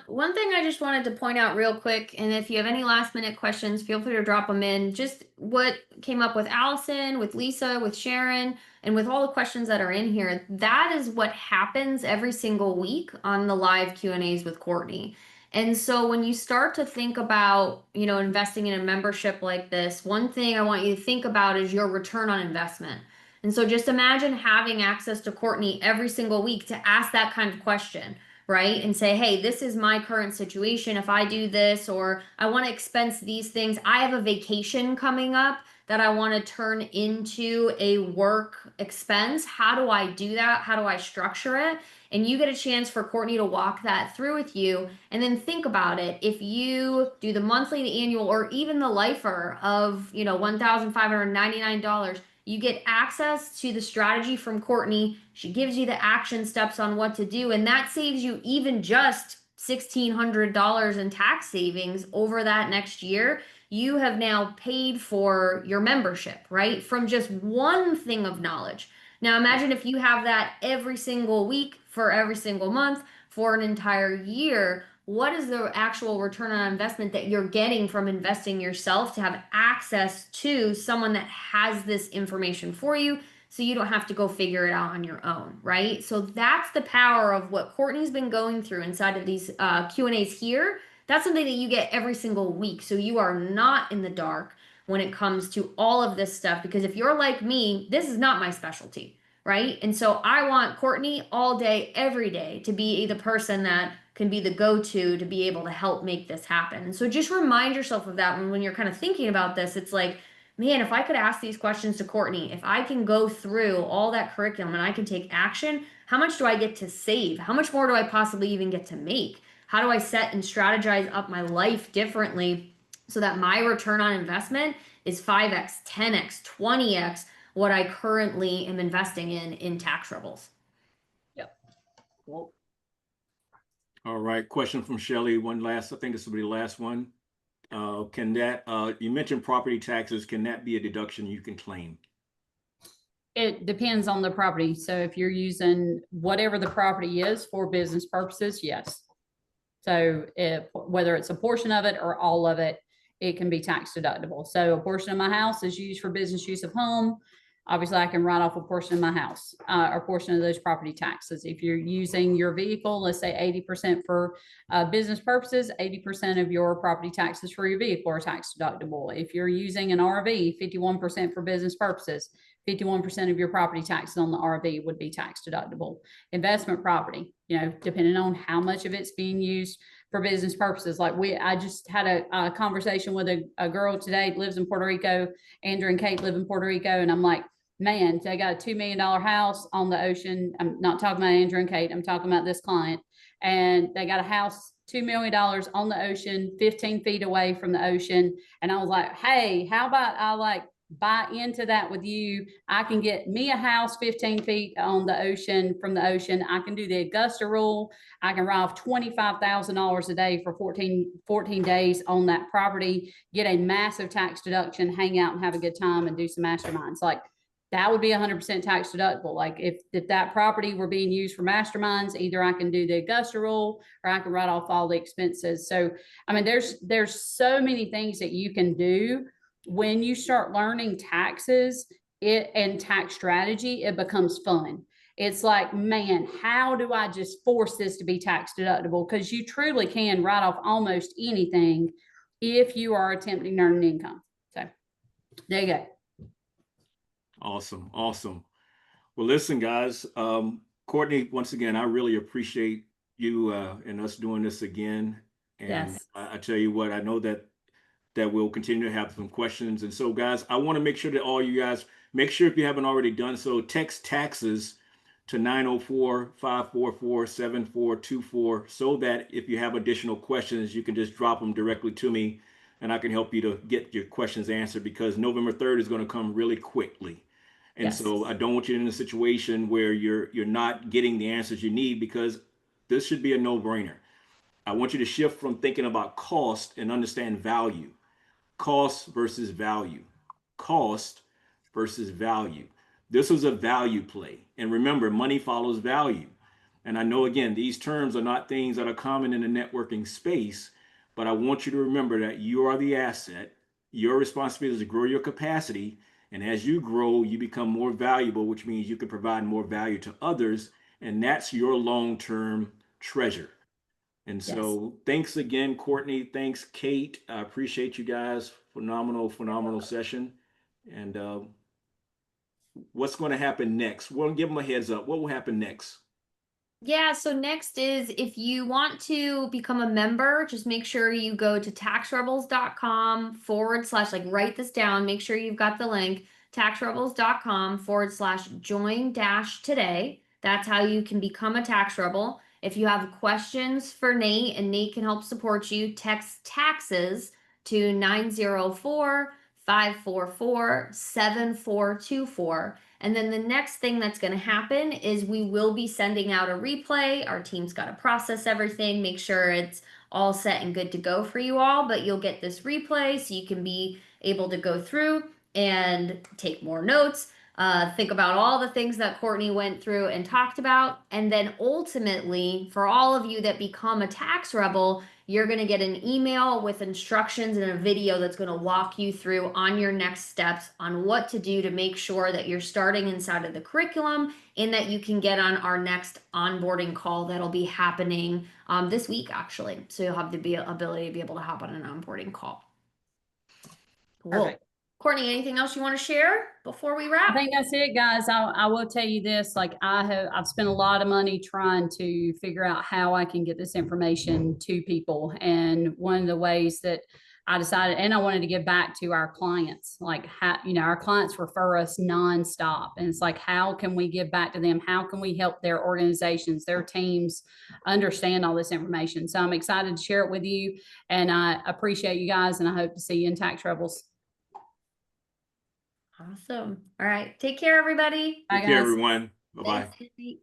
One thing I just wanted to point out real quick, and if you have any last minute questions, feel free to drop them in. Just what came up with Allison, with Lisa, with Sharon, and with all the questions that are in here, that is what happens every single week on the live Q&As with Courtney. And so when you start to think about, investing in a membership like this, one thing I want you to think about is your return on investment. And so just imagine having access to Courtney every single week to ask that kind of question, right? And say, hey, this is my current situation. If I do this, or I want to expense these things, I have a vacation coming up that I want to turn into a work expense. How do I do that? How do I structure it? And you get a chance for Courtney to walk that through with you. And then think about it. If you do the monthly, the annual, or even the lifer of, $1,599, you get access to the strategy from Courtney. She gives you the action steps on what to do. And that saves you even just $1,600 in tax savings over that next year. You have now paid for your membership, right? From just one thing of knowledge. Now imagine if you have that every single week for every single month for an entire year. What is the actual return on investment that you're getting from investing yourself to have access to someone that has this information for you, so you don't have to go figure it out on your own, right? So that's the power of what Courtney's been going through inside of these Q&As here. That's something that you get every single week. So you are not in the dark when it comes to all of this stuff, because if you're like me, this is not my specialty, right? And so I want Courtney all day, every day to be the person that can be the go-to to be able to help make this happen. And so just remind yourself of that when you're kind of thinking about this. It's like, man, if I could ask these questions to Courtney, if I can go through all that curriculum and I can take action, how much do I get to save? How much more do I possibly even get to make? How do I set and strategize up my life differently so that my return on investment is 5x, 10x, 20x what I currently am investing in tax rebels? Yep. Well, all right. Question from Shelley. One last, I think this will be the last one. Can that, you mentioned property taxes, can that be a deduction you can claim? It depends on the property. So if you're using whatever the property is for business purposes, yes. So whether it's a portion of it or all of it, it can be tax deductible. So a portion of my house is used for business use of home. Obviously, I can write off a portion of my house or portion of those property taxes. If you're using your vehicle, let's say 80% for business purposes, 80% of your property taxes for your vehicle are tax deductible. If you're using an RV, 51% for business purposes, 51% of your property taxes on the RV would be tax deductible. Investment property, depending on how much of it's being used for business purposes. Like I just had a conversation with a girl today that lives in Puerto Rico. Andrew and Kate live in Puerto Rico. And I'm like, man, they got a $2 million house on the ocean. I'm not talking about Andrew and Kate. I'm talking about this client. And they got a house, $2 million on the ocean, 15 feet away from the ocean. And I was like, hey, how about I buy into that with you. I can get me a house 15 feet on the ocean, from the ocean. I can do the Augusta rule. I can write off $25,000 a day for 14 days on that property, get a massive tax deduction, hang out and have a good time and do some masterminds. Like, that would be 100% tax deductible. Like, if that property were being used for masterminds, either I can do the Augusta rule or I can write off all the expenses. So, I mean, there's so many things that you can do. When you start learning taxes and tax strategy, it becomes fun. It's like, man, how do I just force this to be tax deductible? Because you truly can write off almost anything if you are attempting to earn an income. So there you go. Awesome. Awesome. Well, listen, guys, Courtney, once again, I really appreciate you and us doing this again. And Yes. I tell you what, I know that we'll continue to have some questions. And so, guys, I want to make sure that all you guys, make sure if you haven't already done so, text taxes to 904-544-7424 so that if you have additional questions, you can just drop them directly to me and I can help you to get your questions answered, because November 3rd is going to come really quickly. And Yes. so I don't want you in a situation where you're not getting the answers you need, because this should be a no-brainer. I want you to shift from thinking about cost and understand value. Cost versus value. Cost versus value. This was a value play. And remember, money follows value. And I know, again, these terms are not things that are common in the networking space, but I want you to remember that you are the asset. Your responsibility is to grow your capacity. And as you grow, you become more valuable, which means you can provide more value to others. And that's your long-term treasure. And so thanks again, Courtney. Thanks, Kate. I appreciate you guys. Phenomenal session. And what's going to happen next? We'll give them a heads up. What will happen next? Yeah, so next is, if you want to become a member, just make sure you go to taxrebels.com / like, write this down, make sure you've got the link, taxrebels.com / join - today. That's how you can become a tax rebel. If you have questions for Nate and Nate can help support you, text taxes to 904-544-7424. And then the next thing that's going to happen is we will be sending out a replay. Our team's got to process everything, make sure it's all set and good to go for you all, but you'll get this replay so you can be able to go through and take more notes. Think about all the things that Courtney went through and talked about. And then ultimately, for all of you that become a tax rebel, you're going to get an email with instructions and a video that's going to walk you through on your next steps on what to do to make sure that you're starting inside of the curriculum and that you can get on our next onboarding call that'll be happening this week, actually. So you'll have the ability to be able to hop on an onboarding call. Cool. Perfect. Courtney, anything else you want to share before we wrap? I think that's it, guys. I will tell you this, like, I've spent a lot of money trying to figure out how I can get this information to people. And one of the ways that I decided, and I wanted to give back to our clients, like, how, our clients refer us nonstop. And it's like, how can we give back to them? How can we help their organizations, their teams understand all this information? So I'm excited to share it with you, and I appreciate you guys, and I hope to see you in Tax Rebels. Awesome. All right. Take care, everybody. Bye, Take care, guys. everyone. Bye-bye. Thanks, Izzy.